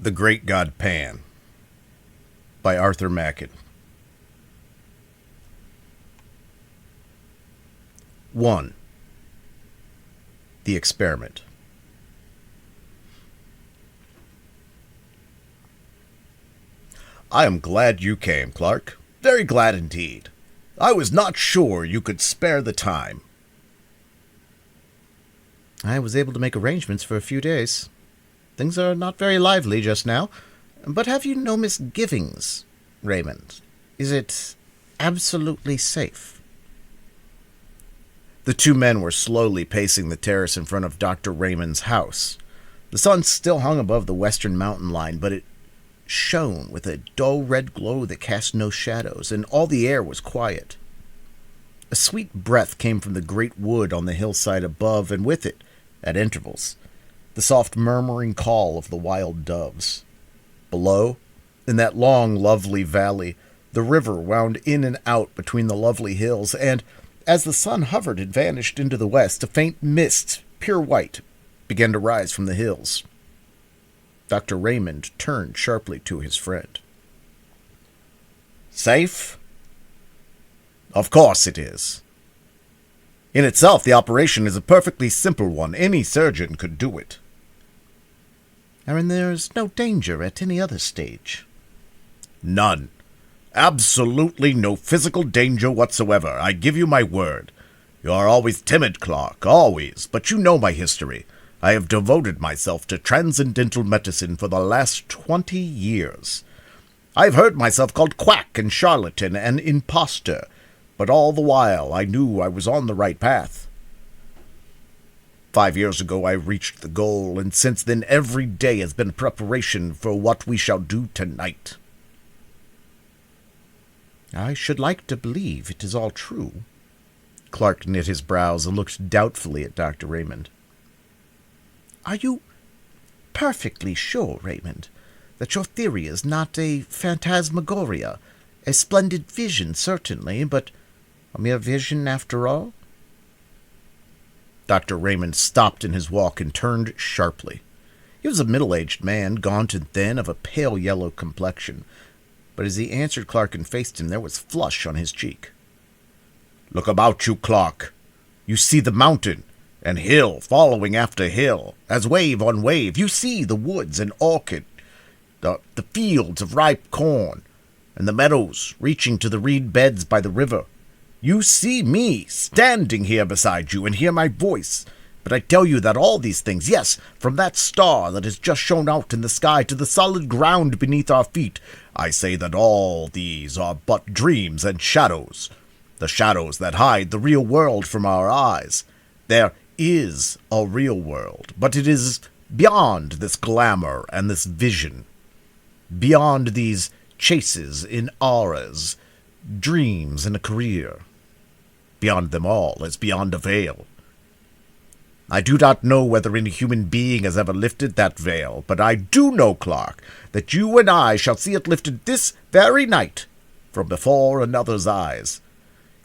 The Great God Pan by Arthur Machen. 1. The Experiment. I am glad you came, Clarke. Very glad indeed. I was not sure you could spare the time. I was able to make arrangements for a few days. Things are not very lively just now, but have you no misgivings, Raymond? Is it absolutely safe? The two men were slowly pacing the terrace in front of Dr. Raymond's house. The sun still hung above the western mountain line, but it shone with a dull red glow that cast no shadows, and all the air was quiet. A sweet breath came from the great wood on the hillside above, and with it, at intervals, the soft murmuring call of the wild doves. Below, in that long, lovely valley, the river wound in and out between the lovely hills, and as the sun hovered and vanished into the west, a faint mist, pure white, began to rise from the hills. Dr. Raymond turned sharply to his friend. Safe? Of course it is. In itself, the operation is a perfectly simple one. Any surgeon could do it. And there's no danger at any other stage? None. Absolutely no physical danger whatsoever. I give you my word. You are always timid, Clarke, always, but you know my history. I have devoted myself to transcendental medicine for the last 20 years. I've heard myself called quack and charlatan and impostor, but all the while I knew I was on the right path. 5 years ago I reached the goal, and since then every day has been preparation for what we shall do tonight. I should like to believe it is all true. Clarke knit his brows and looked doubtfully at Dr. Raymond. Are you perfectly sure, Raymond, that your theory is not a phantasmagoria, a splendid vision, certainly, but a mere vision after all? Dr. Raymond stopped in his walk and turned sharply. He was a middle-aged man, gaunt and thin, of a pale yellow complexion, but as he answered Clarke and faced him, there was flush on his cheek. Look about you, Clarke. You see the mountain, and hill following after hill, as wave on wave. You see the woods and orchard, the fields of ripe corn, and the meadows reaching to the reed beds by the river. You see me standing here beside you and hear my voice. But I tell you that all these things, yes, from that star that has just shone out in the sky to the solid ground beneath our feet, I say that all these are but dreams and shadows, the shadows that hide the real world from our eyes. There is a real world, but it is beyond this glamour and this vision, beyond these chases in auras, dreams and a career. Beyond them all is beyond a veil. I do not know whether any human being has ever lifted that veil, but I do know, Clarke, that you and I shall see it lifted this very night from before another's eyes.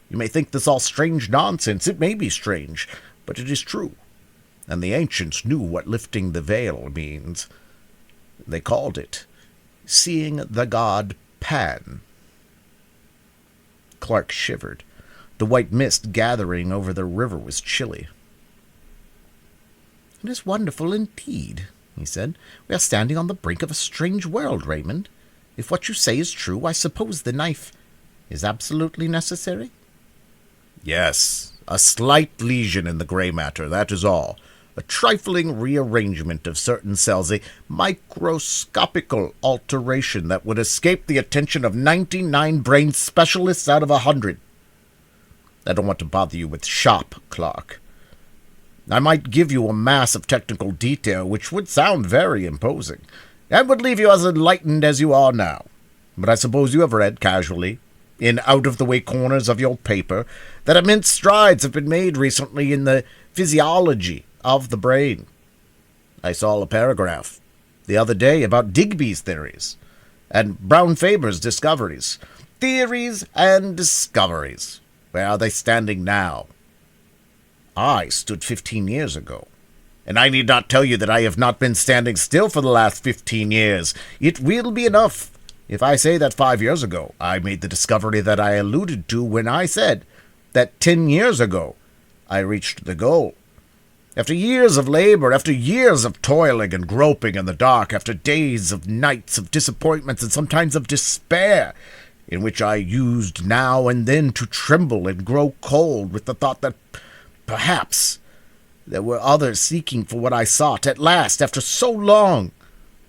You may think this all strange nonsense. It may be strange, but it is true, and the ancients knew what lifting the veil means. They called it seeing the god Pan. Clarke shivered. The white mist gathering over the river was chilly. It is wonderful indeed, he said. We are standing on the brink of a strange world, Raymond. If what you say is true, I suppose the knife is absolutely necessary? Yes, a slight lesion in the gray matter, that is all. A trifling rearrangement of certain cells, a microscopical alteration that would escape the attention of 99 brain specialists out of 100. I don't want to bother you with shop, Clarke. I might give you a mass of technical detail which would sound very imposing, and would leave you as enlightened as you are now. But I suppose you have read casually, in out-of-the-way corners of your paper, that immense strides have been made recently in the physiology of the brain. I saw a paragraph the other day about Digby's theories, and Brown-Faber's discoveries. Theories and discoveries. Where are they standing now? I stood 15 years ago. And I need not tell you that I have not been standing still for the last 15 years. It will be enough if I say that 5 years ago I made the discovery that I alluded to when I said that 10 years ago I reached the goal. After years of labor, after years of toiling and groping in the dark, after days of nights of disappointments and sometimes of despair, in which I used now and then to tremble and grow cold with the thought that perhaps there were others seeking for what I sought, at last, after so long,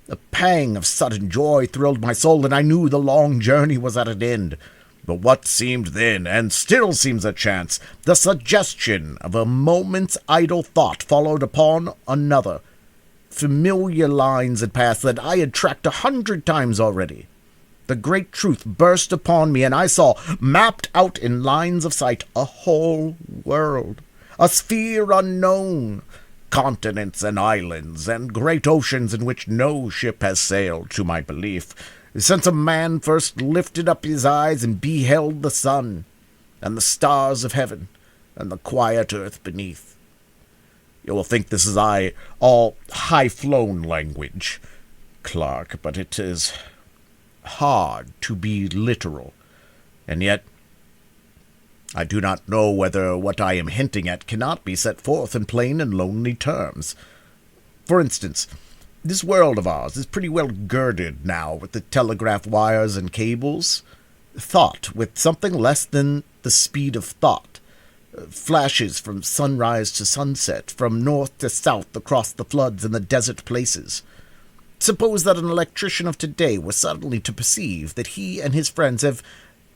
a pang of sudden joy thrilled my soul, and I knew the long journey was at an end. But what seemed then, and still seems a chance, the suggestion of a moment's idle thought followed upon another. Familiar lines had passed that I had tracked 100 times already. The great truth burst upon me, and I saw, mapped out in lines of sight, a whole world, a sphere unknown, continents and islands, and great oceans in which no ship has sailed, to my belief, since a man first lifted up his eyes and beheld the sun, and the stars of heaven, and the quiet earth beneath. You will think this is all high-flown language, Clarke, but it is hard to be literal, and yet I do not know whether what I am hinting at cannot be set forth in plain and lonely terms. For instance, this world of ours is pretty well girded now with the telegraph wires and cables. Thought, with something less than the speed of thought, flashes from sunrise to sunset, from north to south across the floods and the desert places. Suppose that an electrician of today were suddenly to perceive that he and his friends have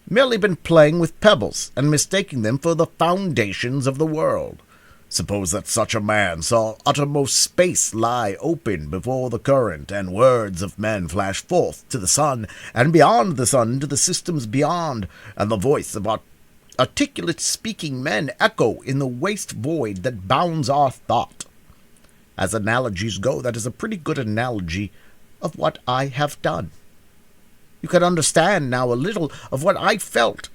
merely been playing with pebbles and mistaking them for the foundations of the world. Suppose that such a man saw uttermost space lie open before the current, and words of men flash forth to the sun, and beyond the sun to the systems beyond, and the voice of articulate speaking men echo in the waste void that bounds our thought. As analogies go, that is a pretty good analogy of what I have done. You can understand now a little of what I felt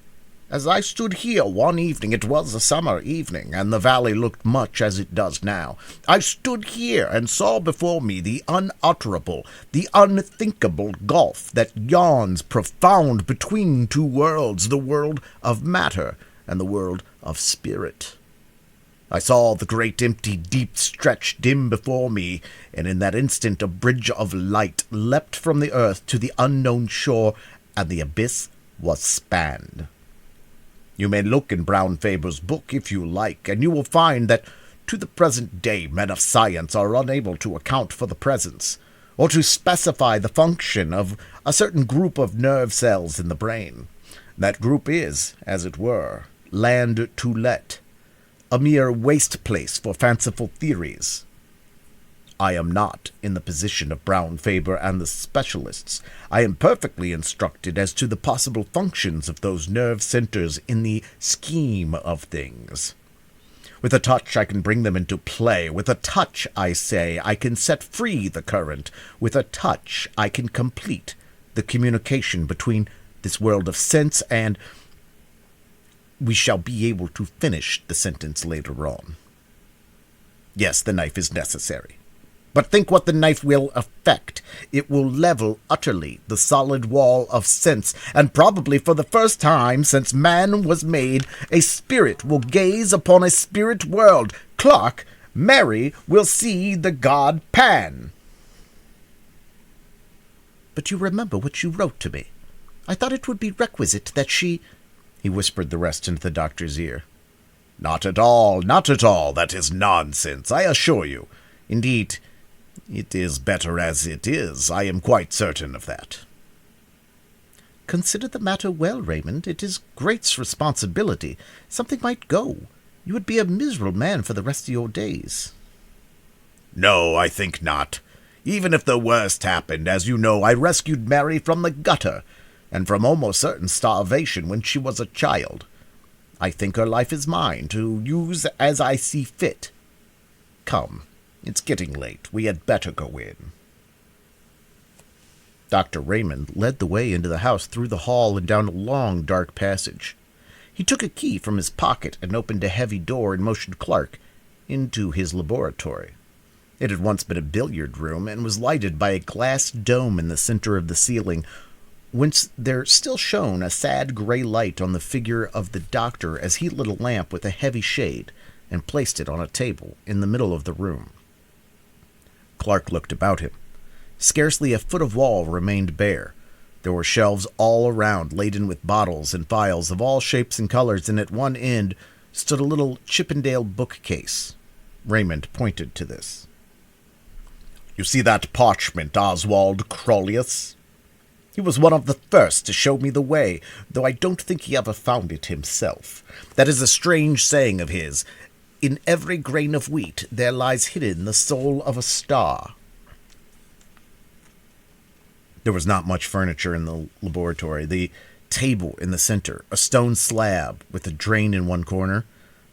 as I stood here one evening. It was a summer evening, and the valley looked much as it does now. I stood here and saw before me the unutterable, the unthinkable gulf that yawns profound between two worlds, the world of matter and the world of spirit. I saw the great empty deep stretch dim before me, and in that instant a bridge of light leapt from the earth to the unknown shore, and the abyss was spanned. You may look in Brown Faber's book if you like, and you will find that to the present day men of science are unable to account for the presence, or to specify the function of a certain group of nerve cells in the brain. That group is, as it were, land to let, a mere waste place for fanciful theories. I am not in the position of Brown Faber and the specialists. I am perfectly instructed as to the possible functions of those nerve centers in the scheme of things. With a touch I can bring them into play. With a touch, I say, I can set free the current. With a touch I can complete the communication between this world of sense and... We shall be able to finish the sentence later on. Yes, the knife is necessary. But think what the knife will effect. It will level utterly the solid wall of sense, and probably for the first time since man was made, a spirit will gaze upon a spirit world. Clarke, Mary will see the god Pan. But you remember what you wrote to me. I thought it would be requisite that she... He whispered the rest into the doctor's ear. Not at all, not at all. That is nonsense, I assure you. Indeed, it is better as it is. I am quite certain of that. Consider the matter well, Raymond. It is great responsibility. Something might go. You would be a miserable man for the rest of your days. No, I think not. Even if the worst happened, as you know, I rescued Mary from the gutter, and from almost certain starvation when she was a child. I think her life is mine, to use as I see fit. Come, it's getting late. We had better go in. Dr. Raymond led the way into the house through the hall and down a long, dark passage. He took a key from his pocket and opened a heavy door and motioned Clarke into his laboratory. It had once been a billiard room and was lighted by a glass dome in the center of the ceiling, whence there still shone a sad gray light on the figure of the doctor as he lit a lamp with a heavy shade and placed it on a table in the middle of the room. Clarke looked about him. Scarcely a foot of wall remained bare. There were shelves all around, laden with bottles and phials of all shapes and colors, and at one end stood a little Chippendale bookcase. Raymond pointed to this. "You see that parchment, Oswald Crolius? He was one of the first to show me the way, though I don't think he ever found it himself. That is a strange saying of his. In every grain of wheat there lies hidden the soul of a star." There was not much furniture in the laboratory. The table in the center, a stone slab with a drain in one corner,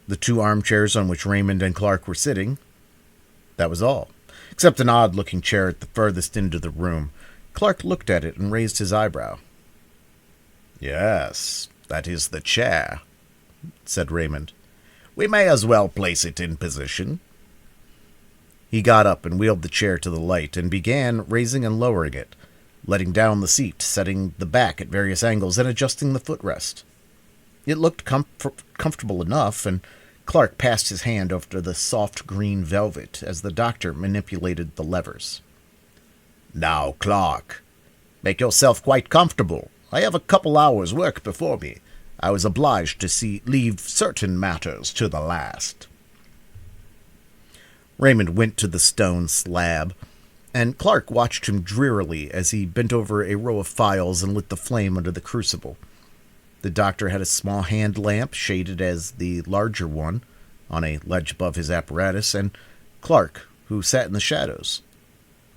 the two armchairs on which Raymond and Clarke were sitting. That was all, except an odd-looking chair at the furthest end of the room. Clarke looked at it and raised his eyebrow. "Yes, that is the chair," said Raymond. "We may as well place it in position." He got up and wheeled the chair to the light and began raising and lowering it, letting down the seat, setting the back at various angles, and adjusting the footrest. It looked comfortable enough, and Clarke passed his hand over the soft green velvet as the doctor manipulated the levers. "Now, Clarke, make yourself quite comfortable. I have a couple hours' work before me. I was obliged to leave certain matters to the last." Raymond went to the stone slab, and Clarke watched him drearily as he bent over a row of phials and lit the flame under the crucible. The doctor had a small hand lamp, shaded as the larger one, on a ledge above his apparatus, and Clarke, who sat in the shadows,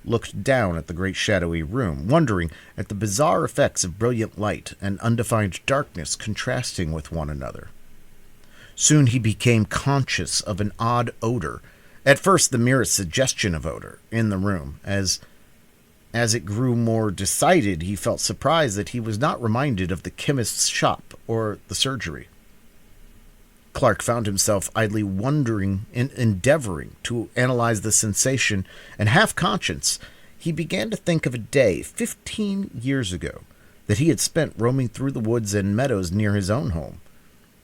looked down at the great shadowy room, wondering at the bizarre effects of brilliant light and undefined darkness contrasting with one another. Soon he became conscious of an odd odor, at first the merest suggestion of odor, in the room. As it grew more decided, he felt surprised that he was not reminded of the chemist's shop or the surgery. Clarke found himself idly wondering and endeavoring to analyze the sensation, and half-conscious, he began to think of a day 15 years ago that he had spent roaming through the woods and meadows near his own home.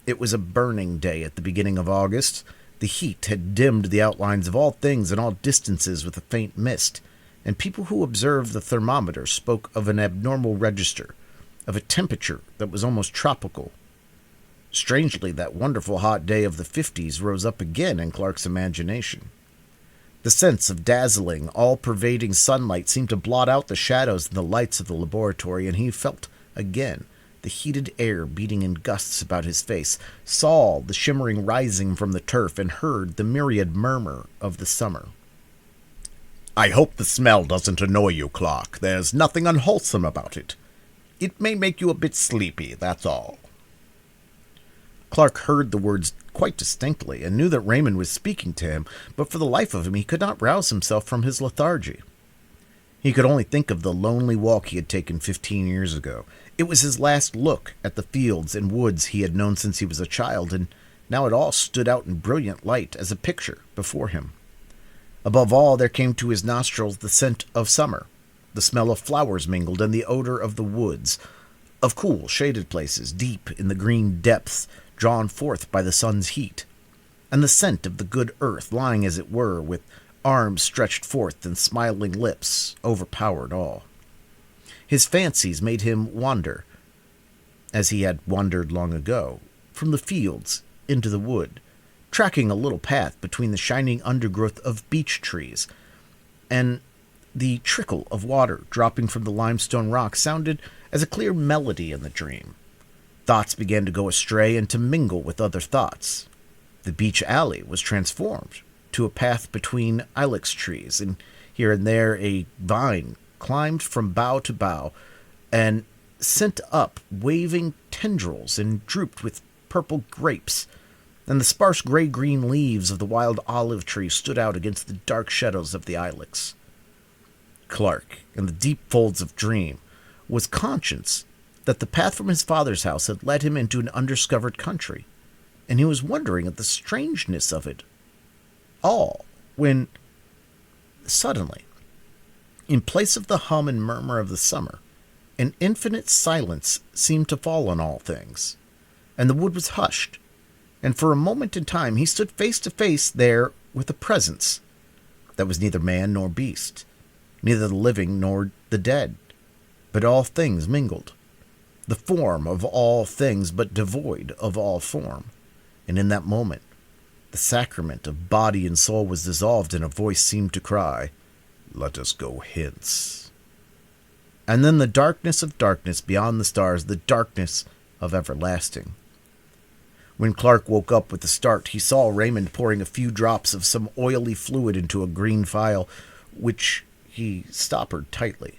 It was a burning day at the beginning of August. The heat had dimmed the outlines of all things and all distances with a faint mist, and people who observed the thermometer spoke of an abnormal register, of a temperature that was almost tropical. Strangely, that wonderful hot day of the 50s rose up again in Clarke's imagination. The sense of dazzling, all-pervading sunlight seemed to blot out the shadows and the lights of the laboratory, and he felt again the heated air beating in gusts about his face, saw the shimmering rising from the turf, and heard the myriad murmur of the summer. "I hope the smell doesn't annoy you, Clarke. There's nothing unwholesome about it. It may make you a bit sleepy, that's all." Clarke heard the words quite distinctly, and knew that Raymond was speaking to him, but for the life of him he could not rouse himself from his lethargy. He could only think of the lonely walk he had taken 15 years ago. It was his last look at the fields and woods he had known since he was a child, and now it all stood out in brilliant light as a picture before him. Above all, there came to his nostrils the scent of summer, the smell of flowers mingled, and the odor of the woods, of cool, shaded places deep in the green depths drawn forth by the sun's heat, and the scent of the good earth lying, as it were, with arms stretched forth and smiling lips, overpowered all. His fancies made him wander, as he had wandered long ago, from the fields into the wood, tracking a little path between the shining undergrowth of beech trees, and the trickle of water dropping from the limestone rock sounded as a clear melody in the dream. Thoughts began to go astray and to mingle with other thoughts. The beech alley was transformed to a path between ilex trees, and here and there a vine climbed from bough to bough and sent up waving tendrils and drooped with purple grapes, and the sparse gray-green leaves of the wild olive tree stood out against the dark shadows of the ilex. Clarke, in the deep folds of dream, was conscious that the path from his father's house had led him into an undiscovered country, and he was wondering at the strangeness of it all, when Suddenly, in place of the hum and murmur of the summer, an infinite silence seemed to fall on all things, and the wood was hushed, and for a moment in time he stood face to face there with a presence that was neither man nor beast, neither the living nor the dead, but all things mingled, the form of all things but devoid of all form. And in that moment, the sacrament of body and soul was dissolved, and a voice seemed to cry, "Let us go hence." And then the darkness of darkness beyond the stars, the darkness of everlasting. When Clarke woke up with a start, he saw Raymond pouring a few drops of some oily fluid into a green phial, which he stoppered tightly.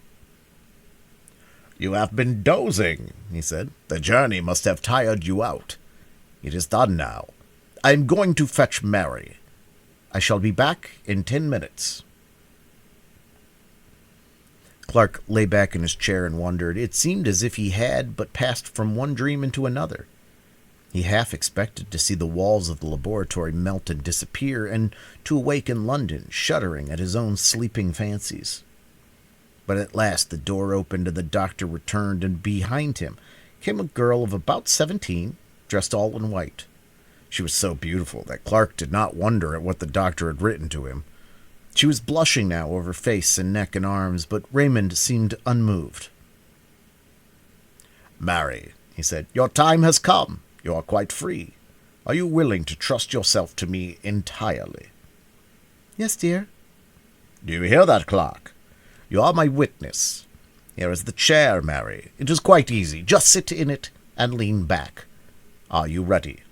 "You have been dozing," he said. "The journey must have tired you out. It is done now. I am going to fetch Mary. I shall be back in 10 minutes. Clarke lay back in his chair and wondered. It seemed as if he had but passed from one dream into another. He half expected to see the walls of the laboratory melt and disappear, and to awake in London, shuddering at his own sleeping fancies. But at last the door opened and the doctor returned, and behind him came a girl of about 17, dressed all in white. She was so beautiful that Clarke did not wonder at what the doctor had written to him. She was blushing now over face and neck and arms, but Raymond seemed unmoved. "Mary," he said, "your time has come. You are quite free. Are you willing to trust yourself to me entirely?" "Yes, dear." "Do you hear that, Clarke? You are my witness. Here is the chair, Mary. It is quite easy. Just sit in it and lean back. Are you ready?"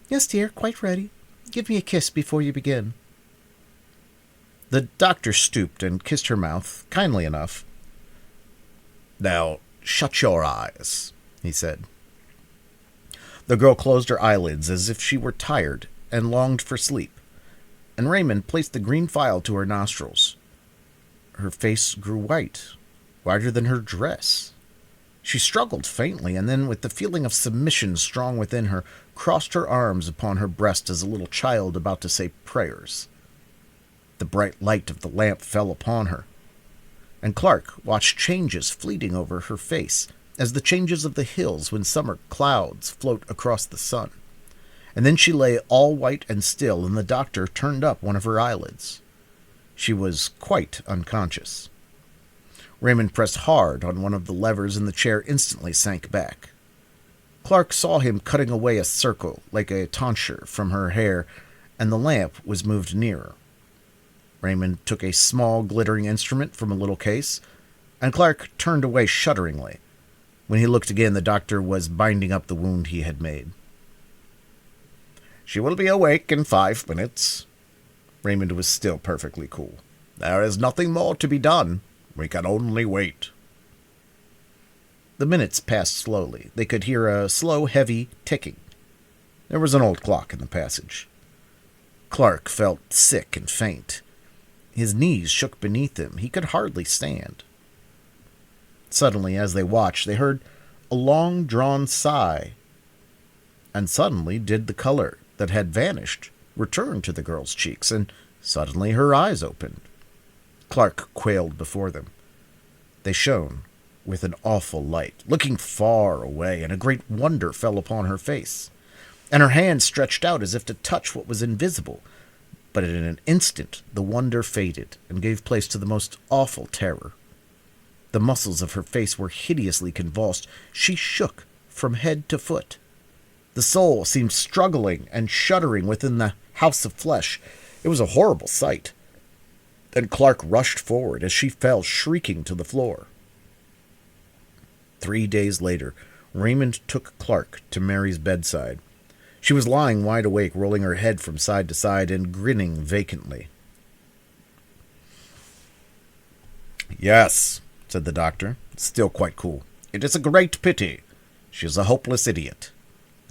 "Yes, dear, quite ready. Give me a kiss before you begin." The doctor stooped and kissed her mouth, kindly enough. "Now, shut your eyes," he said. The girl closed her eyelids as if she were tired and longed for sleep, and Raymond placed the green phial to her nostrils. Her face grew white, whiter than her dress. She struggled faintly, and then, with the feeling of submission strong within her, crossed her arms upon her breast as a little child about to say prayers. The bright light of the lamp fell upon her, and Clarke watched changes fleeting over her face, as the changes of the hills when summer clouds float across the sun. And then she lay all white and still, and the doctor turned up one of her eyelids. She was quite unconscious. Raymond pressed hard on one of the levers, and the chair instantly sank back. Clarke saw him cutting away a circle, like a tonsure, from her hair, and the lamp was moved nearer. Raymond took a small, glittering instrument from a little case, and Clarke turned away shudderingly. When he looked again, the doctor was binding up the wound he had made. "She will be awake in 5 minutes." Raymond was still perfectly cool. "There is nothing more to be done. We can only wait." The minutes passed slowly. They could hear a slow, heavy ticking. There was an old clock in the passage. Clarke felt sick and faint. His knees shook beneath him. He could hardly stand. Suddenly, as they watched, they heard a long-drawn sigh. And suddenly did the color that had vanished return to the girl's cheeks, and suddenly her eyes opened. Clarke quailed before them. They shone with an awful light, looking far away, and a great wonder fell upon her face, and her hand stretched out as if to touch what was invisible. But in an instant the wonder faded and gave place to the most awful terror. The muscles of her face were hideously convulsed. She shook from head to foot. The soul seemed struggling and shuddering within the house of flesh. It was a horrible sight. Then Clarke rushed forward as she fell shrieking to the floor. 3 days later, Raymond took Clarke to Mary's bedside. She was lying wide awake, rolling her head from side to side and grinning vacantly. "Yes," said the doctor, still quite cool. "It is a great pity. She is a hopeless idiot.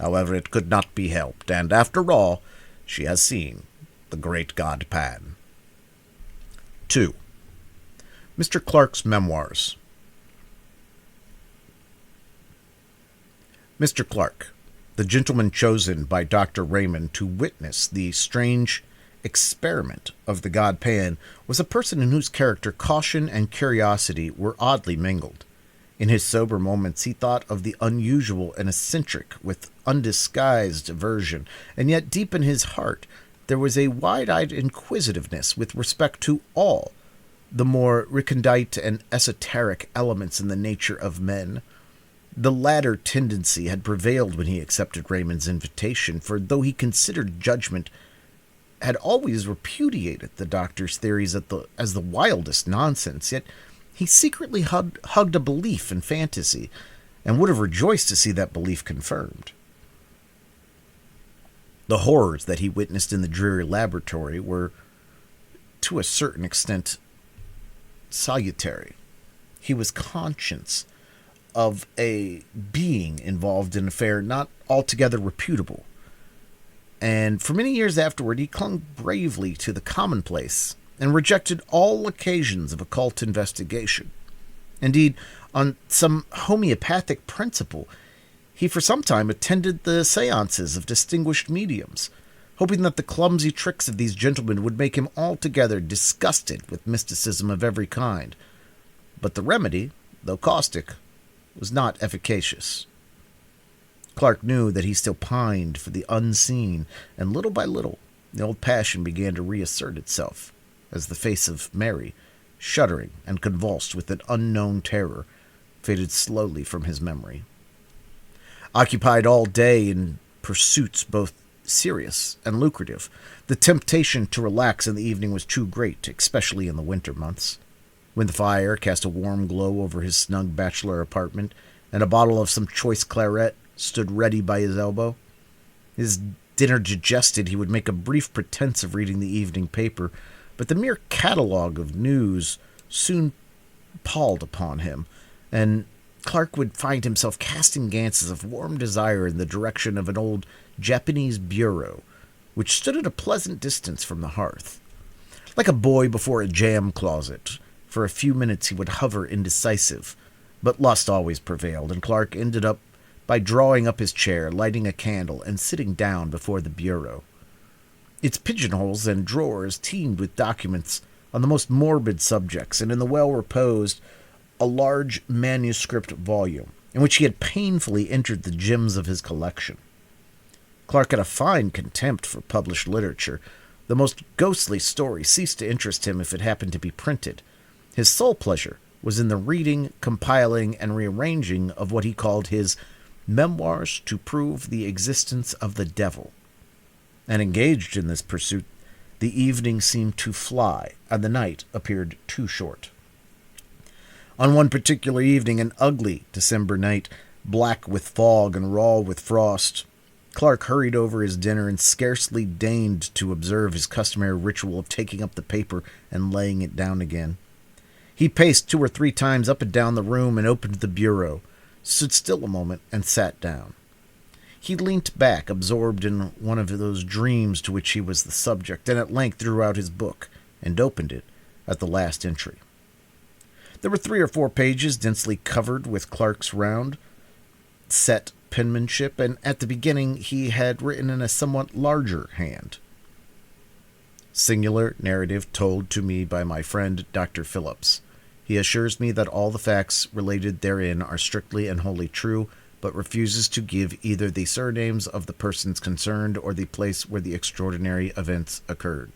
However, it could not be helped, and after all, she has seen the great god Pan." 2. Mr. Clarke's Memoirs. Mr. Clarke, the gentleman chosen by Dr. Raymond to witness the strange experiment of the god Pan was a person in whose character caution and curiosity were oddly mingled. In his sober moments, he thought of the unusual and eccentric with undisguised aversion, and yet deep in his heart there was a wide-eyed inquisitiveness with respect to all the more recondite and esoteric elements in the nature of men. The latter tendency had prevailed when he accepted Raymond's invitation, for though he considered judgment, had always repudiated the doctor's theories as the wildest nonsense, yet he secretly hugged a belief in fantasy, and would have rejoiced to see that belief confirmed. The horrors that he witnessed in the dreary laboratory were, to a certain extent, salutary. He was conscious of a being involved in an affair not altogether reputable, and for many years afterward he clung bravely to the commonplace and rejected all occasions of occult investigation. Indeed, on some homeopathic principle, he for some time attended the seances of distinguished mediums, hoping that the clumsy tricks of these gentlemen would make him altogether disgusted with mysticism of every kind. But the remedy, though caustic, was not efficacious. Clarke knew that he still pined for the unseen, and little by little the old passion began to reassert itself, as the face of Mary, shuddering and convulsed with an unknown terror, faded slowly from his memory. Occupied all day in pursuits both serious and lucrative, the temptation to relax in the evening was too great, especially in the winter months. When the fire cast a warm glow over his snug bachelor apartment, and a bottle of some choice claret stood ready by his elbow, his dinner digested, he would make a brief pretense of reading the evening paper, but the mere catalogue of news soon palled upon him, and Clarke would find himself casting glances of warm desire in the direction of an old Japanese bureau, which stood at a pleasant distance from the hearth. Like a boy before a jam closet, for a few minutes he would hover indecisive, but lust always prevailed, and Clarke ended up by drawing up his chair, lighting a candle, and sitting down before the bureau. Its pigeonholes and drawers teemed with documents on the most morbid subjects, and in the well-reposed a large manuscript volume, in which he had painfully entered the gems of his collection. Clarke had a fine contempt for published literature. The most ghostly story ceased to interest him if it happened to be printed. His sole pleasure was in the reading, compiling, and rearranging of what he called his Memoirs to prove the existence of the devil. And engaged in this pursuit, the evening seemed to fly, and the night appeared too short. On one particular evening, an ugly December night, black with fog and raw with frost, Clarke hurried over his dinner and scarcely deigned to observe his customary ritual of taking up the paper and laying it down again. He paced 2 or 3 times up and down the room and opened the bureau, stood still a moment, and sat down. He leant back, absorbed in one of those dreams to which he was the subject, and at length drew out his book and opened it at the last entry. There were 3 or 4 pages densely covered with Clarke's round, set penmanship, and at the beginning he had written in a somewhat larger hand: "Singular narrative told to me by my friend Dr. Phillips. He assures me that all the facts related therein are strictly and wholly true, but refuses to give either the surnames of the persons concerned or the place where the extraordinary events occurred."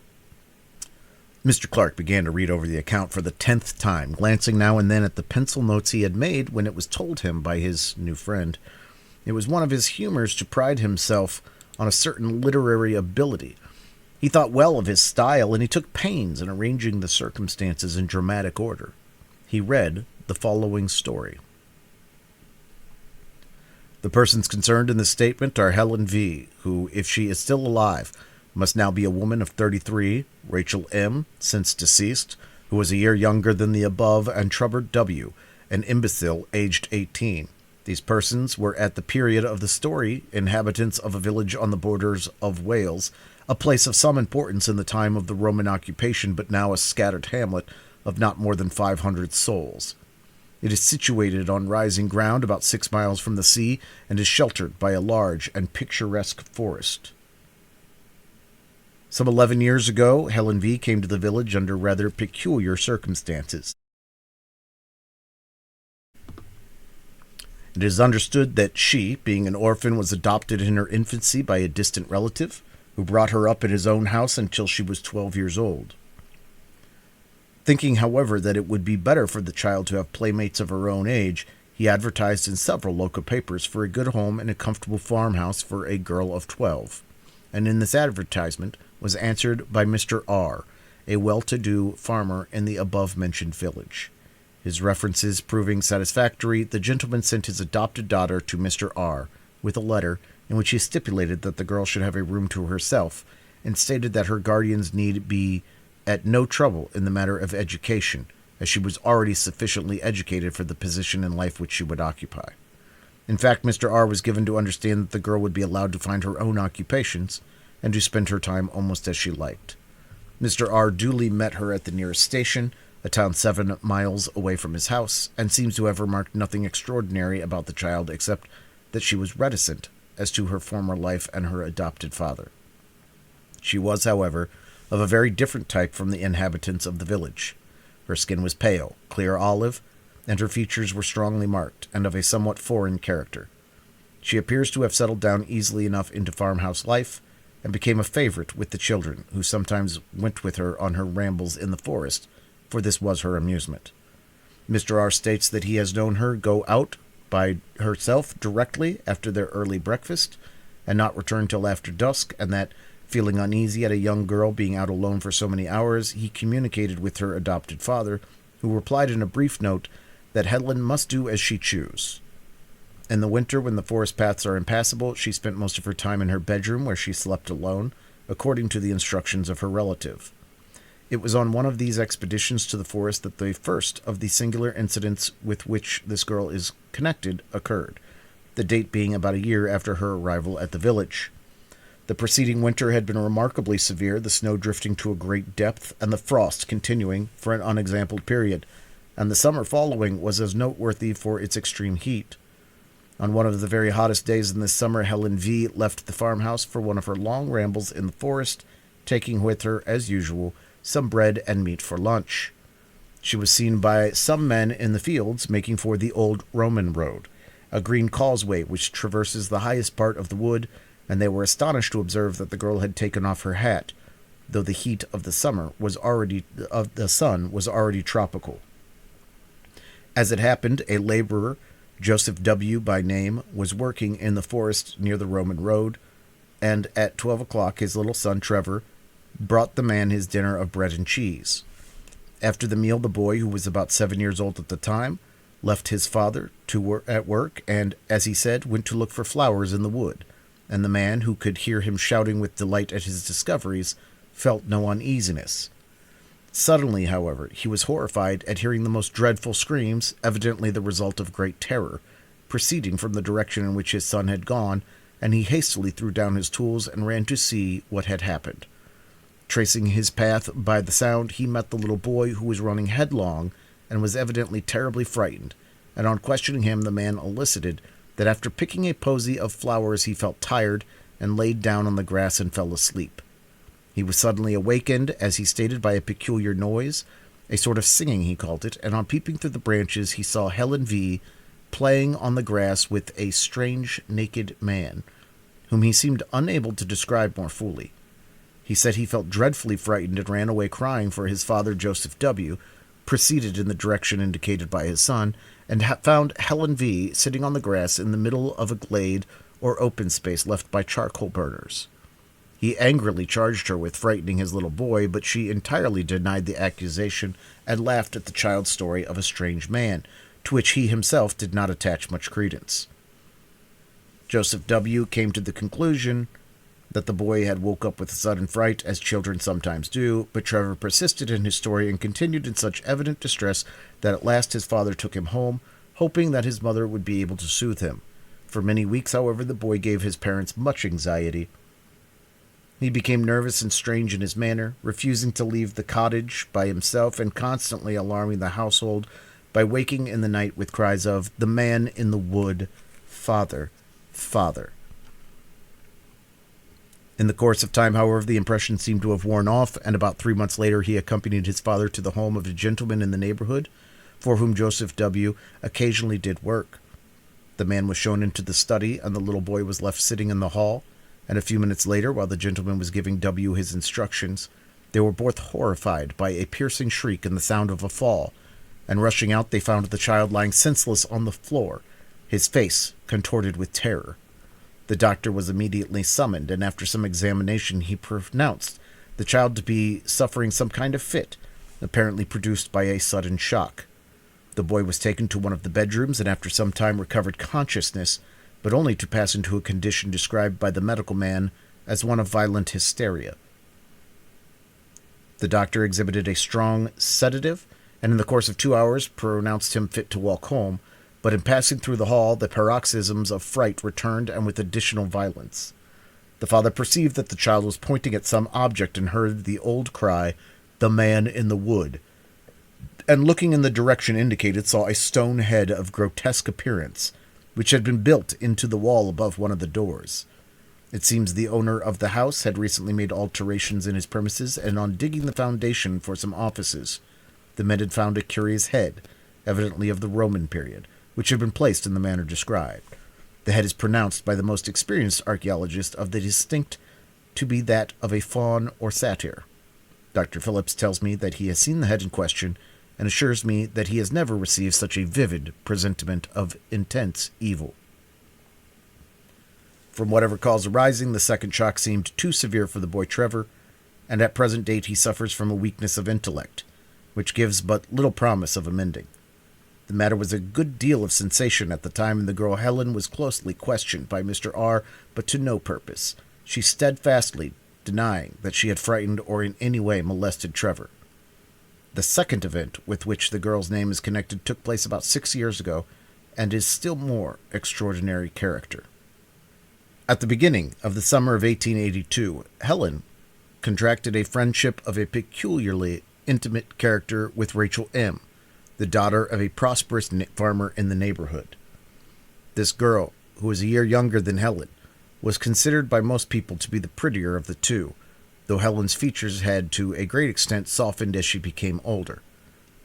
Mr. Clarke began to read over the account for the 10th time, glancing now and then at the pencil notes he had made when it was told him by his new friend. It was one of his humors to pride himself on a certain literary ability. He thought well of his style, and he took pains in arranging the circumstances in dramatic order. He read the following story. "The persons concerned in this statement are Helen V., who, if she is still alive, must now be a woman of 33, Rachel M., since deceased, who was a year younger than the above, and Trubert W., an imbecile aged 18. These persons were at the period of the story inhabitants of a village on the borders of Wales, a place of some importance in the time of the Roman occupation, but now a scattered hamlet of not more than 500 souls. It is situated on rising ground about 6 miles from the sea, and is sheltered by a large and picturesque forest." Some 11 years ago, Helen V. came to the village under rather peculiar circumstances. It is understood that she, being an orphan, was adopted in her infancy by a distant relative, who brought her up in his own house until she was 12 years old. Thinking, however, that it would be better for the child to have playmates of her own age, he advertised in several local papers for a good home and a comfortable farmhouse for a girl of 12. And in this advertisement was answered by Mr. R., a well-to-do farmer in the above-mentioned village. His references proving satisfactory, the gentleman sent his adopted daughter to Mr. R. with a letter in which he stipulated that the girl should have a room to herself, and stated that her guardians need be at no trouble in the matter of education, as she was already sufficiently educated for the position in life which she would occupy. In fact, Mr. R. was given to understand that the girl would be allowed to find her own occupations, and to spend her time almost as she liked. Mr. R. duly met her at the nearest station, a town 7 miles away from his house, and seems to have remarked nothing extraordinary about the child except that she was reticent as to her former life and her adopted father. She was, however, of a very different type from the inhabitants of the village. Her skin was pale, clear olive, and her features were strongly marked, and of a somewhat foreign character. She appears to have settled down easily enough into farmhouse life, and became a favorite with the children, who sometimes went with her on her rambles in the forest, for this was her amusement. Mr. R. states that he has known her go out by herself directly after their early breakfast, and not return till after dusk, and that, feeling uneasy at a young girl being out alone for so many hours, he communicated with her adopted father, who replied in a brief note that Helen must do as she choose. In the winter, when the forest paths are impassable, she spent most of her time in her bedroom, where she slept alone, according to the instructions of her relative. It was on one of these expeditions to the forest that the first of the singular incidents with which this girl is connected occurred, the date being about a year after her arrival at the village. The preceding winter had been remarkably severe, the snow drifting to a great depth, and the frost continuing for an unexampled period, and the summer following was as noteworthy for its extreme heat. On one of the very hottest days in this summer, Helen V. left the farmhouse for one of her long rambles in the forest, taking with her, as usual, some bread and meat for lunch. She was seen by some men in the fields making for the old Roman road, a green causeway which traverses the highest part of the wood, and they were astonished to observe that the girl had taken off her hat, though the heat of the sun was already tropical. As it happened, a laborer, Joseph W. by name, was working in the forest near the Roman road, and at 12 o'clock his little son Trevor brought the man his dinner of bread and cheese. After the meal, the boy, who was about 7 years old at the time, left his father at work, and, as he said, went to look for flowers in the wood, and the man, who could hear him shouting with delight at his discoveries, felt no uneasiness. Suddenly, however, he was horrified at hearing the most dreadful screams, evidently the result of great terror, proceeding from the direction in which his son had gone, and he hastily threw down his tools and ran to see what had happened. Tracing his path by the sound, he met the little boy, who was running headlong and was evidently terribly frightened, and on questioning him, the man elicited that after picking a posy of flowers he felt tired and laid down on the grass and fell asleep. He was suddenly awakened, as he stated, by a peculiar noise, a sort of singing he called it, and on peeping through the branches he saw Helen V. playing on the grass with a strange naked man, whom he seemed unable to describe more fully. He said he felt dreadfully frightened and ran away crying, for his father, Joseph W., proceeded in the direction indicated by his son, and found Helen V. sitting on the grass in the middle of a glade or open space left by charcoal burners. He angrily charged her with frightening his little boy, but she entirely denied the accusation and laughed at the child's story of a strange man, to which he himself did not attach much credence. Joseph W. came to the conclusion that the boy had woke up with a sudden fright, as children sometimes do, but Trevor persisted in his story and continued in such evident distress that at last his father took him home, hoping that his mother would be able to soothe him. For many weeks, however, the boy gave his parents much anxiety. He became nervous and strange in his manner, refusing to leave the cottage by himself and constantly alarming the household by waking in the night with cries of, "The man in the wood, Father, Father." In the course of time, however, the impression seemed to have worn off, and about 3 months later he accompanied his father to the home of a gentleman in the neighborhood, for whom Joseph W. occasionally did work. The man was shown into the study, and the little boy was left sitting in the hall, and a few minutes later, while the gentleman was giving W. his instructions, they were both horrified by a piercing shriek and the sound of a fall, and rushing out they found the child lying senseless on the floor, his face contorted with terror. The doctor was immediately summoned, and after some examination he pronounced the child to be suffering some kind of fit, apparently produced by a sudden shock. The boy was taken to one of the bedrooms, and after some time recovered consciousness, but only to pass into a condition described by the medical man as one of violent hysteria. The doctor exhibited a strong sedative, and in the course of 2 hours pronounced him fit to walk home, but in passing through the hall, the paroxysms of fright returned, and with additional violence. The father perceived that the child was pointing at some object and heard the old cry, "The man in the wood," and looking in the direction indicated saw a stone head of grotesque appearance, which had been built into the wall above one of the doors. It seems the owner of the house had recently made alterations in his premises, and on digging the foundation for some offices, the men had found a curious head, evidently of the Roman period, which had been placed in the manner described. The head is pronounced by the most experienced archaeologist of the distinct to be that of a faun or satyr. Dr. Phillips tells me that he has seen the head in question, and assures me that he has never received such a vivid presentiment of intense evil. From whatever cause arising, the second shock seemed too severe for the boy Trevor, and at present date he suffers from a weakness of intellect, which gives but little promise of amending. The matter was a good deal of sensation at the time, and the girl Helen was closely questioned by Mr. R., but to no purpose, she steadfastly denying that she had frightened or in any way molested Trevor. The second event with which the girl's name is connected took place about 6 years ago, and is still more extraordinary character. At the beginning of the summer of 1882, Helen contracted a friendship of a peculiarly intimate character with Rachel M., the daughter of a prosperous farmer in the neighborhood. This girl, who was a year younger than Helen, was considered by most people to be the prettier of the two, though Helen's features had to a great extent softened as she became older.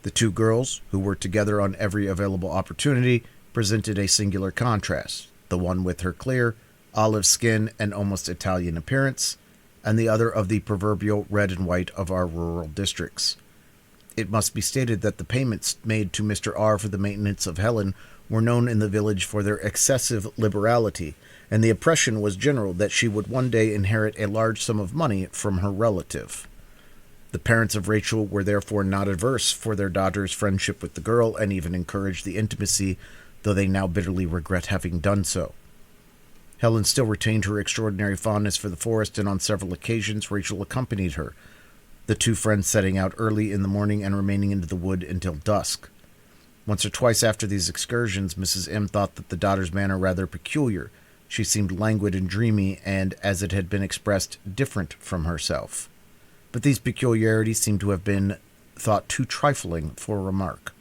The two girls, who were together on every available opportunity, presented a singular contrast, the one with her clear, olive skin and almost Italian appearance, and the other of the proverbial red and white of our rural districts. It must be stated that the payments made to Mr. R. for the maintenance of Helen were known in the village for their excessive liberality, and the impression was general that she would one day inherit a large sum of money from her relative. The parents of Rachel were therefore not averse for their daughter's friendship with the girl, and even encouraged the intimacy, though they now bitterly regret having done so. Helen still retained her extraordinary fondness for the forest, and on several occasions Rachel accompanied her, the two friends setting out early in the morning and remaining into the wood until dusk. Once or twice after these excursions, Mrs. M. thought that the daughter's manner rather peculiar. She seemed languid and dreamy, and, as it had been expressed, different from herself. But these peculiarities seemed to have been thought too trifling for remark.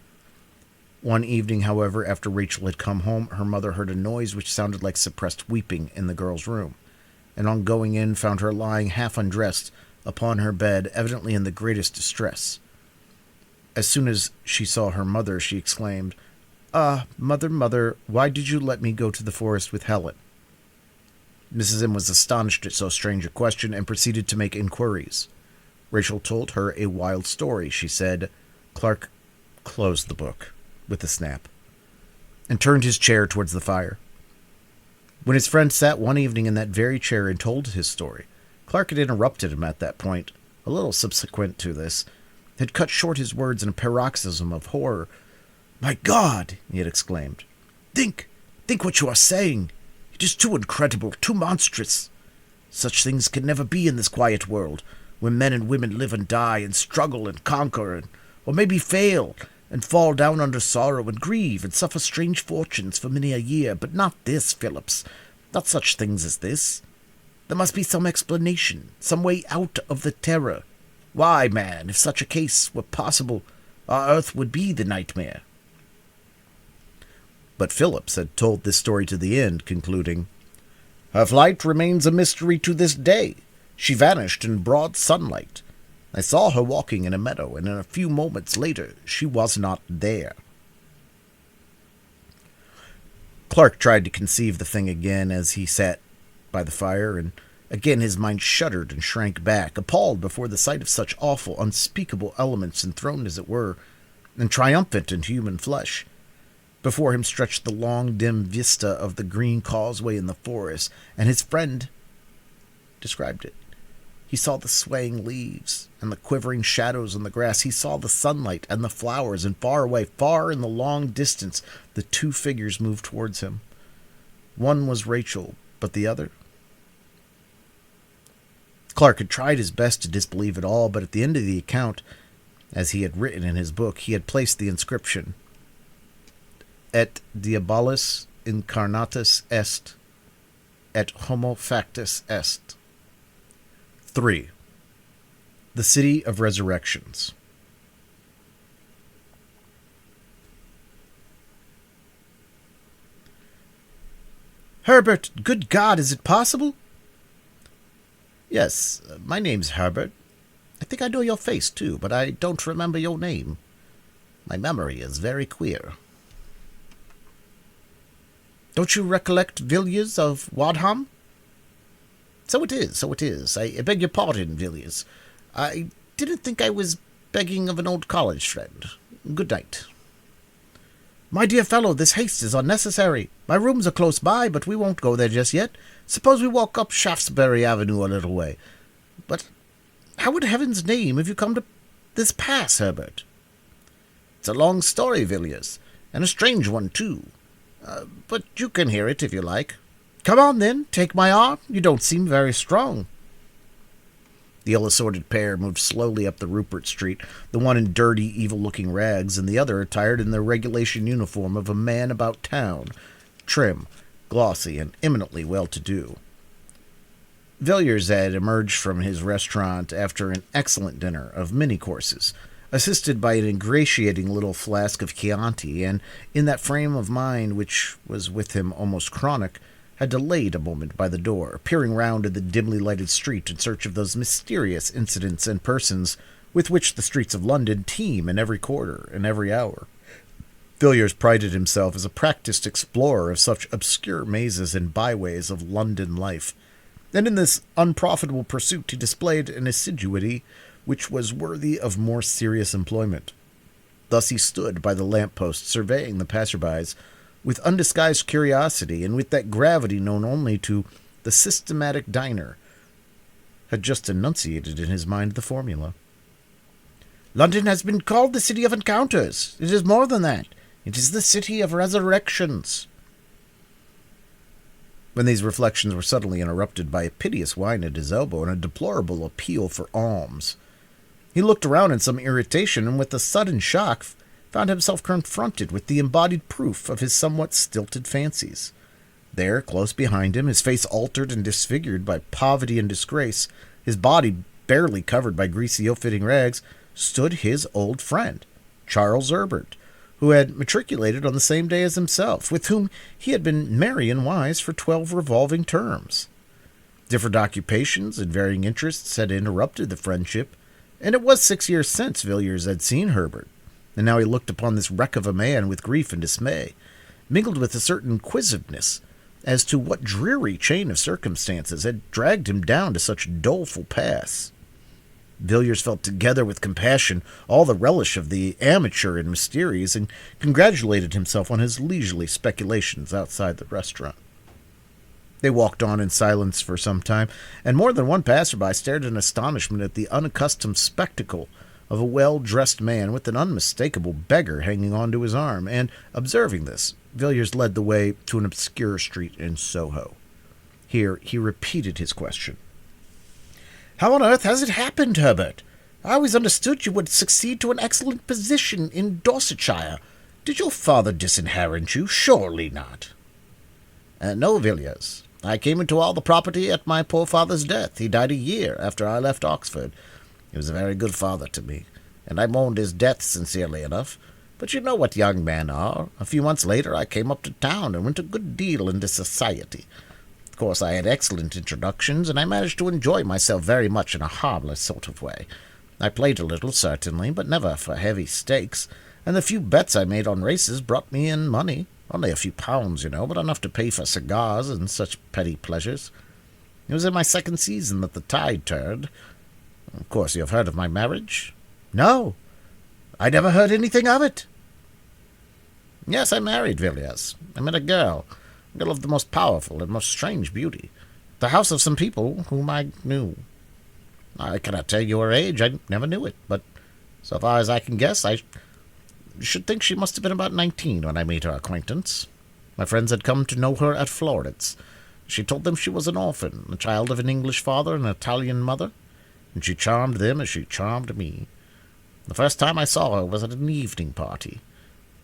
One evening, however, after Rachel had come home, her mother heard a noise which sounded like suppressed weeping in the girl's room, and on going in found her lying half undressed upon her bed, evidently in the greatest distress. As soon as she saw her mother, she exclaimed, "Ah, mother, mother, why did you let me go to the forest with Helen?" Mrs. M. was astonished at so strange a question, and proceeded to make inquiries. Rachel told her a wild story. She said, Clarke closed the book with a snap, and turned his chair towards the fire. When his friend sat one evening in that very chair and told his story, Clarke had interrupted him at that point, a little subsequent to this, had cut short his words in a paroxysm of horror. "My God!" he had exclaimed. Think what you are saying! It is too incredible, too monstrous! Such things can never be in this quiet world, where men and women live and die, and struggle and conquer, or maybe fail, and fall down under sorrow, and grieve, and suffer strange fortunes for many a year. But not this, Phillips, not such things as this. There must be some explanation, some way out of the terror. Why, man, if such a case were possible, our earth would be the nightmare." But Phillips had told this story to the end, concluding, "Her flight remains a mystery to this day, She vanished in broad sunlight. I saw her walking in a meadow, and in a few moments later she was not there." Clarke tried to conceive the thing again as he sat by the fire, and again his mind shuddered and shrank back, appalled before the sight of such awful, unspeakable elements enthroned, as it were, and triumphant in human flesh. Before him stretched the long, dim vista of the green causeway in the forest, and his friend described it. He saw the swaying leaves and the quivering shadows on the grass. He saw the sunlight and the flowers, and far away, far in the long distance, the two figures moved towards him. One was Rachel, but the other? Clarke had tried his best to disbelieve it all, but at the end of the account, as he had written in his book, he had placed the inscription, "Et diabolus incarnatus est, et homo factus est." 3. The City of Resurrections. "Herbert, good God, is it possible?" "Yes, my name's Herbert. I think I know your face, too, but I don't remember your name. My memory is very queer." "Don't you recollect Villiers of Wadham?" So it is. I beg your pardon, Villiers. I didn't think I was begging of an old college friend. Good night." "My dear fellow, this haste is unnecessary. My rooms are close by, but we won't go there just yet. Suppose we walk up Shaftesbury Avenue a little way. But how in heaven's name have you come to this pass, Herbert?" "It's a long story, Villiers, and a strange one, too. But you can hear it if you like." "Come on, then. Take my arm. You don't seem very strong." The ill-assorted pair moved slowly up the Rupert Street, the one in dirty, evil-looking rags, and the other attired in the regulation uniform of a man about town, trim, glossy, and eminently well-to-do. Villiers had emerged from his restaurant after an excellent dinner of many courses, assisted by an ingratiating little flask of Chianti, and in that frame of mind which was with him almost chronic, had delayed a moment by the door, peering round in the dimly lighted street in search of those mysterious incidents and persons with which the streets of London teem in every quarter and every hour. Villiers prided himself as a practised explorer of such obscure mazes and byways of London life, and in this unprofitable pursuit he displayed an assiduity which was worthy of more serious employment. Thus he stood by the lamp-post, surveying the passer-bys with undisguised curiosity, and with that gravity known only to the systematic diner, had just enunciated in his mind the formula. "London has been called the City of Encounters. It is more than that. It is the City of Resurrections." When these reflections were suddenly interrupted by a piteous whine at his elbow and a deplorable appeal for alms, he looked around in some irritation, and with a sudden shock found himself confronted with the embodied proof of his somewhat stilted fancies. There, close behind him, his face altered and disfigured by poverty and disgrace, his body barely covered by greasy ill-fitting rags, stood his old friend, Charles Herbert, who had matriculated on the same day as himself, with whom he had been merry and wise for 12 revolving terms. Different occupations and varying interests had interrupted the friendship, and it was 6 years since Villiers had seen Herbert, and now he looked upon this wreck of a man with grief and dismay, mingled with a certain inquisitiveness as to what dreary chain of circumstances had dragged him down to such doleful pass. Villiers felt, together with compassion, all the relish of the amateur in mysterious, and congratulated himself on his leisurely speculations outside the restaurant. They walked on in silence for some time, and more than one passer-by stared in astonishment at the unaccustomed spectacle of a well-dressed man with an unmistakable beggar hanging on to his arm, and, observing this, Villiers led the way to an obscure street in Soho. Here he repeated his question. "How on earth has it happened, Herbert? I always understood you would succeed to an excellent position in Dorsetshire. Did your father disinherit you? Surely not." "No, Villiers. I came into all the property at my poor father's death. He died a year after I left Oxford. He was a very good father to me, and I mourned his death sincerely enough. But you know what young men are. A few months later I came up to town and went a good deal into society. Of course, I had excellent introductions, and I managed to enjoy myself very much in a harmless sort of way. I played a little, certainly, but never for heavy stakes, and the few bets I made on races brought me in money. Only a few pounds, but enough to pay for cigars and such petty pleasures. It was in my second season that the tide turned. Of course, you have heard of my marriage? No, I never heard anything of it. Yes, I married Villiers. I met a girl of the most powerful and most strange beauty, the house of some people whom I knew. I cannot tell you her age, I never knew it, but so far as I can guess, I should think she must have been about 19 when I made her acquaintance. My friends had come to know her at Florence. She told them she was an orphan, the child of an English father and an Italian mother, and she charmed them as she charmed me. The first time I saw her was at an evening party.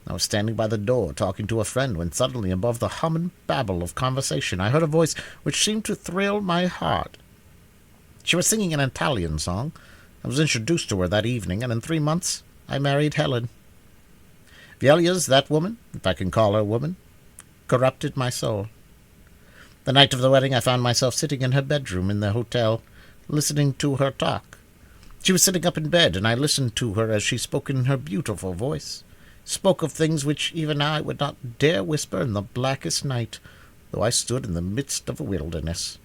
I was standing by the door talking to a friend when suddenly, above the hum and babble of conversation, I heard a voice which seemed to thrill my heart. She was singing an Italian song. I was introduced to her that evening, and in 3 months I married Helen. Villiers, that woman, if I can call her woman, corrupted my soul. The night of the wedding I found myself sitting in her bedroom in the hotel, listening to her talk. She was sitting up in bed, and I listened to her as she spoke in her beautiful voice, spoke of things which even I would not dare whisper in the blackest night, though I stood in the midst of a wilderness.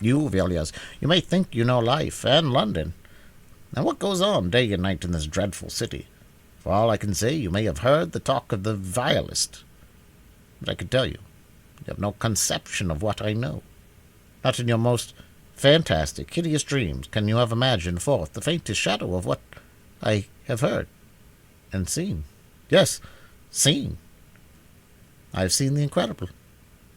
You, Villiers, you may think you know life, and London, and what goes on day and night in this dreadful city. For all I can say, you may have heard the talk of the vilest. But I can tell you, you have no conception of what I know. Not in your most fantastic, hideous dreams can you have imagined forth the faintest shadow of what I have heard and seen. Yes, seen. I have seen the incredible.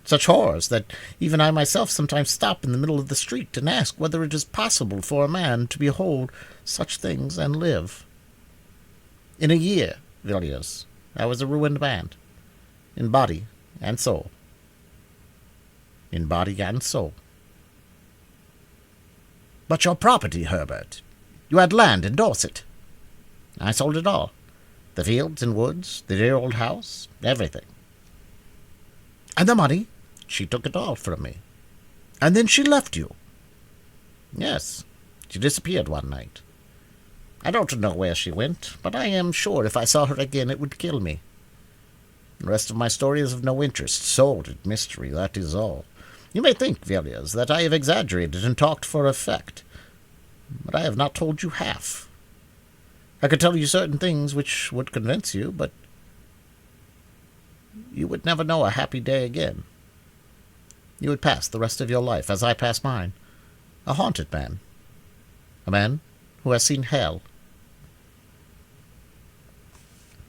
Such horrors that even I myself sometimes stop in the middle of the street and ask whether it is possible for a man to behold such things and live. In a year, Villiers, I was a ruined man, in body and soul. In body and soul. But your property, Herbert. You had land in Dorset. I sold it all. The fields and woods, the dear old house, everything. And the money? She took it all from me. And then she left you? Yes. She disappeared one night. I don't know where she went, but I am sure if I saw her again it would kill me. The rest of my story is of no interest. Sordid mystery, that is all. You may think, Villiers, that I have exaggerated and talked for effect, but I have not told you half. I could tell you certain things which would convince you, but you would never know a happy day again. You would pass the rest of your life, as I pass mine, a haunted man. A man who has seen hell.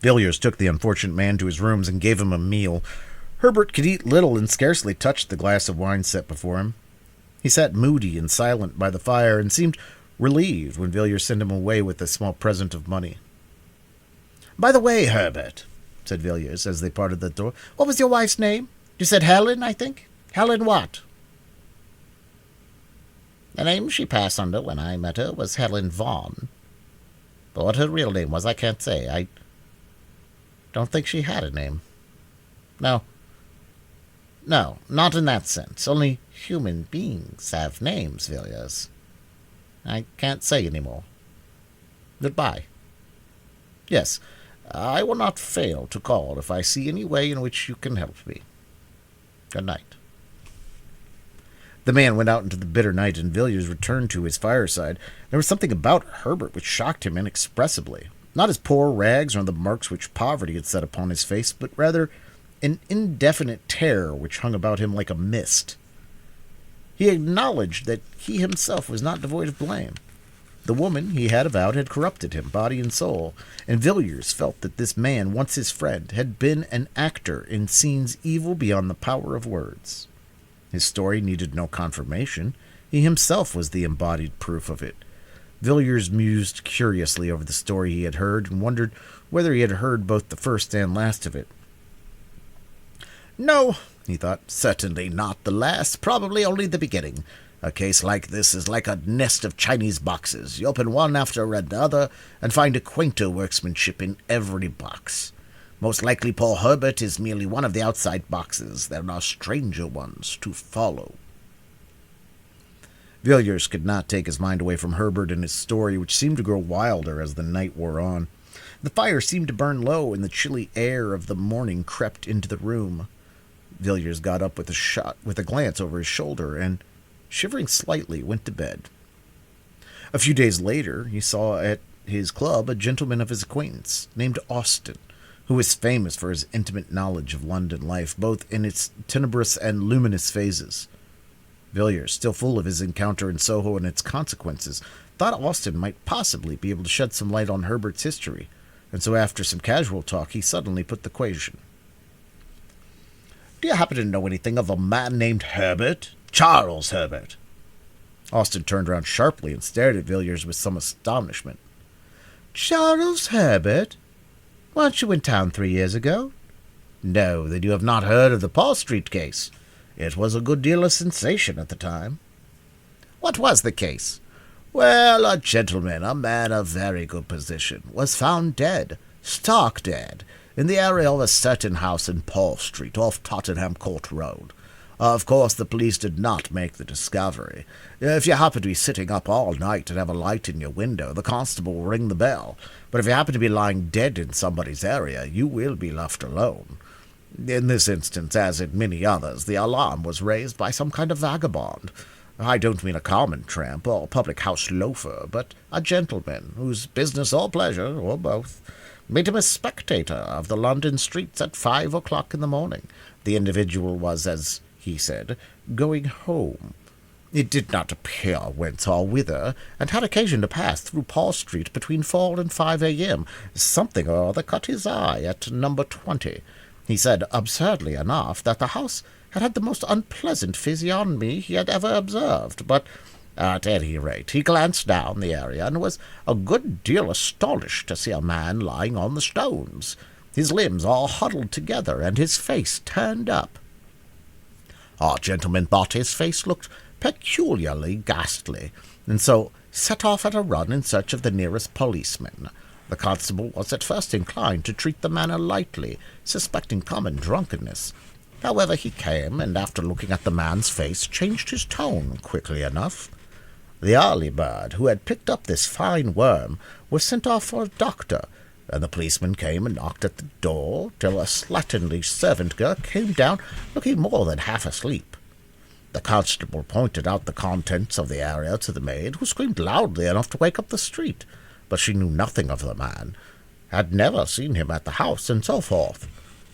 Villiers took the unfortunate man to his rooms and gave him a meal. Herbert could eat little and scarcely touched the glass of wine set before him. He sat moody and silent by the fire and seemed relieved when Villiers sent him away with a small present of money. "By the way, Herbert," said Villiers as they parted the door, "what was your wife's name? You said Helen, I think? Helen what?" "The name she passed under when I met her was Helen Vaughan. But what her real name was, I can't say. I don't think she had a name. No, not in that sense. Only human beings have names, Villiers. I can't say any more. Goodbye. Yes, I will not fail to call if I see any way in which you can help me. Good night." The man went out into the bitter night, and Villiers returned to his fireside. There was something about Herbert which shocked him inexpressibly. Not his poor rags, nor the marks which poverty had set upon his face, but rather an indefinite terror which hung about him like a mist. He acknowledged that he himself was not devoid of blame. The woman he had avowed had corrupted him, body and soul, and Villiers felt that this man, once his friend, had been an actor in scenes evil beyond the power of words. His story needed no confirmation. He himself was the embodied proof of it. Villiers mused curiously over the story he had heard and wondered whether he had heard both the first and last of it. "No," he thought, "certainly not the last, probably only the beginning. A case like this is like a nest of Chinese boxes. You open one after another and find a quainter workmanship in every box. Most likely poor Herbert is merely one of the outside boxes. There are stranger ones to follow." Villiers could not take his mind away from Herbert and his story, which seemed to grow wilder as the night wore on. The fire seemed to burn low, and the chilly air of the morning crept into the room. Villiers got up with a glance over his shoulder, and, shivering slightly, went to bed. A few days later, he saw at his club a gentleman of his acquaintance, named Austin, who was famous for his intimate knowledge of London life, both in its tenebrous and luminous phases. Villiers, still full of his encounter in Soho and its consequences, thought Austin might possibly be able to shed some light on Herbert's history, and so after some casual talk, he suddenly put the question. "Do you happen to know anything of a man named Herbert? Charles Herbert?" Austin turned round sharply and stared at Villiers with some astonishment. "Charles Herbert? Weren't you in town 3 years ago? No, then you have not heard of the Paul Street case. It was a good deal of sensation at the time." "What was the case?" "Well, a gentleman, a man of very good position, was found dead, stark dead, in the area of a certain house in Paul Street, off Tottenham Court Road. Of course, the police did not make the discovery. If you happen to be sitting up all night and have a light in your window, the constable will ring the bell. But if you happen to be lying dead in somebody's area, you will be left alone. In this instance, as in many others, the alarm was raised by some kind of vagabond. I don't mean a common tramp or public-house loafer, but a gentleman whose business or pleasure, or both, made him a spectator of the London streets at 5 o'clock in the morning. The individual was, as he said, going home. It did not appear whence or whither, and had occasion to pass through Paul Street between 4 and 5 a.m. Something or other caught his eye at number 20. He said, absurdly enough, that the house had the most unpleasant physiognomy he had ever observed, but at any rate he glanced down the area and was a good deal astonished to see a man lying on the stones, his limbs all huddled together and his face turned up. Our gentleman thought his face looked peculiarly ghastly, and so set off at a run in search of the nearest policeman. The constable was at first inclined to treat the matter lightly, suspecting common drunkenness. However, he came, and after looking at the man's face, changed his tone quickly enough. The early bird, who had picked up this fine worm, was sent off for a doctor, and the policeman came and knocked at the door, till a slatternly servant girl came down, looking more than half asleep. The constable pointed out the contents of the area to the maid, who screamed loudly enough to wake up the street, but she knew nothing of the man, had never seen him at the house, and so forth.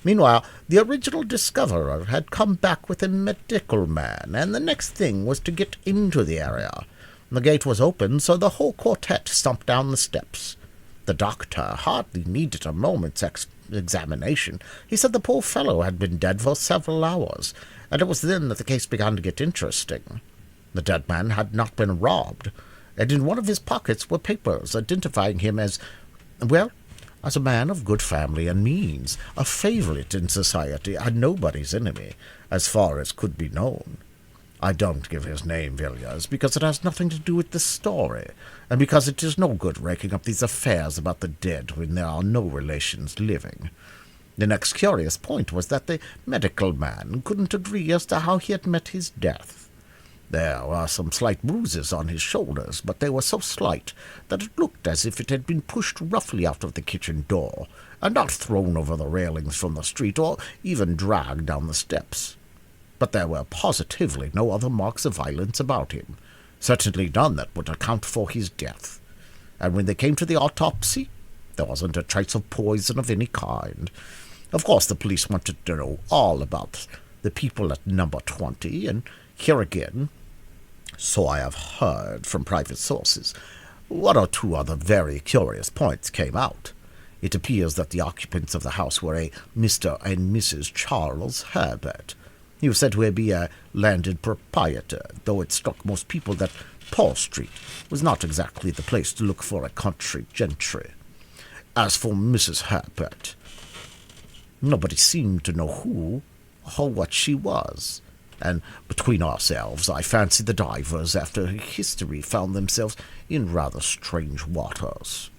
Meanwhile, the original discoverer had come back with a medical man, and the next thing was to get into the area. The gate was open, so the whole quartet stumped down the steps. The doctor hardly needed a moment's examination. He said the poor fellow had been dead for several hours, and it was then that the case began to get interesting. The dead man had not been robbed, and in one of his pockets were papers identifying him as, well, as a man of good family and means, a favourite in society, and nobody's enemy, as far as could be known. I don't give his name, Villiers, because it has nothing to do with the story, and because it is no good raking up these affairs about the dead when there are no relations living. The next curious point was that the medical man couldn't agree as to how he had met his death. There were some slight bruises on his shoulders, but they were so slight that it looked as if it had been pushed roughly out of the kitchen door, and not thrown over the railings from the street, or even dragged down the steps. But there were positively no other marks of violence about him, certainly none that would account for his death. And when they came to the autopsy, there wasn't a trace of poison of any kind. Of course, the police wanted to know all about the people at number 20, and here again, so I have heard from private sources, one or two other very curious points came out. It appears that the occupants of the house were a Mr. and Mrs. Charles Herbert. He was said to be a landed proprietor, though it struck most people that Paul Street was not exactly the place to look for a country gentry. As for Mrs. Herbert, nobody seemed to know who or what she was, and between ourselves, I fancy the divers, after her history, found themselves in rather strange waters.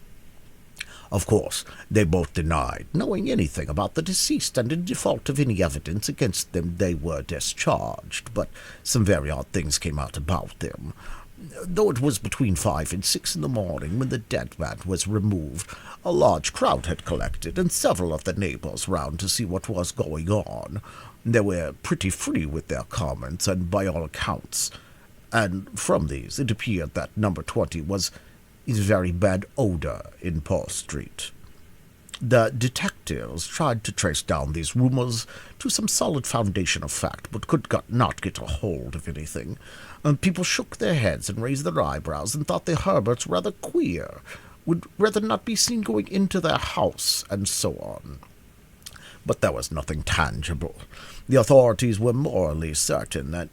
Of course, they both denied knowing anything about the deceased, and in default of any evidence against them, they were discharged, but some very odd things came out about them. Though it was between 5 and 6 in the morning when the dead man was removed, a large crowd had collected, and several of the neighbors round to see what was going on. They were pretty free with their comments, and by all accounts, and from these it appeared that number 20 was in very bad odor in Paul Street. The detectives tried to trace down these rumors to some solid foundation of fact, but could not get a hold of anything. People shook their heads and raised their eyebrows and thought the Herberts rather queer, would rather not be seen going into their house, and so on. But there was nothing tangible. The authorities were morally certain that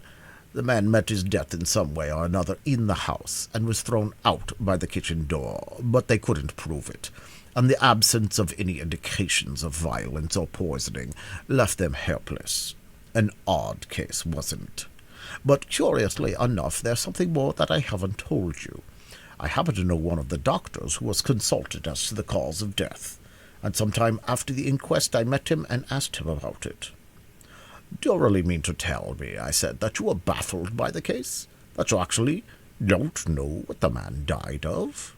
the man met his death in some way or another in the house and was thrown out by the kitchen door, but they couldn't prove it, and the absence of any indications of violence or poisoning left them helpless. An odd case, wasn't it? But curiously enough, there's something more that I haven't told you. I happen to know one of the doctors who was consulted as to the cause of death, and some time after the inquest I met him and asked him about it. "Do you really mean to tell me," I said, "that you were baffled by the case? That you actually don't know what the man died of?"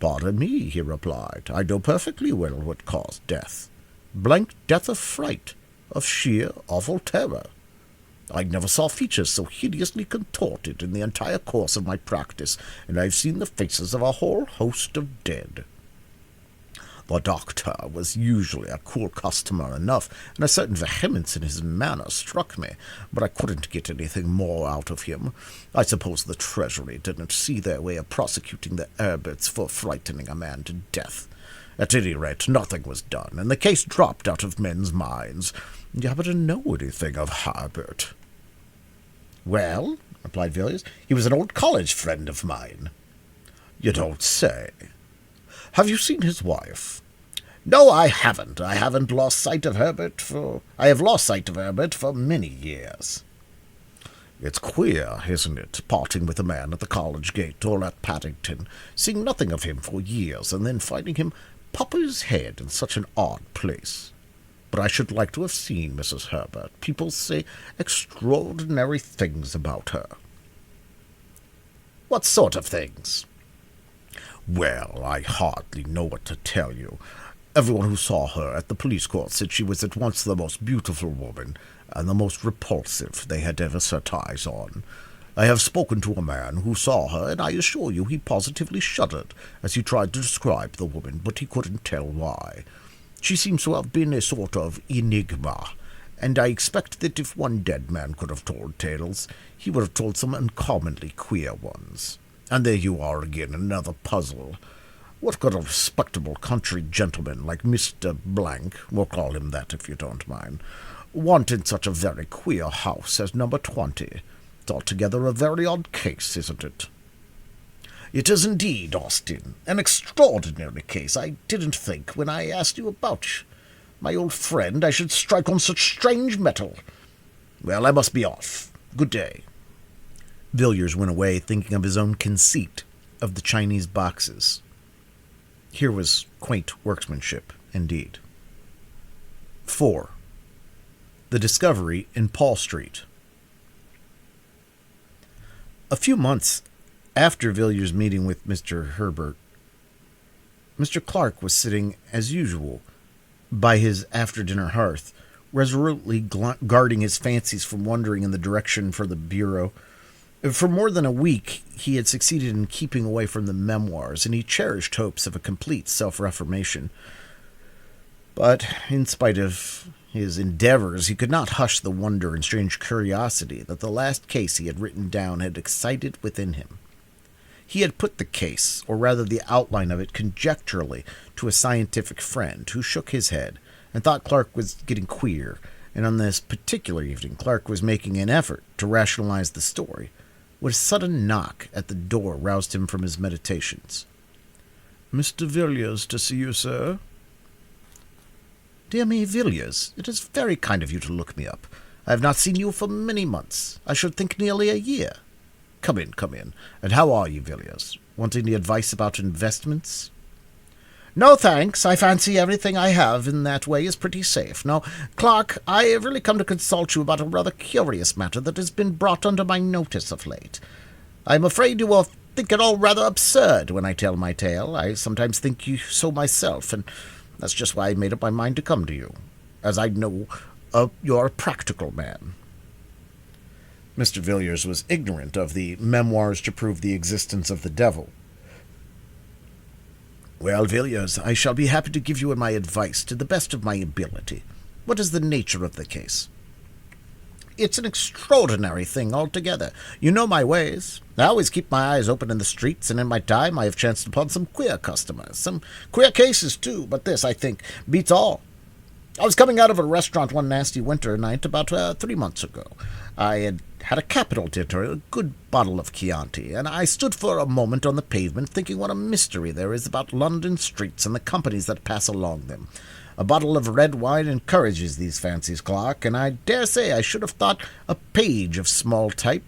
"Pardon me," he replied, "I know perfectly well what caused death. Blank death of fright, of sheer awful terror. I never saw features so hideously contorted in the entire course of my practice, and I've seen the faces of a whole host of dead." The doctor was usually a cool customer enough, and a certain vehemence in his manner struck me, but I couldn't get anything more out of him. I suppose the Treasury didn't see their way of prosecuting the Herberts for frightening a man to death. At any rate, nothing was done, and the case dropped out of men's minds. Do you happen to know anything of Herbert? "Well," replied Villiers, "he was an old college friend of mine." "You don't say. Have you seen his wife?" "No, I haven't. I have lost sight of Herbert for many years." "It's queer, isn't it, parting with a man at the college gate or at Paddington, seeing nothing of him for years, and then finding him pop his head in such an odd place. But I should like to have seen Mrs. Herbert. People say extraordinary things about her." "What sort of things?" "Well, I hardly know what to tell you. Everyone who saw her at the police court said she was at once the most beautiful woman and the most repulsive they had ever set eyes on. I have spoken to a man who saw her, and I assure you he positively shuddered as he tried to describe the woman, but he couldn't tell why. She seems to have been a sort of enigma, and I expect that if one dead man could have told tales, he would have told some uncommonly queer ones. And there you are again, another puzzle. What could a respectable country gentleman like Mr. Blank, we'll call him that if you don't mind, want in such a very queer house as number 20? It's altogether a very odd case, isn't it?" "It is indeed, Austin. An extraordinary case. I didn't think, when I asked you about my old friend, I should strike on such strange metal. Well, I must be off. Good day." Villiers went away thinking of his own conceit of the Chinese boxes. Here was quaint workmanship, indeed. 4. The Discovery in Paul Street. A few months after Villiers' meeting with Mr. Herbert, Mr. Clarke was sitting, as usual, by his after-dinner hearth, resolutely guarding his fancies from wandering in the direction for the bureau. For more than a week, he had succeeded in keeping away from the Memoirs, and he cherished hopes of a complete self-reformation. But, in spite of his endeavors, he could not hush the wonder and strange curiosity that the last case he had written down had excited within him. He had put the case, or rather the outline of it, conjecturally to a scientific friend, who shook his head and thought Clarke was getting queer, and on this particular evening Clarke was making an effort to rationalize the story, when a sudden knock at the door roused him from his meditations. "Mr. Villiers to see you, sir." "Dear me, Villiers, it is very kind of you to look me up. I have not seen you for many months. I should think nearly a year. Come in. And how are you, Villiers? Want any advice about investments?" "No, thanks. I fancy everything I have in that way is pretty safe. Now, Clarke, I have really come to consult you about a rather curious matter that has been brought under my notice of late. I'm afraid you will think it all rather absurd when I tell my tale. I sometimes think so myself, and that's just why I made up my mind to come to you, as I know you're a practical man." Mr. Villiers was ignorant of the Memoirs to prove the existence of the devil. "Well, Villiers, I shall be happy to give you my advice to the best of my ability. What is the nature of the case?" "It's an extraordinary thing altogether. You know my ways. I always keep my eyes open in the streets, and in my time I have chanced upon some queer customers, some queer cases, too, but this, I think, beats all. I was coming out of a restaurant one nasty winter night about 3 months ago. I had a capital dinner, a good bottle of Chianti, and I stood for a moment on the pavement thinking what a mystery there is about London streets and the companies that pass along them. A bottle of red wine encourages these fancies, Clarke, and I dare say I should have thought a page of small type,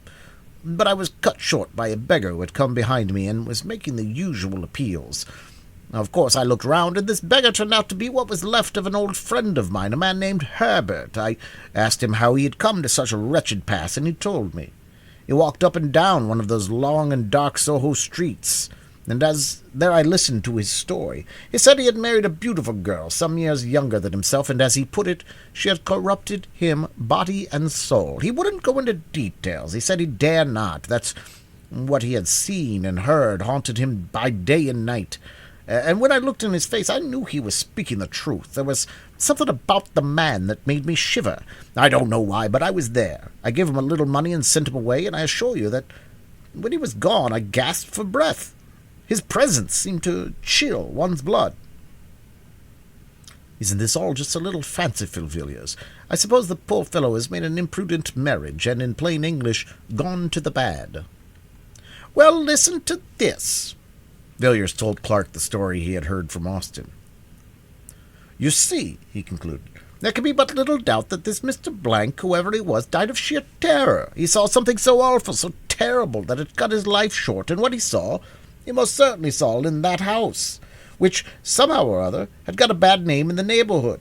but I was cut short by a beggar who had come behind me and was making the usual appeals. Of course, I looked round, and this beggar turned out to be what was left of an old friend of mine, a man named Herbert. I asked him how he had come to such a wretched pass, and he told me. He walked up and down one of those long and dark Soho streets, and as there I listened to his story. He said he had married a beautiful girl, some years younger than himself, and as he put it, she had corrupted him body and soul. He wouldn't go into details. He said he dare not. That's what he had seen and heard haunted him by day and night. And when I looked in his face, I knew he was speaking the truth. There was something about the man that made me shiver. I don't know why, but I was there. I gave him a little money and sent him away, and I assure you that when he was gone, I gasped for breath. His presence seemed to chill one's blood." "Isn't this all just a little fanciful, Villiers? I suppose the poor fellow has made an imprudent marriage, and in plain English, gone to the bad." "Well, listen to this." Villiers told Clarke the story he had heard from Austin. "You see," he concluded, "there can be but little doubt that this Mr. Blank, whoever he was, died of sheer terror. He saw something so awful, so terrible, that it cut his life short, and what he saw, he most certainly saw in that house, which, somehow or other, had got a bad name in the neighborhood.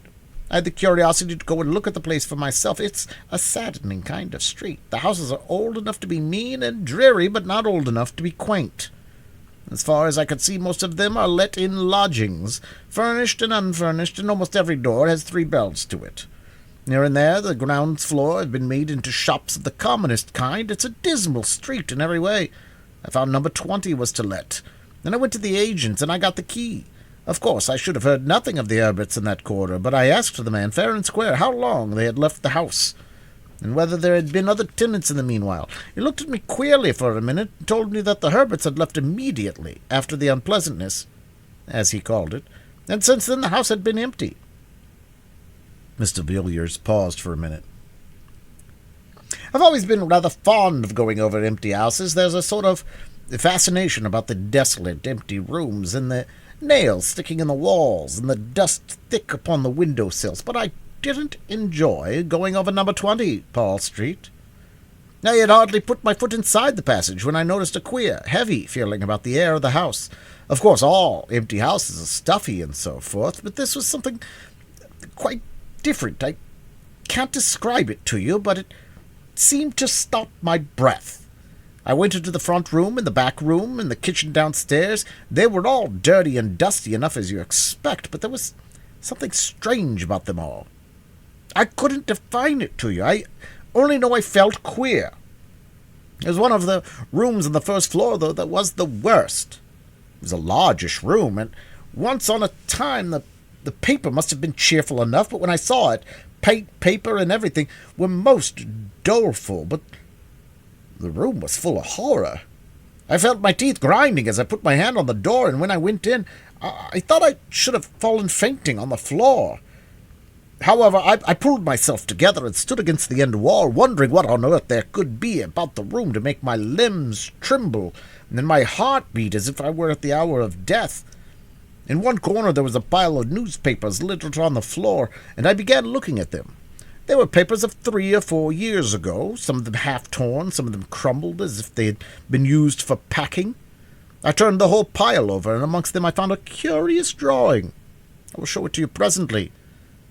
I had the curiosity to go and look at the place for myself. It's a saddening kind of street. The houses are old enough to be mean and dreary, but not old enough to be quaint. As far as I could see, most of them are let in lodgings, furnished and unfurnished, and almost every door has 3 bells to it. Here and there, the ground floor has been made into shops of the commonest kind. It's a dismal street in every way. I found number 20 was to let. Then I went to the agents, and I got the key. Of course, I should have heard nothing of the Herberts in that quarter, but I asked the man fair and square how long they had left the house, and whether there had been other tenants in the meanwhile. He looked at me queerly for a minute, and told me that the Herberts had left immediately after the unpleasantness, as he called it, and since then the house had been empty." Mr. Villiers paused for a minute. "I've always been rather fond of going over empty houses. There's a sort of fascination about the desolate, empty rooms, and the nails sticking in the walls, and the dust thick upon the window-sills, but I didn't enjoy going over number 20, Paul Street. I had hardly put my foot inside the passage when I noticed a queer, heavy feeling about the air of the house. Of course, all empty houses are stuffy and so forth, but this was something quite different. I can't describe it to you, but it seemed to stop my breath. I went into the front room and the back room and the kitchen downstairs. They were all dirty and dusty enough as you expect, but there was something strange about them all. I couldn't define it to you. I only know I felt queer. There was one of the rooms on the first floor, though, that was the worst. It was a largish room, and once on a time the paper must have been cheerful enough, but when I saw it, paper and everything were most doleful, but the room was full of horror. I felt my teeth grinding as I put my hand on the door, and when I went in, I thought I should have fallen fainting on the floor. However, I pulled myself together and stood against the end wall, wondering what on earth there could be about the room to make my limbs tremble and my heart beat as if I were at the hour of death. In one corner there was a pile of newspapers littered on the floor, and I began looking at them. They were papers of 3 or 4 years ago, some of them half torn, some of them crumbled as if they had been used for packing. I turned the whole pile over, and amongst them I found a curious drawing. I will show it to you presently,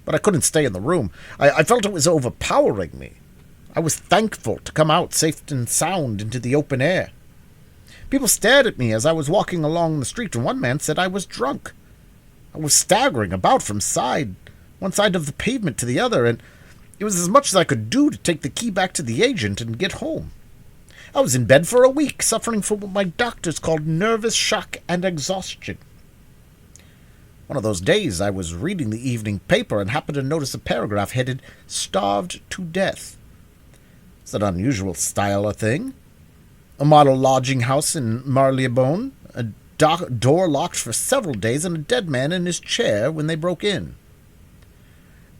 but I couldn't stay in the room. I felt it was overpowering me. I was thankful to come out safe and sound into the open air. People stared at me as I was walking along the street, and one man said I was drunk. I was staggering about from one side of the pavement to the other, and it was as much as I could do to take the key back to the agent and get home. I was in bed for a week, suffering from what my doctors called nervous shock and exhaustion. One of those days I was reading the evening paper and happened to notice a paragraph headed "Starved to Death." It's an unusual style of thing. A model lodging house in Marylebone, a door locked for several days, and a dead man in his chair when they broke in.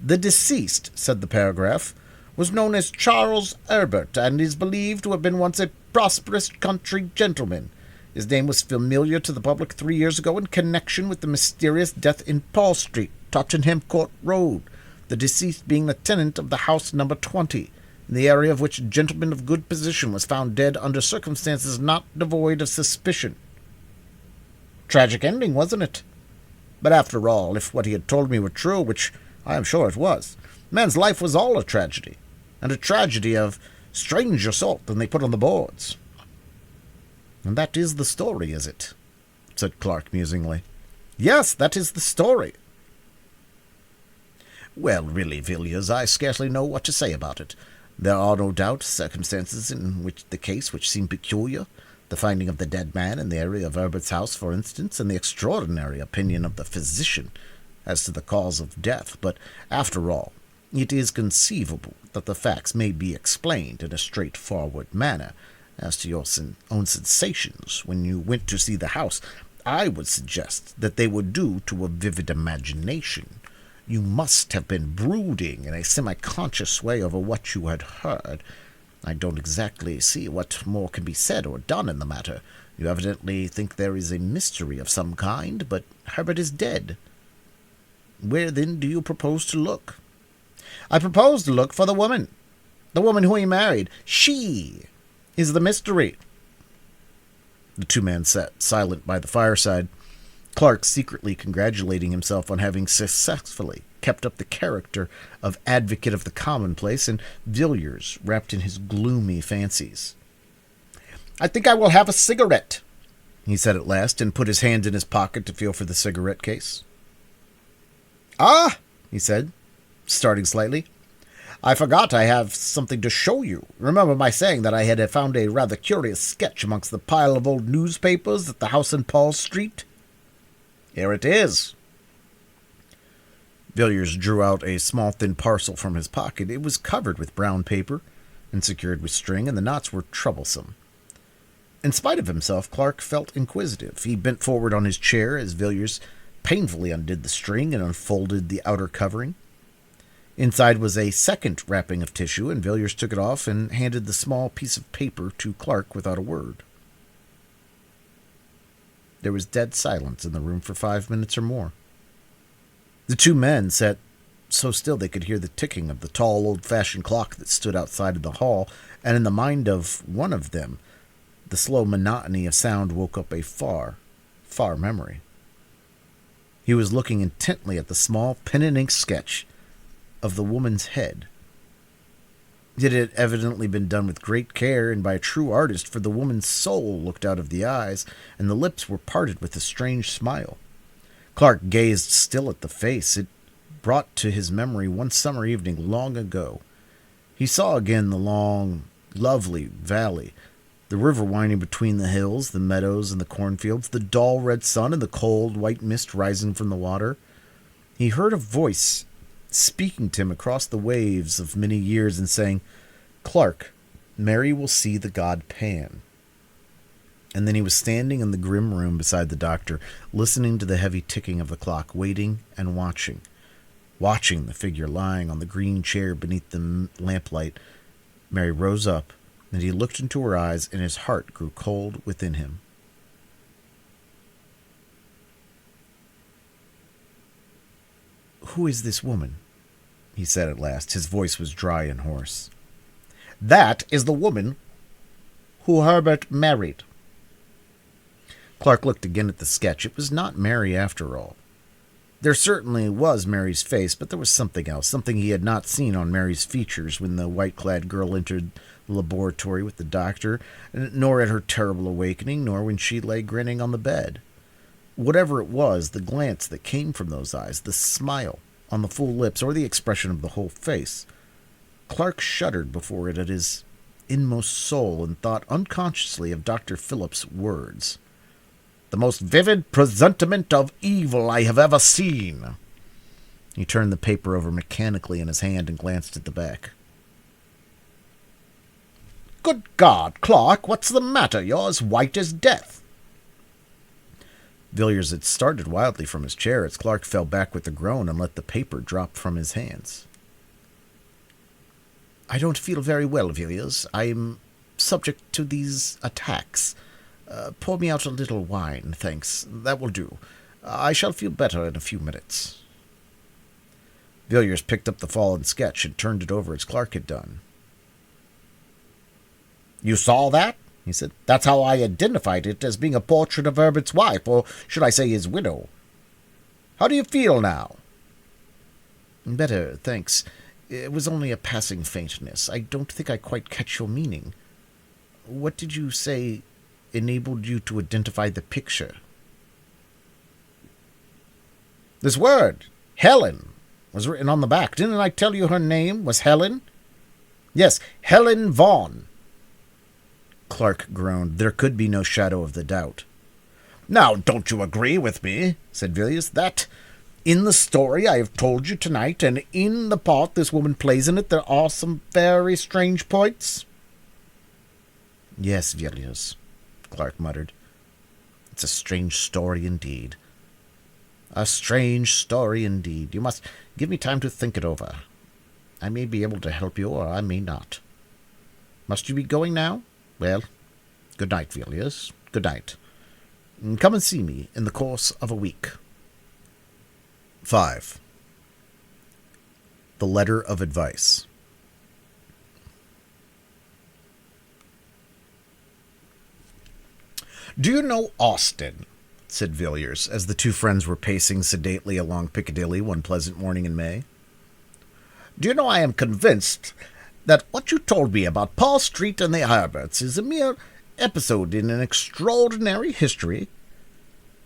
The deceased, said the paragraph, was known as Charles Herbert, and is believed to have been once a prosperous country gentleman. His name was familiar to the public 3 years ago in connection with the mysterious death in Paul Street, Tottenham Court Road, the deceased being the tenant of the house number 20, in the area of which a gentleman of good position was found dead under circumstances not devoid of suspicion. Tragic ending, wasn't it? But after all, if what he had told me were true, which I am sure it was, man's life was all a tragedy, and a tragedy of stranger sort than they put on the boards. And that is the story, is it? Said Clarke musingly. Yes, that is the story. Well, really, Villiers, I scarcely know what to say about it. There are no doubt circumstances in which the case which seem peculiar, the finding of the dead man in the area of Herbert's house, for instance, and the extraordinary opinion of the physician as to the cause of death, but after all, it is conceivable that the facts may be explained in a straightforward manner. As to your own sensations when you went to see the house, I would suggest that they were due to a vivid imagination. You must have been brooding in a semi-conscious way over what you had heard. I don't exactly see what more can be said or done in the matter. You evidently think there is a mystery of some kind, but Herbert is dead. Where, then, do you propose to look? I propose to look for the woman who he married. She is the mystery. The two men sat silent by the fireside, Clarke secretly congratulating himself on having successfully kept up the character of advocate of the commonplace, and Villiers wrapped in his gloomy fancies. I think I will have a cigarette, he said at last, and put his hand in his pocket to feel for the cigarette case. Ah, he said, starting slightly. I forgot I have something to show you. Remember my saying that I had found a rather curious sketch amongst the pile of old newspapers at the house in Paul Street? Here it is. Villiers drew out a small thin parcel from his pocket. It was covered with brown paper and secured with string, and the knots were troublesome. In spite of himself, Clarke felt inquisitive. He bent forward on his chair as Villiers painfully undid the string and unfolded the outer covering. Inside was a second wrapping of tissue, and Villiers took it off and handed the small piece of paper to Clarke without a word. There was dead silence in the room for 5 minutes or more. The two men sat so still they could hear the ticking of the tall, old-fashioned clock that stood outside of the hall, and in the mind of one of them, the slow monotony of sound woke up a far, far memory. He was looking intently at the small pen-and-ink sketch of the woman's head. It had evidently been done with great care and by a true artist, for the woman's soul looked out of the eyes, and the lips were parted with a strange smile. Clarke gazed still at the face. It brought to his memory one summer evening long ago. He saw again the long, lovely valley, the river winding between the hills, the meadows and the cornfields, the dull red sun and the cold white mist rising from the water. He heard a voice speaking to him across the waves of many years and saying, Clarke, Mary will see the god Pan. And then he was standing in the grim room beside the doctor, listening to the heavy ticking of the clock, waiting and watching the figure lying on the green chair beneath the lamplight. Mary rose up, and he looked into her eyes, and his heart grew cold within him. Who is this woman? He said at last. His voice was dry and hoarse. That is the woman who Herbert married. Clarke looked again at the sketch. It was not Mary after all. There certainly was Mary's face, but there was something else, something he had not seen on Mary's features when the white-clad girl entered the laboratory with the doctor, nor at her terrible awakening, nor when she lay grinning on the bed. Whatever it was, the glance that came from those eyes, the smile on the full lips, or the expression of the whole face, Clarke shuddered before it at his inmost soul and thought unconsciously of Dr. Phillips' words. "The most vivid presentiment of evil I have ever seen." He turned the paper over mechanically in his hand and glanced at the back. "Good God, Clarke, what's the matter? You're as white as death." Villiers had started wildly from his chair as Clarke fell back with a groan and let the paper drop from his hands. "I don't feel very well, Villiers. I'm subject to these attacks. Pour me out a little wine, thanks. That will do. I shall feel better in a few minutes." Villiers picked up the fallen sketch and turned it over as Clarke had done. "You saw that?" he said. "That's how I identified it as being a portrait of Herbert's wife, or should I say his widow. How do you feel now?" "Better, thanks. It was only a passing faintness. I don't think I quite catch your meaning. What did you say enabled you to identify the picture?" "This word, Helen, was written on the back. Didn't I tell you her name was Helen? Yes, Helen Vaughan." Clarke groaned. There could be no shadow of the doubt. "Now, don't you agree with me," said Villiers, "that in the story I have told you tonight, and in the part this woman plays in it, there are some very strange points?" "Yes, Villiers," Clarke muttered. "It's a strange story indeed. A strange story indeed. You must give me time to think it over. I may be able to help you, or I may not. Must you be going now? Well, good night, Villiers. Good night. Come and see me in the course of a week." 5. The Letter of Advice. "Do you know Austin?" said Villiers, as the two friends were pacing sedately along Piccadilly one pleasant morning in May. "Do you know I am convinced that what you told me about Paul Street and the Herberts is a mere episode in an extraordinary history?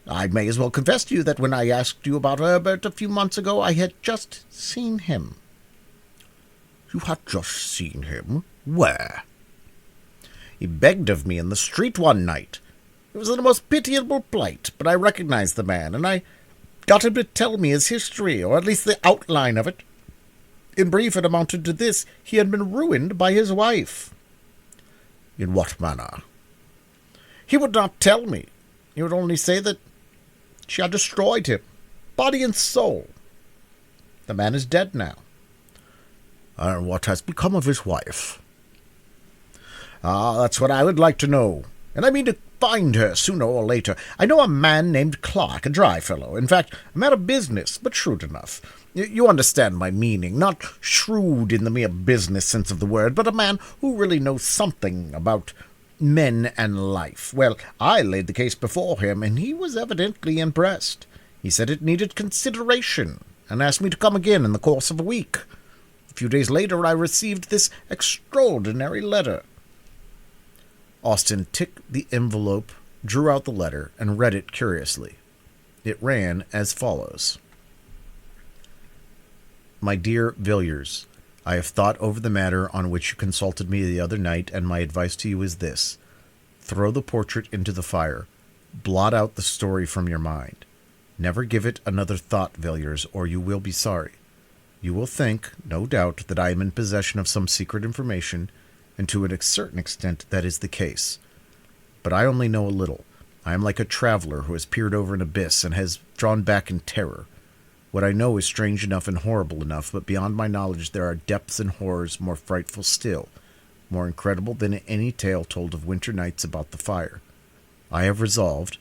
I may as well confess to you that when I asked you about Herbert a few months ago, I had just seen him." "You had just seen him? Where?" "He begged of me in the street one night. It was in a most pitiable plight, but I recognized the man, and I got him to tell me his history, or at least the outline of it. In brief, it amounted to this: he had been ruined by his wife." "In what manner?" "He would not tell me. He would only say that she had destroyed him, body and soul. The man is dead now." "And what has become of his wife?" "Ah, that's what I would like to know, and I mean to find her sooner or later. I know a man named Clarke, a dry fellow. In fact, a man of business, but shrewd enough. You understand my meaning. Not shrewd in the mere business sense of the word, but a man who really knows something about men and life. Well, I laid the case before him, and he was evidently impressed. He said it needed consideration, and asked me to come again in the course of a week. A few days later I received this extraordinary letter." Austin took the envelope, drew out the letter, and read it curiously. It ran as follows. "My dear Villiers, I have thought over the matter on which you consulted me the other night, and my advice to you is this: throw the portrait into the fire. Blot out the story from your mind. Never give it another thought, Villiers, or you will be sorry. You will think, no doubt, that I am in possession of some secret information, and to a certain extent that is the case. But I only know a little. I am like a traveler who has peered over an abyss and has drawn back in terror. What I know is strange enough and horrible enough, but beyond my knowledge there are depths and horrors more frightful still, more incredible than any tale told of winter nights about the fire. I have resolved,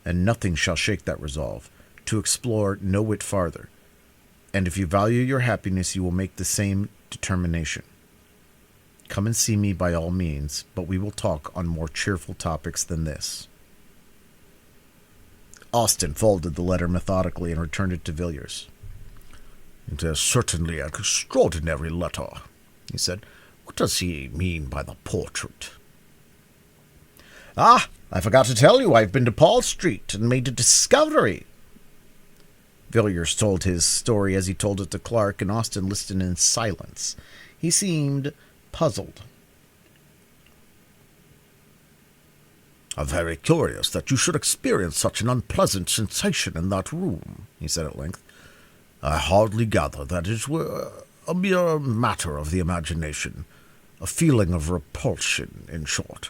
and nothing shall shake that resolve, to explore no whit farther. And if you value your happiness, you will make the same determination. Come and see me by all means, but we will talk on more cheerful topics than this." Austin folded the letter methodically and returned it to Villiers. "It is certainly an extraordinary letter," he said. "What does he mean by the portrait?" "Ah, I forgot to tell you, I've been to Paul Street and made a discovery." Villiers told his story as he told it to Clarke, and Austin listened in silence. He seemed puzzled. "Very curious that you should experience such an unpleasant sensation in that room," he said at length. "I hardly gather that it were a mere matter of the imagination, a feeling of repulsion, in short."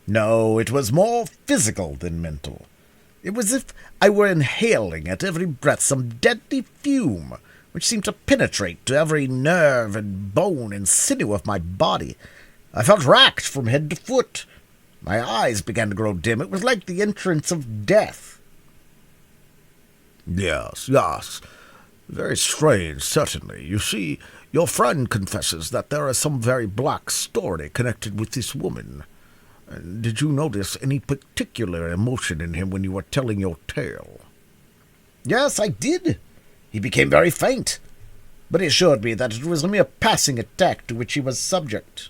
"No, it was more physical than mental. It was as if I were inhaling at every breath some deadly fume, which seemed to penetrate to every nerve and bone and sinew of my body. I felt racked from head to foot. My eyes began to grow dim. It was like the entrance of death." Yes. Very strange, certainly. You see, your friend confesses that there is some very black story connected with this woman. Did you notice any particular emotion in him when you were telling your tale?" "Yes, I did. He became very faint, but he assured me that it was a mere passing attack to which he was subject."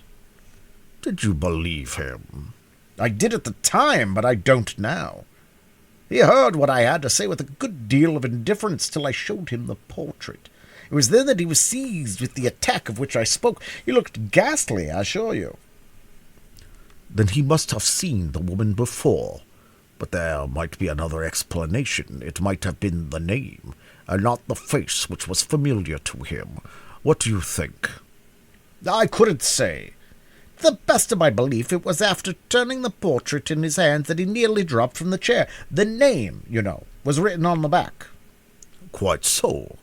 "Did you believe him?" "I did at the time, but I don't now. He heard what I had to say with a good deal of indifference till I showed him the portrait. It was then that he was seized with the attack of which I spoke. He looked ghastly, I assure you." "Then he must have seen the woman before. But there might be another explanation. It might have been the name, and not the face which was familiar to him. What do you think?" "I couldn't say. To the best of my belief, it was after turning the portrait in his hands that he nearly dropped from the chair. The name, you know, was written on the back." "Quite so.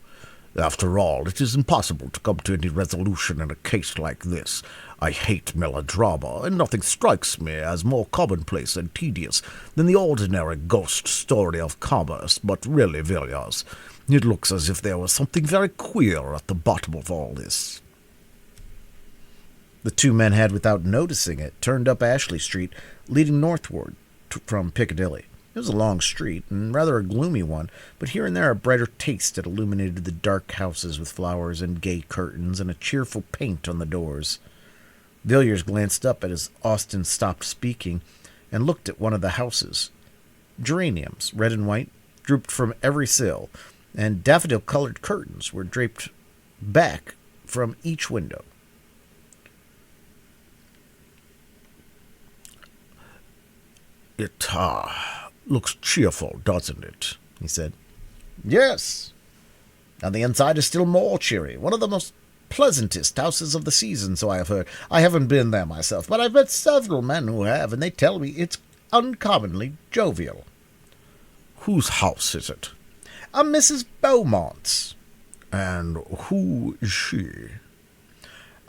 After all, it is impossible to come to any resolution in a case like this. I hate melodrama, and nothing strikes me as more commonplace and tedious than the ordinary ghost story of commerce. But really, Villiers, it looks as if there was something very queer at the bottom of all this." The two men had, without noticing it, turned up Ashley Street, leading northward from Piccadilly. It was a long street, and rather a gloomy one, but here and there a brighter taste had illuminated the dark houses with flowers and gay curtains and a cheerful paint on the doors. Villiers glanced up as Austin stopped speaking and looked at one of the houses. Geraniums, red and white, drooped from every sill, and daffodil-colored curtains were draped back from each window. "It looks cheerful, doesn't it?" he said. "Yes, and the inside is still more cheery. One of the most pleasantest houses of the season, so I have heard. I haven't been there myself, but I've met several men who have, and they tell me it's uncommonly jovial." "Whose house is it?" "A Mrs. Beaumont's." "And who is she?"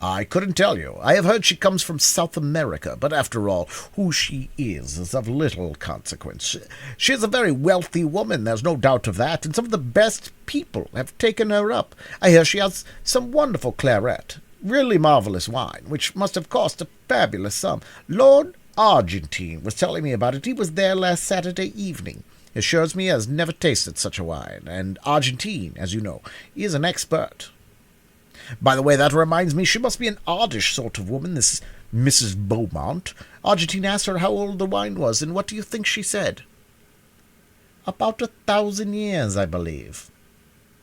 "I couldn't tell you. I have heard she comes from South America, but after all, who she is of little consequence. She is a very wealthy woman, there's no doubt of that, and some of the best people have taken her up. I hear she has some wonderful claret, really marvelous wine, which must have cost a fabulous sum. Lord Argentine was telling me about it. He was there last Saturday evening. He assures me he has never tasted such a wine, and Argentine, as you know, is an expert. By the way, that reminds me, she must be an oddish sort of woman, this Mrs. Beaumont. Argentine asked her how old the wine was, and what do you think she said? About 1,000 years, I believe.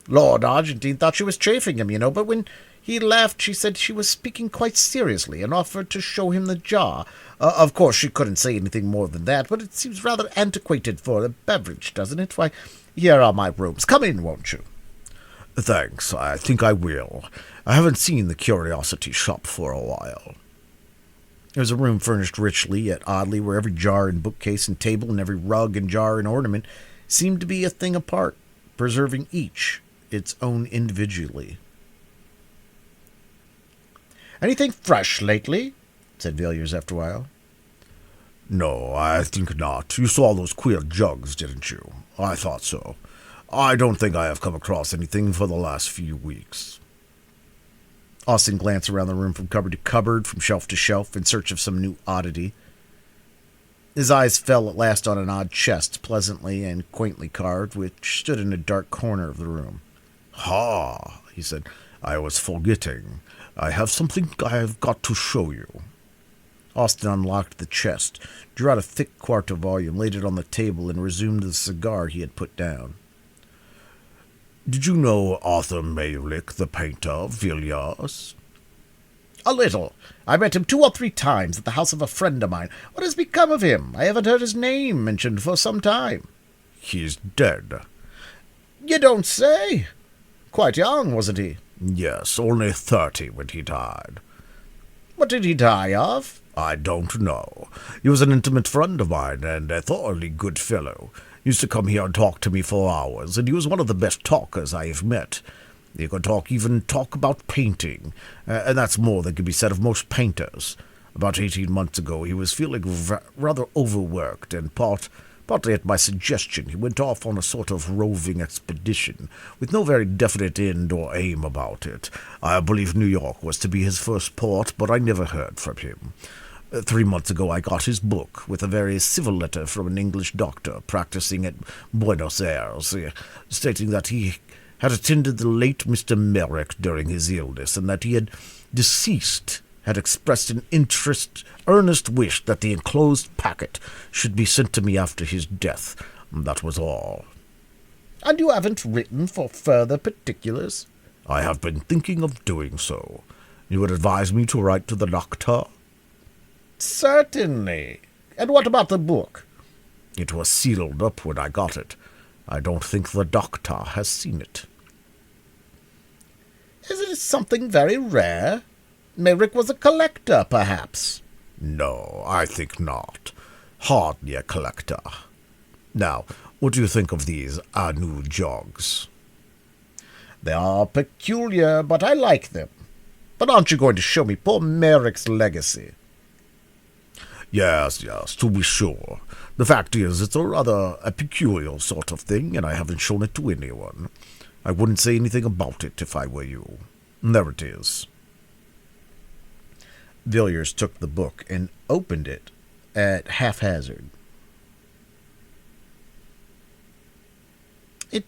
Lord Argentine thought she was chaffing him, you know, but when he laughed, she said she was speaking quite seriously and offered to show him the jar. Of course, she couldn't say anything more than that, but it seems rather antiquated for a beverage, doesn't it? Why, here are my rooms. Come in, won't you?" "Thanks, I think I will. I haven't seen the curiosity shop for a while." It was a room furnished richly, yet oddly, where every jar and bookcase and table and every rug and jar and ornament seemed to be a thing apart, preserving each its own individually. "Anything fresh lately?" said Villiers after a while. "No, I think not. You saw those queer jugs, didn't you? I thought so. I don't think I have come across anything for the last few weeks." Austin glanced around the room from cupboard to cupboard, from shelf to shelf, in search of some new oddity. His eyes fell at last on an odd chest, pleasantly and quaintly carved, which stood in a dark corner of the room. "Ha," he said. "I was forgetting. I have something I have got to show you." Austin unlocked the chest, drew out a thick quarto volume, laid it on the table, and resumed the cigar he had put down. "Did you know Arthur Maylick, the painter, Villiers?" "A little. I met him 2 or 3 times at the house of a friend of mine. What has become of him? I haven't heard his name mentioned for some time." "He's dead." "You don't say? Quite young, wasn't he?" "Yes, only 30 when he died." "What did he die of?" "I don't know. He was an intimate friend of mine, and a thoroughly good fellow. He used to come here and talk to me for hours, and he was one of the best talkers I have met. He could talk about painting, and that's more than can be said of most painters. About 18 months ago he was feeling rather overworked, and partly at my suggestion he went off on a sort of roving expedition, with no very definite end or aim about it. I believe New York was to be his first port, but I never heard from him. 3 months ago I got his book, with a very civil letter from an English doctor practicing at Buenos Aires, stating that he had attended the late Mr. Merrick during his illness, and that he had deceased had expressed an earnest wish that the enclosed packet should be sent to me after his death. That was all." "And you haven't written for further particulars?" "I have been thinking of doing so. You would advise me to write to the doctor?" "Certainly. And what about the book?" "It was sealed up when I got it. I don't think the doctor has seen it." "Is it something very rare? Merrick was a collector, perhaps?" "No, I think not. Hardly a collector. Now, what do you think of these new jogs?" "They are peculiar, but I like them. But aren't you going to show me poor Merrick's legacy?" Yes, to be sure. The fact is, it's a peculiar sort of thing, and I haven't shown it to anyone. I wouldn't say anything about it if I were you. There it is." Villiers took the book and opened it at haphazard. "It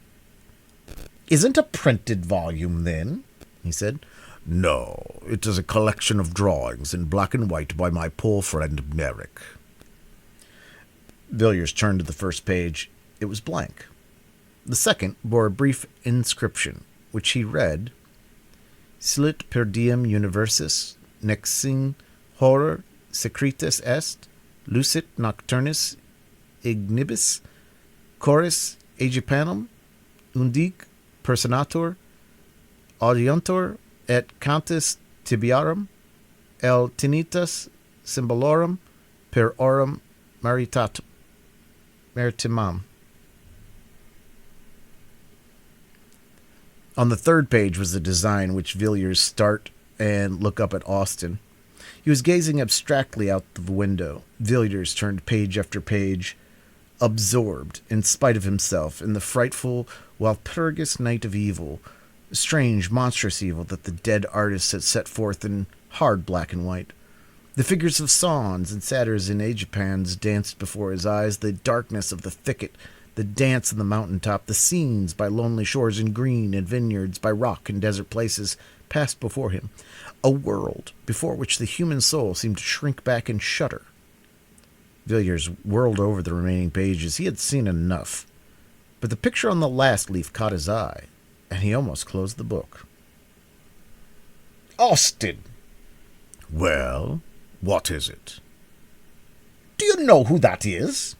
isn't a printed volume, then?" he said. "No, it is a collection of drawings in black and white by my poor friend Merrick." Villiers turned to the first page. It was blank. The second bore a brief inscription, which he read: "Silit per diem universis, nexing horror secretus est, lucit nocturnis ignibus, choris aegipanum, undique personatur, audiuntur et cantus tibiarum, el tinitas symbolorum per aurum maritimam." On the third page was a design which Villiers start and look up at Austin. He was gazing abstractly out the window. Villiers turned page after page, absorbed, in spite of himself, in the frightful Walpurgis night of evil, strange, monstrous evil that the dead artist had set forth in hard black and white. The figures of Sawns and satyrs in aegipans danced before his eyes, the darkness of the thicket, the dance on the mountain-top, the scenes by lonely shores and green and vineyards, by rock and desert places, passed before him. A world before which the human soul seemed to shrink back and shudder. Villiers whirled over the remaining pages. He had seen enough. But the picture on the last leaf caught his eye, and he almost closed the book. "Austin!" "Well, what is it?" "Do you know who that is?"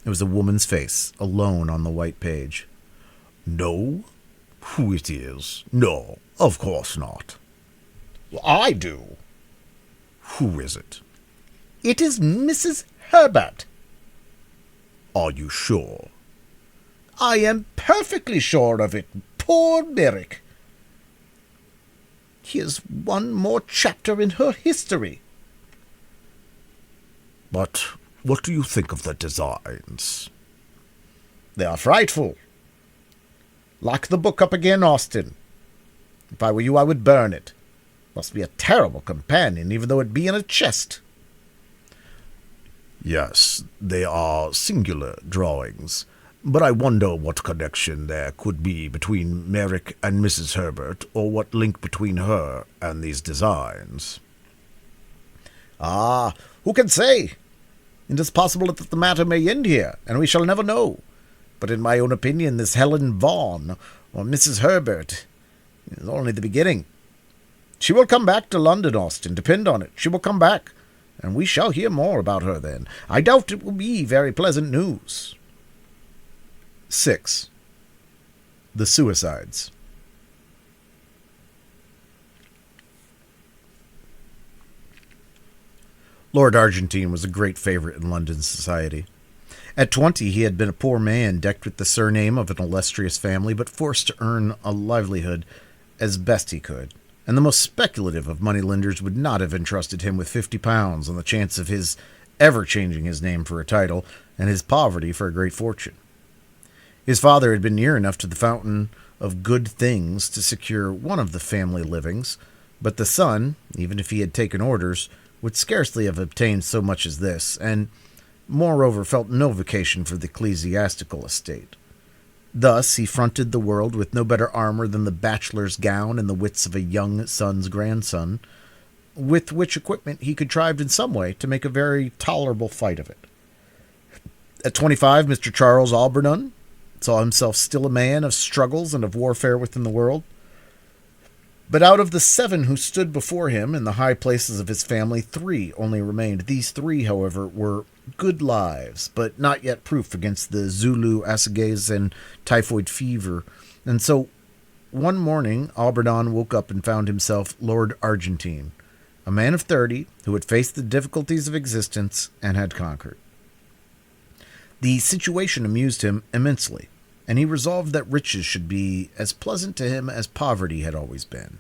It was a woman's face, alone on the white page. "No? Who it is? No, of course not." "I do." "Who is it?" "It is Mrs. Herbert." "Are you sure?" "I am perfectly sure of it. Poor Merrick. He is one more chapter in her history." "But what do you think of the designs?" "They are frightful. Lock the book up again, Austin. If I were you, I would burn it. Must be a terrible companion, even though it be in a chest." Yes, they are singular drawings, but I wonder what connection there could be between Merrick and Mrs. Herbert, or what link between her and these designs. Ah, who can say? It is possible that the matter may end here, and we shall never know. But in my own opinion, this Helen Vaughan, or Mrs. Herbert, is only the beginning. She will come back to London, Austin, depend on it. She will come back, and we shall hear more about her then. I doubt it will be very pleasant news. 6. The Suicides. Lord Argentine was a great favorite in London society. At 20, he had been a poor man, decked with the surname of an illustrious family, but forced to earn a livelihood as best he could. And the most speculative of moneylenders would not have entrusted him with £50 on the chance of his ever changing his name for a title, and his poverty for a great fortune. His father had been near enough to the fountain of good things to secure one of the family livings, but the son, even if he had taken orders, would scarcely have obtained so much as this, and moreover felt no vocation for the ecclesiastical estate. Thus he fronted the world with no better armor than the bachelor's gown and the wits of a young son's grandson, with which equipment he contrived in some way to make a very tolerable fight of it. At 25, Mr. Charles Albernon saw himself still a man of struggles and of warfare within the world. But out of the 7 who stood before him in the high places of his family, 3 only remained. These 3, however, were good lives, but not yet proof against the Zulu assegais and typhoid fever. And so, one morning, Albernon woke up and found himself Lord Argentine, a man of 30 who had faced the difficulties of existence and had conquered. The situation amused him immensely, and he resolved that riches should be as pleasant to him as poverty had always been.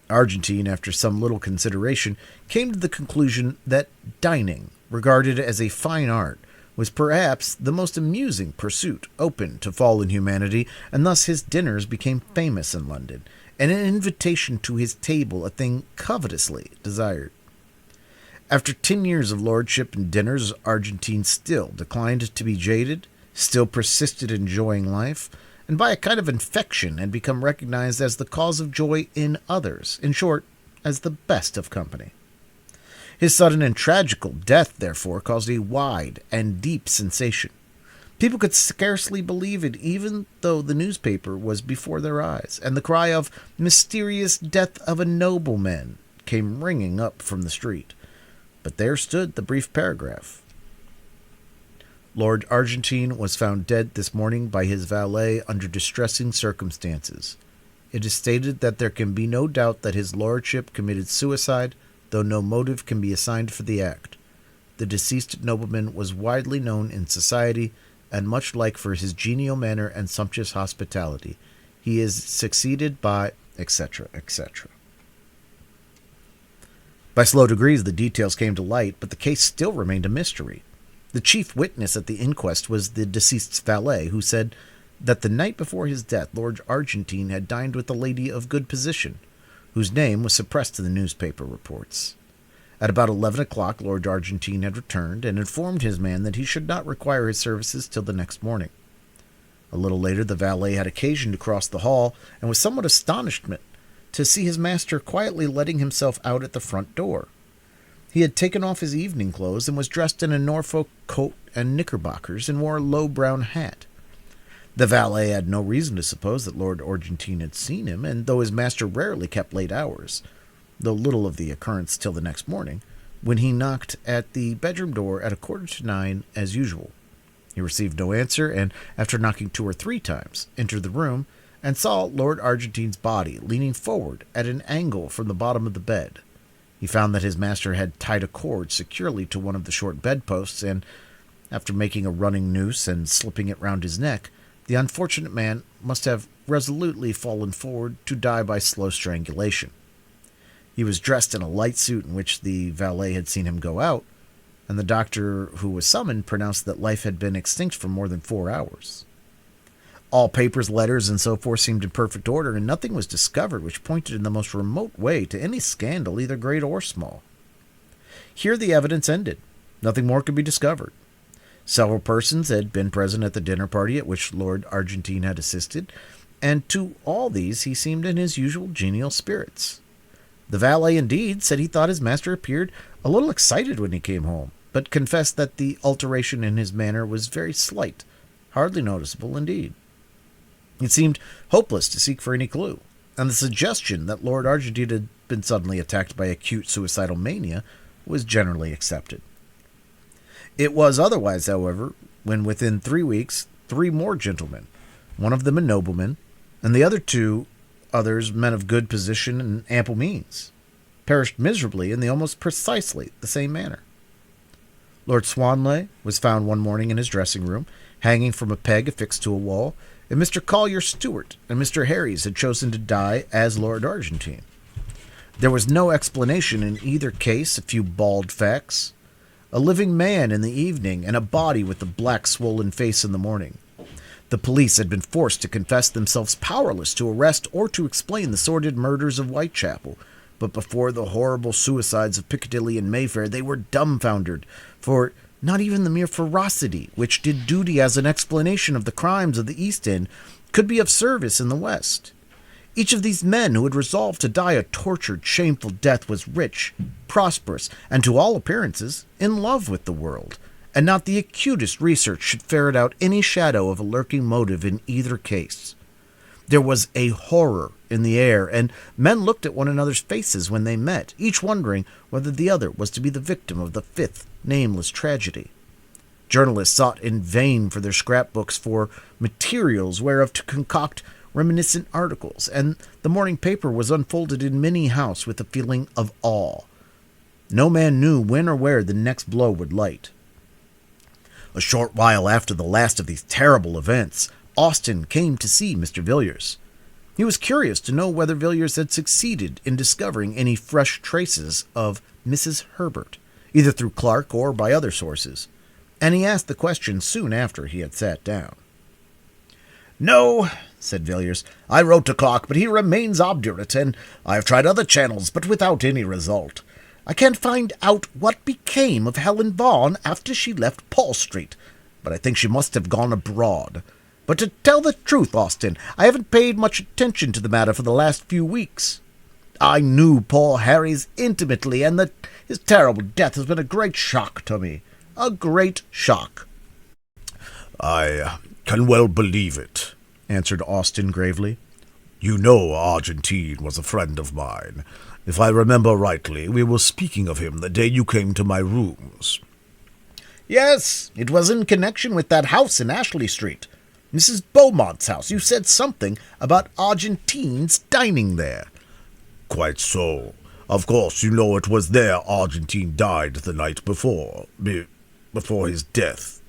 Argentine, after some little consideration, came to the conclusion that dining, regarded as a fine art, was perhaps the most amusing pursuit open to fallen humanity, and thus his dinners became famous in London, and an invitation to his table a thing covetously desired. After 10 years of lordship and dinners, Argentine still declined to be jaded, still persisted in enjoying life, and by a kind of infection had become recognized as the cause of joy in others, in short, as the best of company. His sudden and tragical death, therefore, caused a wide and deep sensation. People could scarcely believe it, even though the newspaper was before their eyes, and the cry of "mysterious death of a nobleman" came ringing up from the street. But there stood the brief paragraph. Lord Argentine was found dead this morning by his valet under distressing circumstances. It is stated that there can be no doubt that his lordship committed suicide, though no motive can be assigned for the act. The deceased nobleman was widely known in society, and much liked for his genial manner and sumptuous hospitality. He is succeeded by, etc., etc. By slow degrees the details came to light, but the case still remained a mystery. The chief witness at the inquest was the deceased's valet, who said that the night before his death Lord Argentine had dined with a lady of good position, whose name was suppressed in the newspaper reports. At about 11 o'clock Lord Argentine had returned, and informed his man that he should not require his services till the next morning. A little later the valet had occasion to cross the hall, and was somewhat astonished to see his master quietly letting himself out at the front door. He had taken off his evening clothes and was dressed in a Norfolk coat and knickerbockers, and wore a low brown hat. The valet had no reason to suppose that Lord Argentine had seen him, and though his master rarely kept late hours, though little of the occurrence till the next morning, when he knocked at the bedroom door at 9:15 as usual. He received no answer, and after knocking 2 or 3 times, entered the room, and saw Lord Argentine's body leaning forward at an angle from the bottom of the bed. He found that his master had tied a cord securely to one of the short bedposts, and, after making a running noose and slipping it round his neck, the unfortunate man must have resolutely fallen forward to die by slow strangulation. He was dressed in a light suit in which the valet had seen him go out, and the doctor who was summoned pronounced that life had been extinct for more than 4 hours. All papers, letters, and so forth seemed in perfect order, and nothing was discovered which pointed in the most remote way to any scandal, either great or small. Here the evidence ended. Nothing more could be discovered. Several persons had been present at the dinner party at which Lord Argentine had assisted, and to all these he seemed in his usual genial spirits. The valet, indeed, said he thought his master appeared a little excited when he came home, but confessed that the alteration in his manner was very slight, hardly noticeable indeed. It seemed hopeless to seek for any clue, and the suggestion that Lord Argentine had been suddenly attacked by acute suicidal mania was generally accepted. It was otherwise, however, when within 3 weeks 3 more gentlemen, one of them a nobleman, and the other 2 others men of good position and ample means, perished miserably in the almost precisely the same manner. Lord Swanley was found one morning in his dressing room, hanging from a peg affixed to a wall, and Mr. Collier Stewart and Mr. Harries had chosen to die as Lord Argentine. There was no explanation in either case, a few bald facts. A living man in the evening, and a body with a black swollen face in the morning. The police had been forced to confess themselves powerless to arrest or to explain the sordid murders of Whitechapel, but before the horrible suicides of Piccadilly and Mayfair they were dumbfounded, for not even the mere ferocity which did duty as an explanation of the crimes of the East End could be of service in the West. Each of these men who had resolved to die a tortured, shameful death was rich, prosperous, and to all appearances in love with the world, and not the acutest research should ferret out any shadow of a lurking motive in either case. There was a horror in the air, and men looked at one another's faces when they met, each wondering whether the other was to be the victim of the 5th nameless tragedy. Journalists sought in vain for their scrapbooks for materials whereof to concoct reminiscent articles, and the morning paper was unfolded in many houses with a feeling of awe. No man knew when or where the next blow would light. A short while after the last of these terrible events, Austin came to see Mr. Villiers. He was curious to know whether Villiers had succeeded in discovering any fresh traces of Mrs. Herbert, either through Clarke or by other sources, and he asked the question soon after he had sat down. "No," said Villiers. "I wrote to Clarke, but he remains obdurate, and I have tried other channels, but without any result. I can't find out what became of Helen Vaughan after she left Paul Street, but I think she must have gone abroad. But to tell the truth, Austin, I haven't paid much attention to the matter for the last few weeks. I knew Paul Harries intimately, and his terrible death has been a great shock to me. A great shock." "I can well believe it," answered Austin gravely. "You know Argentine was a friend of mine. If I remember rightly, we were speaking of him the day you came to my rooms." "Yes, it was in connection with that house in Ashley Street. Mrs. Beaumont's house. You said something about Argentine's dining there." "Quite so. Of course, you know it was there Argentine died the night before his death."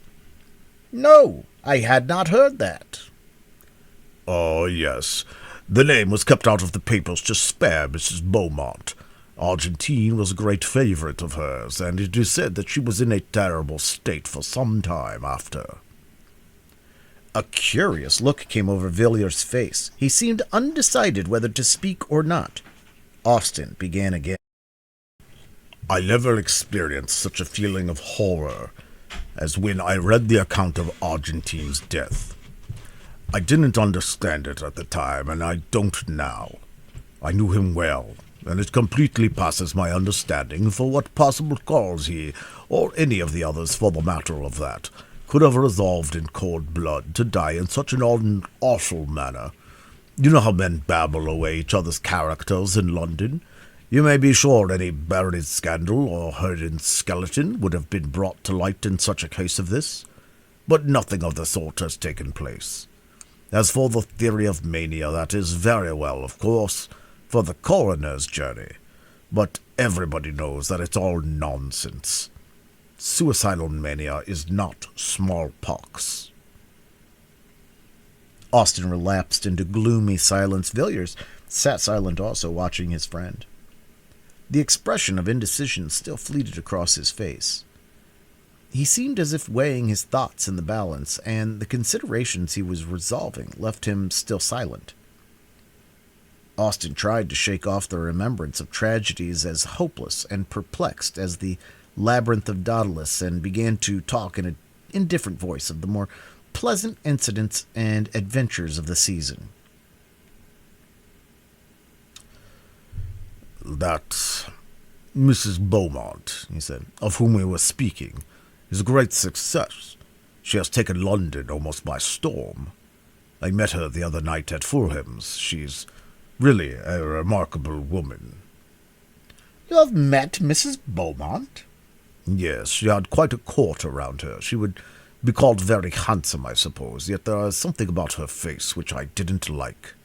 "No, I had not heard that." "Oh, yes. The name was kept out of the papers to spare Mrs. Beaumont. Argentine was a great favorite of hers, and it is said that she was in a terrible state for some time after." A curious look came over Villiers' face. He seemed undecided whether to speak or not. Austin began again. "I never experienced such a feeling of horror as when I read the account of Argentine's death. I didn't understand it at the time, and I don't now. I knew him well, and it completely passes my understanding for what possible cause he, or any of the others for the matter of that, could have resolved in cold blood to die in such an awful manner. You know how men babble away each other's characters in London. You may be sure any buried scandal or hidden skeleton would have been brought to light in such a case of this, but nothing of the sort has taken place. As for the theory of mania, that is very well, of course, for the coroner's jury, but everybody knows that it's all nonsense. Suicidal mania is not smallpox." Austin relapsed into gloomy silence. Villiers sat silent also, watching his friend. The expression of indecision still fleeted across his face. He seemed as if weighing his thoughts in the balance, and the considerations he was resolving left him still silent. Austin tried to shake off the remembrance of tragedies as hopeless and perplexed as the labyrinth of Daedalus and began to talk in an indifferent voice of the more pleasant incidents and adventures of the season. "That Mrs. Beaumont," he said, "of whom we were speaking, is a great success. She has taken London almost by storm. I met her the other night at Fulham's. She's really a remarkable woman." "You have met Mrs. Beaumont?" "Yes, she had quite a court around her. She would be called very handsome, I suppose, yet there is something about her face which I didn't like.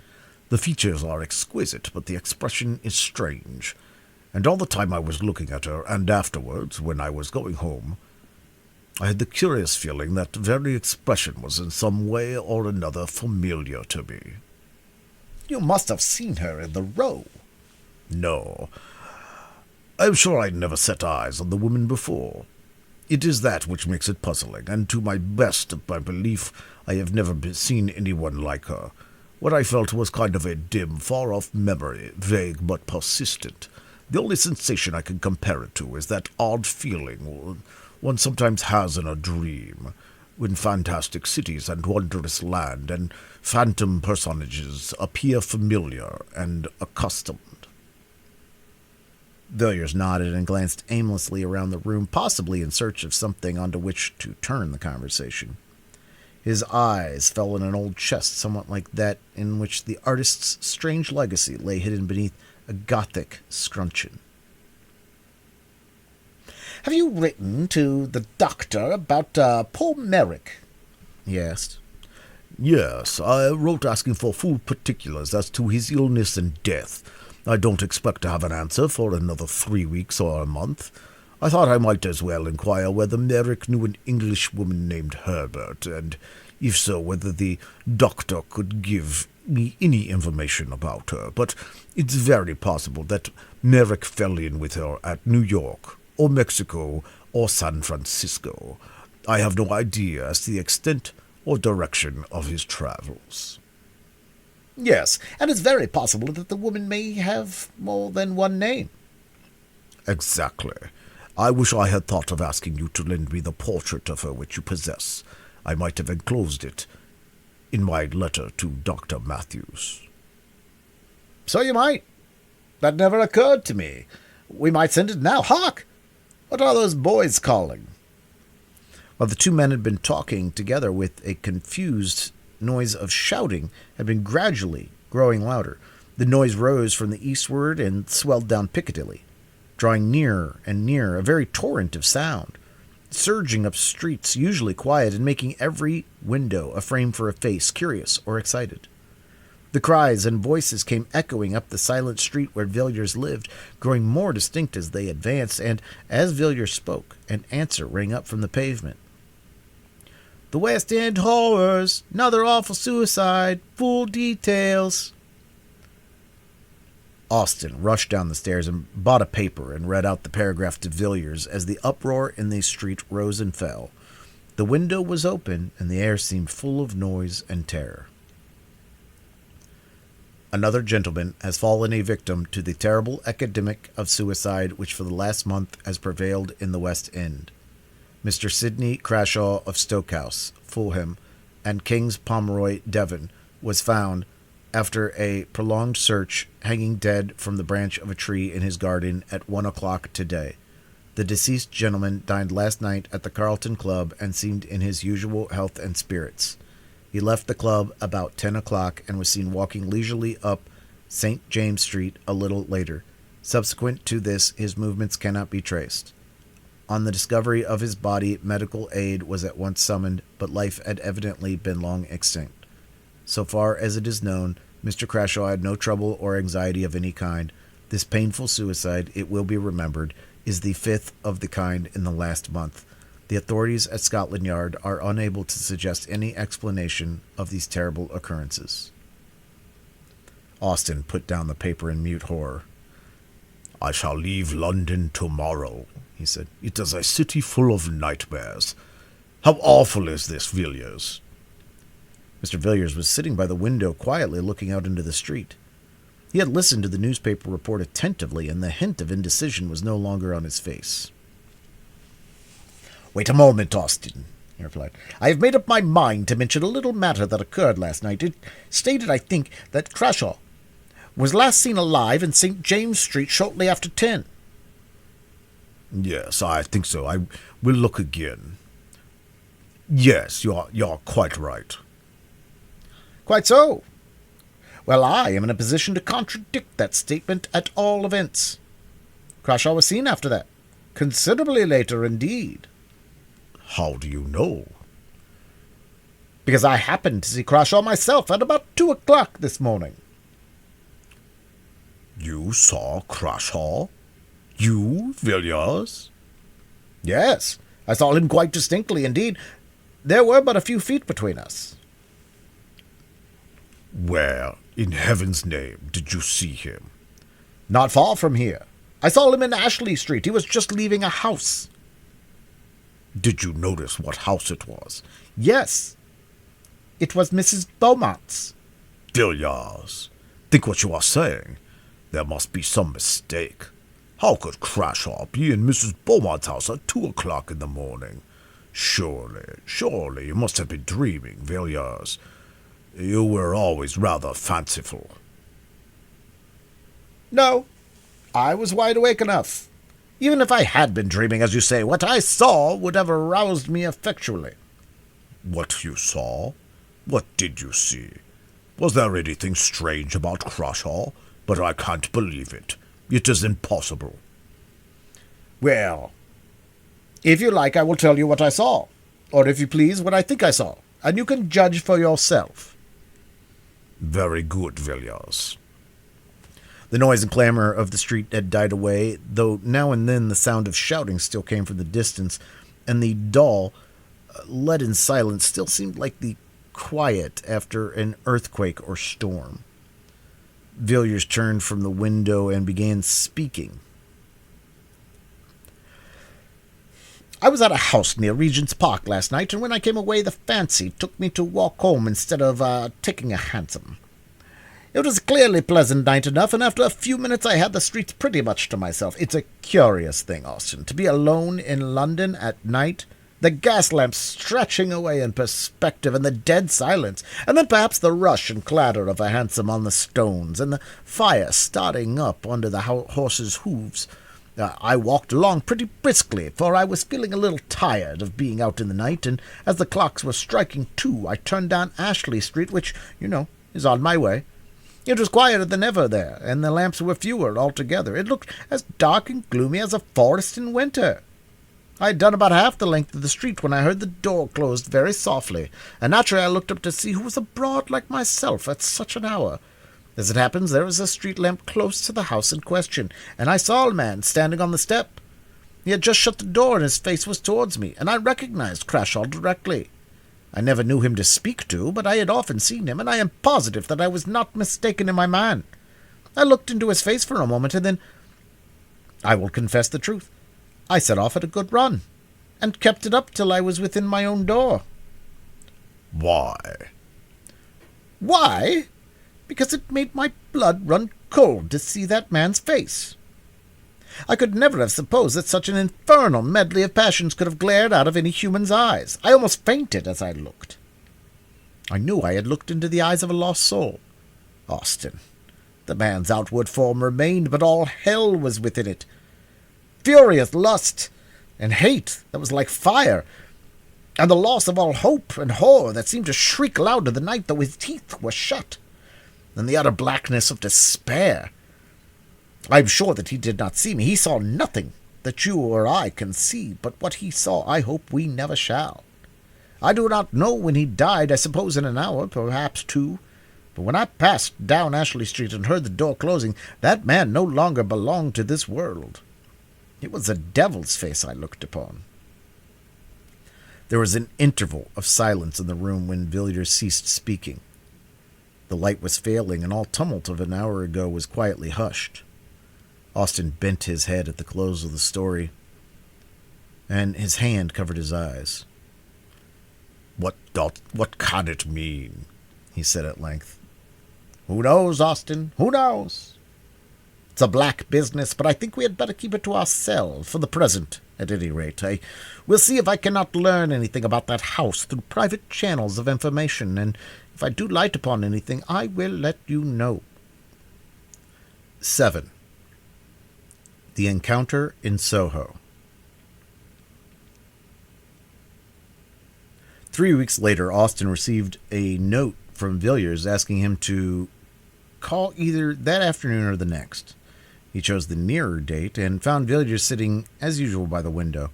The features are exquisite, but the expression is strange. And all the time I was looking at her, and afterwards, when I was going home, I had the curious feeling that very expression was in some way or another familiar to me." "You must have seen her in the Row." "No. I'm sure I'd never set eyes on the woman before. It is that which makes it puzzling, and to my best of my belief I have never seen anyone like her. What I felt was kind of a dim, far-off memory, vague but persistent. The only sensation I can compare it to is that odd feeling one sometimes has in a dream, when fantastic cities and wondrous land and phantom personages appear familiar and accustomed." Villiers nodded and glanced aimlessly around the room, possibly in search of something onto which to turn the conversation. His eyes fell on an old chest somewhat like that in which the artist's strange legacy lay hidden beneath a Gothic scruncheon. "Have you written to the doctor about poor Merrick?" he asked. "Yes, I wrote asking for full particulars as to his illness and death. I don't expect to have an answer for another 3 weeks or a month. I thought I might as well inquire whether Merrick knew an Englishwoman named Herbert, and if so, whether the doctor could give me any information about her. But it's very possible that Merrick fell in with her at New York, or Mexico, or San Francisco. I have no idea as to the extent or direction of his travels." "Yes, and it's very possible that the woman may have more than one name." "Exactly. I wish I had thought of asking you to lend me the portrait of her which you possess. I might have enclosed it in my letter to Dr. Matthews." "So you might. That never occurred to me. We might send it now. Hark! What are those boys calling?" While the two men had been talking together with a confused noise of shouting had been gradually growing louder. The noise rose from the eastward and swelled down Piccadilly, drawing nearer and nearer, a very torrent of sound, surging up streets usually quiet and making every window a frame for a face, curious or excited. The cries and voices came echoing up the silent street where Villiers lived, growing more distinct as they advanced, and as Villiers spoke, an answer rang up from the pavement. "The West End horrors! Another awful suicide! Full details!" Austin rushed down the stairs and bought a paper and read out the paragraph to Villiers as the uproar in the street rose and fell. The window was open, and the air seemed full of noise and terror. "Another gentleman has fallen a victim to the terrible epidemic of suicide which for the last month has prevailed in the West End. Mr. Sidney Crashaw of Stokehouse, Fulham, and King's Pomeroy, Devon, was found, after a prolonged search, hanging dead from the branch of a tree in his garden at 1 o'clock today. The deceased gentleman dined last night at the Carlton Club and seemed in his usual health and spirits. He left the club about 10 o'clock and was seen walking leisurely up St. James Street a little later. Subsequent to this, his movements cannot be traced. On the discovery of his body, medical aid was at once summoned, but life had evidently been long extinct. So far as it is known, Mr. Crashaw had no trouble or anxiety of any kind. This painful suicide, it will be remembered, is the 5th of the kind in the last month. The authorities at Scotland Yard are unable to suggest any explanation of these terrible occurrences." Austin put down the paper in mute horror. "I shall leave London tomorrow," he said. "It is a city full of nightmares. How awful is this, Villiers?" Mr. Villiers was sitting by the window quietly looking out into the street. He had listened to the newspaper report attentively, and the hint of indecision was no longer on his face. Wait a moment, Austin, he replied. I have made up my mind to mention a little matter that occurred last night. It stated, I think, that Crashaw was last seen alive in St. James Street shortly after 10. Yes, I think so. I will look again. Yes, you're quite right. Quite so. Well, I am in a position to contradict that statement at all events. Crashaw was seen after that. Considerably later, indeed. How do you know? Because I happened to see Crashaw myself at about 2 o'clock this morning. You saw Crashaw? You, Villiers? Yes, I saw him quite distinctly indeed. There were but a few feet between us. Where, in heaven's name, did you see him? Not far from here. I saw him in Ashley Street. He was just leaving a house. Did you notice what house it was? Yes. It was Mrs. Beaumont's. Villiers, think what you are saying. There must be some mistake. How could Crashaw be in Mrs. Beaumont's house at 2 o'clock in the morning? Surely, you must have been dreaming, Villiers. You were always rather fanciful. No, I was wide awake enough. Even if I had been dreaming, as you say, what I saw would have aroused me effectually. What you saw? What did you see? Was there anything strange about Crashaw? But I can't believe it. It is impossible. Well, if you like, I will tell you what I saw, or if you please, what I think I saw, and you can judge for yourself. Very good, Villiers. The noise and clamor of the street had died away, though now and then the sound of shouting still came from the distance, and the dull, leaden silence still seemed like the quiet after an earthquake or storm. Villiers turned from the window and began speaking. I was at a house near Regent's Park last night, and when I came away the fancy took me to walk home instead of taking a hansom. It was a clearly pleasant night enough, and after a few minutes I had the streets pretty much to myself. It's a curious thing, Austin, to be alone in London at night, the gas lamps stretching away in perspective, and the dead silence, and then perhaps the rush and clatter of a hansom on the stones, and the fire starting up under the horses' hooves. I walked along pretty briskly, for I was feeling a little tired of being out in the night, and as the clocks were striking 2, I turned down Ashley Street, which, is on my way. It was quieter than ever there, and the lamps were fewer altogether. It looked as dark and gloomy as a forest in winter. I had done about half the length of the street when I heard the door closed very softly, and naturally I looked up to see who was abroad like myself at such an hour. As it happens, there was a street lamp close to the house in question, and I saw a man standing on the step. He had just shut the door, and his face was towards me, and I recognized Crashaw directly. I never knew him to speak to, but I had often seen him, and I am positive that I was not mistaken in my man. I looked into his face for a moment, and then, I will confess the truth, I set off at a good run, and kept it up till I was within my own door. Why? Why? Because it made my blood run cold to see that man's face. I could never have supposed that such an infernal medley of passions could have glared out of any human's eyes. I almost fainted as I looked. I knew I had looked into the eyes of a lost soul. Austin, the man's outward form remained, but all hell was within it. Furious lust and hate that was like fire, and the loss of all hope and horror that seemed to shriek loud in the night though his teeth were shut, and the utter blackness of despair. I am sure that he did not see me. He saw nothing that you or I can see, but what he saw I hope we never shall. I do not know when he died. I suppose in an hour, perhaps 2. But when I passed down Ashley Street and heard the door closing, that man no longer belonged to this world. It was a devil's face I looked upon. There was an interval of silence in the room when Villiers ceased speaking. The light was failing, and all tumult of an hour ago was quietly hushed. Austin bent his head at the close of the story, and his hand covered his eyes. What can it mean? He said at length. Who knows, Austin? Who knows? It's a black business, but I think we had better keep it to ourselves for the present, At any rate, I will see if I cannot learn anything about that house through private channels of information, and if I do light upon anything, I will let you know. 7. The Encounter in Soho. 3 weeks later, Austin received a note from Villiers asking him to call either that afternoon or the next. He chose the nearer date and found Villiers sitting, as usual, by the window,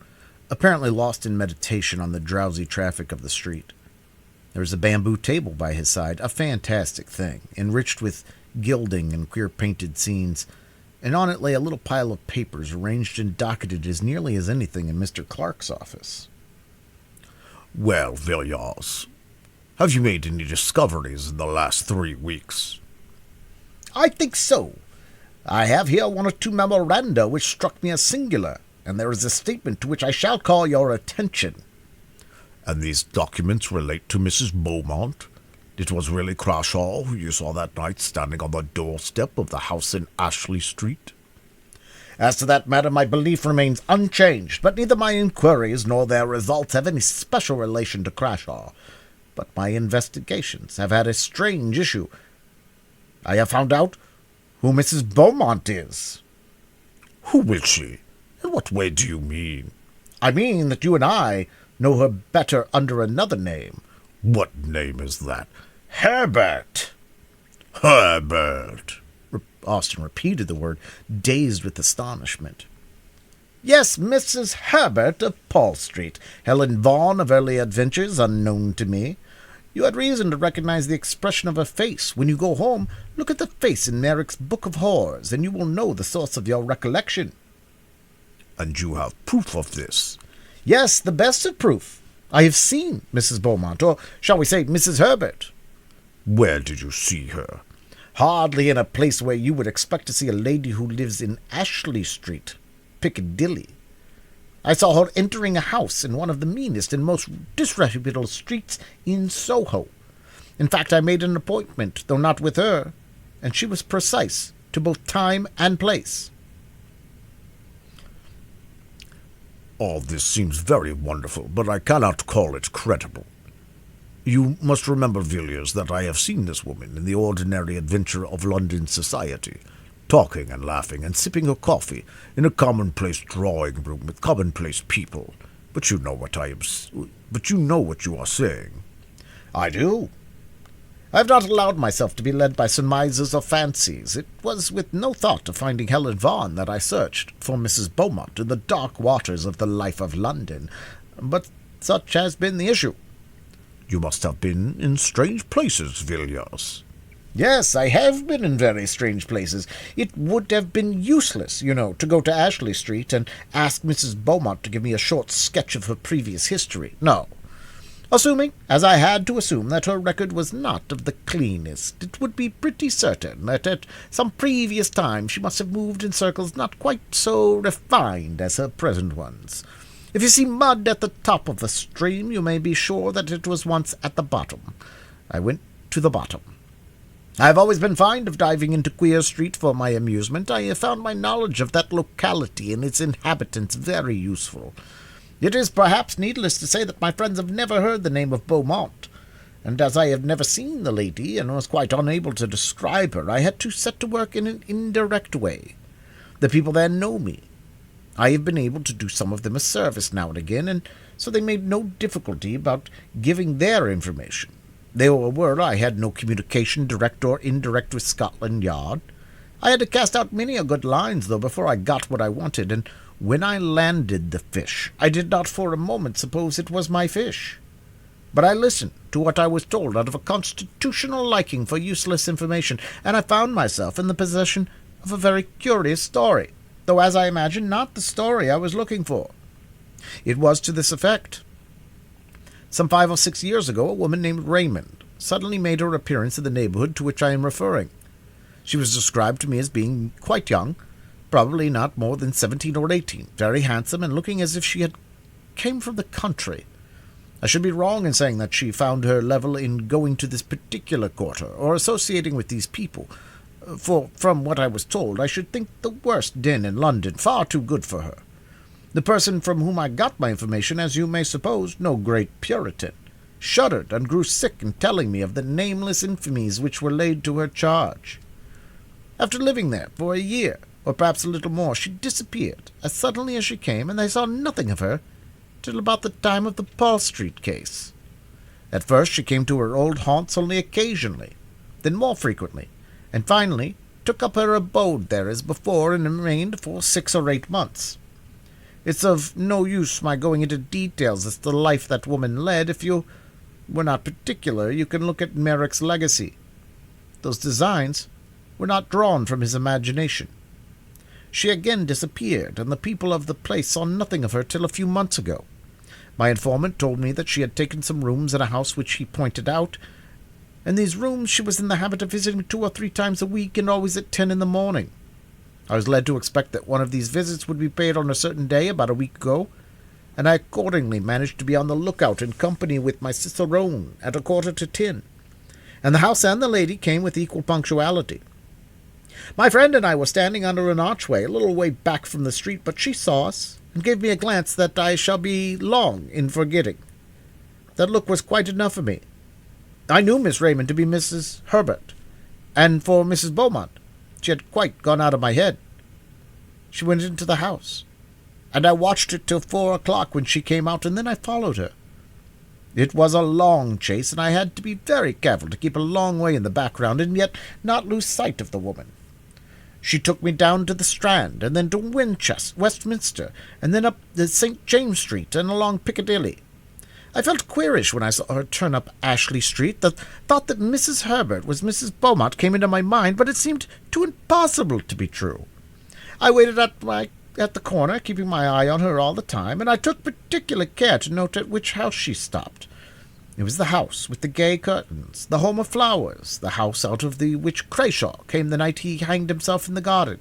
apparently lost in meditation on the drowsy traffic of the street. There was a bamboo table by his side, a fantastic thing, enriched with gilding and queer painted scenes, and on it lay a little pile of papers arranged and docketed as nearly as anything in Mr. Clarke's office. "Well, Villiers, have you made any discoveries in the last 3 weeks?" "I think so. I have here 1 or 2 memoranda which struck me as singular, and there is a statement to which I shall call your attention." "And these documents relate to Mrs. Beaumont? It was really Crashaw who you saw that night standing on the doorstep of the house in Ashley Street?" "As to that matter, my belief remains unchanged, but neither my inquiries nor their results have any special relation to Crashaw. But my investigations have had a strange issue. I have found out who Mrs. Beaumont is." "Who is she? In what way do you mean?" "I mean that you and I know her better under another name." "What name is that?" "Herbert." "Herbert." Austin repeated the word, dazed with astonishment. "Yes, Mrs. Herbert of Paul Street, Helen Vaughan of early adventures unknown to me. You had reason to recognize the expression of her face. When you go home, look at the face in Merrick's Book of Horrors, and you will know the source of your recollection." "And you have proof of this?" "Yes, the best of proof. I have seen Mrs. Beaumont, or shall we say Mrs. Herbert." "Where did you see her?" "Hardly in a place where you would expect to see a lady who lives in Ashley Street, Piccadilly. I saw her entering a house in one of the meanest and most disreputable streets in Soho. In fact, I made an appointment, though not with her, and she was precise to both time and place." "All this seems very wonderful, but I cannot call it credible. You must remember, Villiers, that I have seen this woman in the ordinary adventure of London society, talking and laughing and sipping her coffee in a commonplace drawing-room with commonplace people. But you know what you are saying." "I do. I have not allowed myself to be led by surmises or fancies. It was with no thought of finding Helen Vaughan that I searched for Mrs. Beaumont in the dark waters of the life of London. But such has been the issue." "You must have been in strange places, Villiers." "Yes, I have been in very strange places. It would have been useless, to go to Ashley Street and ask Mrs. Beaumont to give me a short sketch of her previous history. No. Assuming, as I had to assume, that her record was not of the cleanest, it would be pretty certain that at some previous time she must have moved in circles not quite so refined as her present ones. If you see mud at the top of a stream, you may be sure that it was once at the bottom. I went to the bottom. I have always been fond of diving into Queer Street for my amusement. I have found my knowledge of that locality and its inhabitants very useful. It is perhaps needless to say that my friends have never heard the name of Beaumont, and as I have never seen the lady and was quite unable to describe her, I had to set to work in an indirect way. The people there know me. I have been able to do some of them a service now and again, and so they made no difficulty about giving their information. They were aware I had no communication, direct or indirect, with Scotland Yard. I had to cast out many a good lines, though, before I got what I wanted, and when I landed the fish, I did not for a moment suppose it was my fish. But I listened to what I was told out of a constitutional liking for useless information, and I found myself in the possession of a very curious story, though, as I imagine, not the story I was looking for. It was to this effect. Some 5 or 6 years ago, a woman named Raymond suddenly made her appearance in the neighborhood to which I am referring. She was described to me as being quite young, probably not more than 17 or 18, very handsome, and looking as if she had came from the country. I should be wrong in saying that she found her level in going to this particular quarter, or associating with these people, for, from what I was told, I should think the worst den in London, far too good for her. The person from whom I got my information, as you may suppose, no great Puritan, shuddered and grew sick in telling me of the nameless infamies which were laid to her charge. After living there for a year, or perhaps a little more, she disappeared as suddenly as she came, and they saw nothing of her till about the time of the Paul Street case. At first she came to her old haunts only occasionally, then more frequently, and finally took up her abode there as before and remained for 6 or 8 months. It's of no use my going into details as to the life that woman led. If you were not particular, you can look at Merrick's legacy. Those designs were not drawn from his imagination. She again disappeared, and the people of the place saw nothing of her till a few months ago. My informant told me that she had taken some rooms in a house which he pointed out, and these rooms she was in the habit of visiting 2 or 3 times a week, and always at 10 in the morning. I was led to expect that one of these visits would be paid on a certain day about a week ago, and I accordingly managed to be on the lookout in company with my cicerone at 9:45, and the house and the lady came with equal punctuality. My friend and I were standing under an archway a little way back from the street, but she saw us and gave me a glance that I shall be long in forgetting. That look was quite enough for me. I knew Miss Raymond to be Mrs. Herbert, and for Mrs. Beaumont, she had quite gone out of my head. She went into the house, and I watched her till 4 o'clock when she came out, and then I followed her. It was a long chase, and I had to be very careful to keep a long way in the background and yet not lose sight of the woman. She took me down to the Strand, and then to Westminster, and then up the St. James Street and along Piccadilly. I felt queerish when I saw her turn up Ashley Street. The thought that Mrs. Herbert was Mrs. Beaumont came into my mind, but it seemed too impossible to be true. I waited at the corner, keeping my eye on her all the time, and I took particular care to note at which house she stopped. It was the house with the gay curtains, the home of flowers, the house out of the which Crashaw came the night he hanged himself in the garden.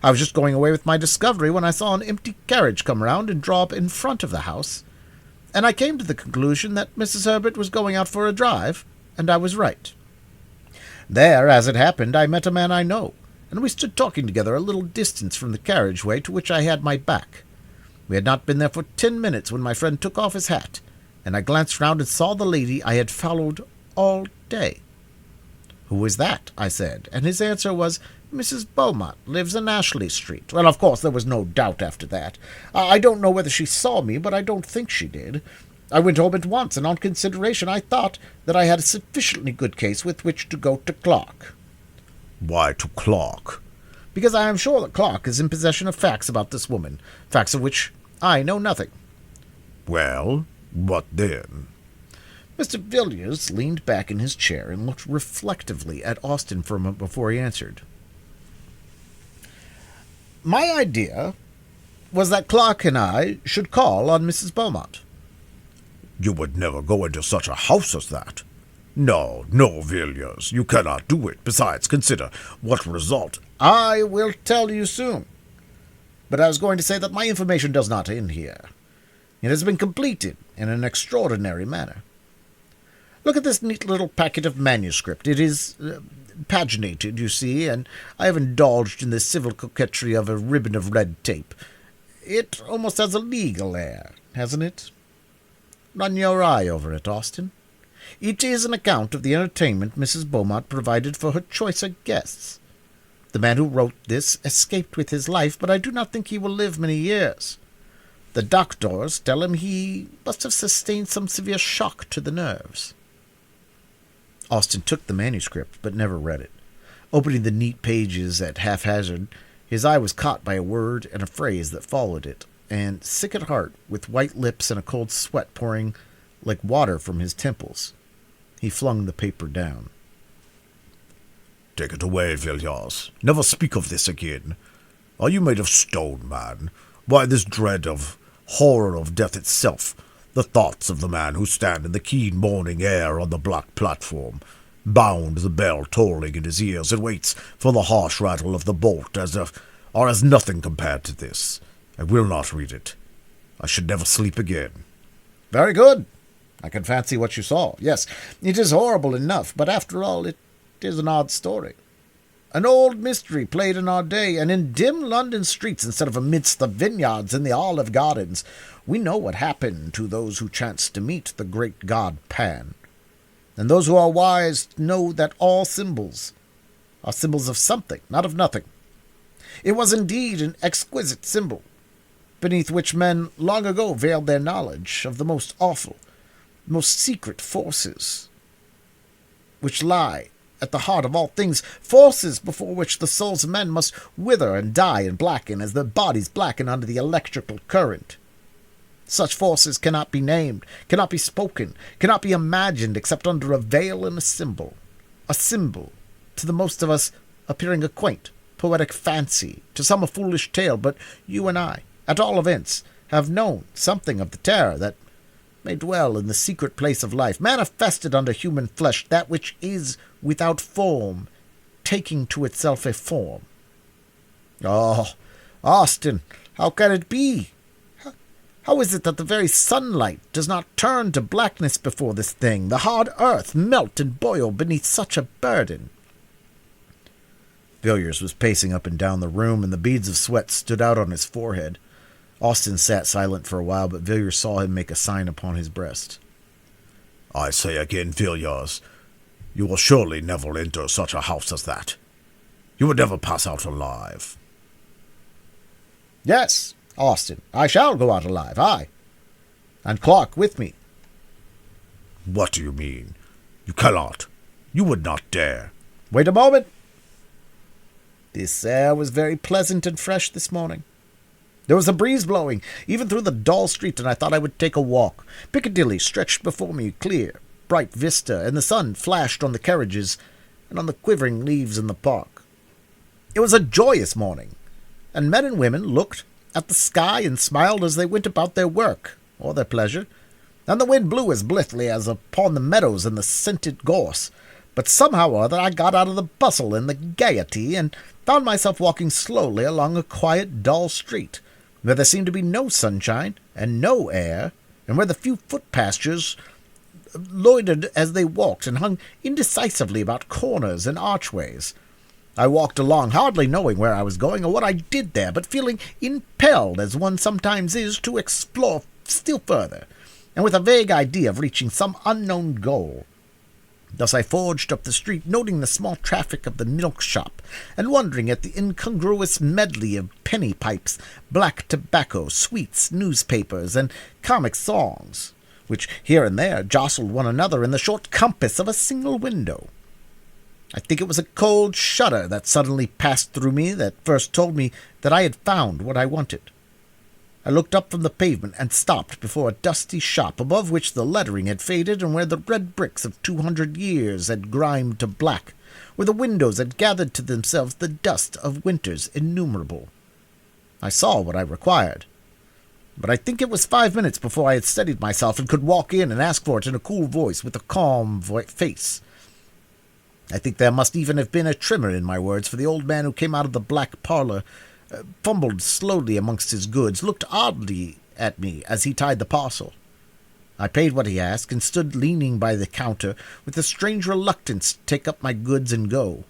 I was just going away with my discovery when I saw an empty carriage come round and draw up in front of the house, and I came to the conclusion that Mrs. Herbert was going out for a drive, and I was right. There, as it happened, I met a man I know, and we stood talking together a little distance from the carriageway to which I had my back. We had not been there for 10 minutes when my friend took off his hat, and I glanced round and saw the lady I had followed all day. "Who is that?" I said, and his answer was, "Mrs. Beaumont lives in Ashley Street." Well, of course, there was no doubt after that. I don't know whether she saw me, but I don't think she did. I went home at once, and on consideration I thought that I had a sufficiently good case with which to go to Clarke. Why to Clarke? Because I am sure that Clarke is in possession of facts about this woman, facts of which I know nothing. Well, what then? Mr. Villiers leaned back in his chair and looked reflectively at Austin for a moment before he answered. My idea was that Clarke and I should call on Mrs. Beaumont. You would never go into such a house as that. No, Villiers, you cannot do it. Besides, consider what result. I will tell you soon. But I was going to say that my information does not end here. It has been completed in an extraordinary manner. Look at this neat little packet of manuscript. It is paginated, you see, and I have indulged in the civil coquetry of a ribbon of red tape. It almost has a legal air, hasn't it? Run your eye over it, Austin. It is an account of the entertainment Mrs. Beaumont provided for her choicer guests. The man who wrote this escaped with his life, but I do not think he will live many years. The doctors tell him he must have sustained some severe shock to the nerves. Austin took the manuscript, but never read it. Opening the neat pages at haphazard, his eye was caught by a word and a phrase that followed it, and, sick at heart, with white lips and a cold sweat pouring like water from his temples, he flung the paper down. Take it away, Villiers. Never speak of this again. Are you made of stone, man? Why this dread of horror of death itself? The thoughts of the man who stand in the keen morning air on the black platform, bound, the bell tolling in his ears, and waits for the harsh rattle of the bolt are as nothing compared to this. I will not read it. I should never sleep again. Very good. I can fancy what you saw. Yes, it is horrible enough, but after all, it is an odd story. An old mystery played in our day, and in dim London streets instead of amidst the vineyards and the olive gardens. We know what happened to those who chanced to meet the great god Pan. And those who are wise know that all symbols are symbols of something, not of nothing. It was indeed an exquisite symbol, beneath which men long ago veiled their knowledge of the most awful, most secret forces, which lie at the heart of all things, forces before which the souls of men must wither and die and blacken as their bodies blacken under the electrical current. Such forces cannot be named, cannot be spoken, cannot be imagined except under a veil and a symbol, to the most of us appearing a quaint, poetic fancy, to some a foolish tale, but you and I, at all events, have known something of the terror that may dwell in the secret place of life, manifested under human flesh, that which is without form, taking to itself a form. Oh, Austin, how can it be? How is it that the very sunlight does not turn to blackness before this thing, the hard earth melt and boil beneath such a burden? Villiers was pacing up and down the room, and the beads of sweat stood out on his forehead. Austin sat silent for a while, but Villiers saw him make a sign upon his breast. I say again, Villiers, you will surely never enter such a house as that. You would never pass out alive. Yes, Austin, I shall go out alive, aye. And Clarke with me. What do you mean? You cannot. You would not dare. Wait a moment. This air was very pleasant and fresh this morning. There was a breeze blowing, even through the dull street, and I thought I would take a walk. Piccadilly stretched before me, clear, bright vista, and the sun flashed on the carriages and on the quivering leaves in the park. It was a joyous morning, and men and women looked at the sky and smiled as they went about their work or their pleasure, and the wind blew as blithely as upon the meadows and the scented gorse. But somehow or other I got out of the bustle and the gaiety, and found myself walking slowly along a quiet, dull street, where there seemed to be no sunshine and no air, and where the few foot pastures loitered as they walked and hung indecisively about corners and archways. I walked along, hardly knowing where I was going or what I did there, but feeling impelled, as one sometimes is, to explore still further, and with a vague idea of reaching some unknown goal. Thus I forged up the street, noting the small traffic of the milk shop, and wondering at the incongruous medley of penny pipes, black tobacco, sweets, newspapers, and comic songs, which here and there jostled one another in the short compass of a single window. I think it was a cold shudder that suddenly passed through me that first told me that I had found what I wanted. I looked up from the pavement and stopped before a dusty shop, above which the lettering had faded and where the red bricks of 200 years had grimed to black, where the windows had gathered to themselves the dust of winters innumerable. I saw what I required, but I think it was 5 minutes before I had steadied myself and could walk in and ask for it in a cool voice with a calm face. I think there must even have been a tremor in my words, for the old man who came out of the black parlor fumbled slowly amongst his goods, looked oddly at me as he tied the parcel. I paid what he asked, and stood leaning by the counter with a strange reluctance to take up my goods and go.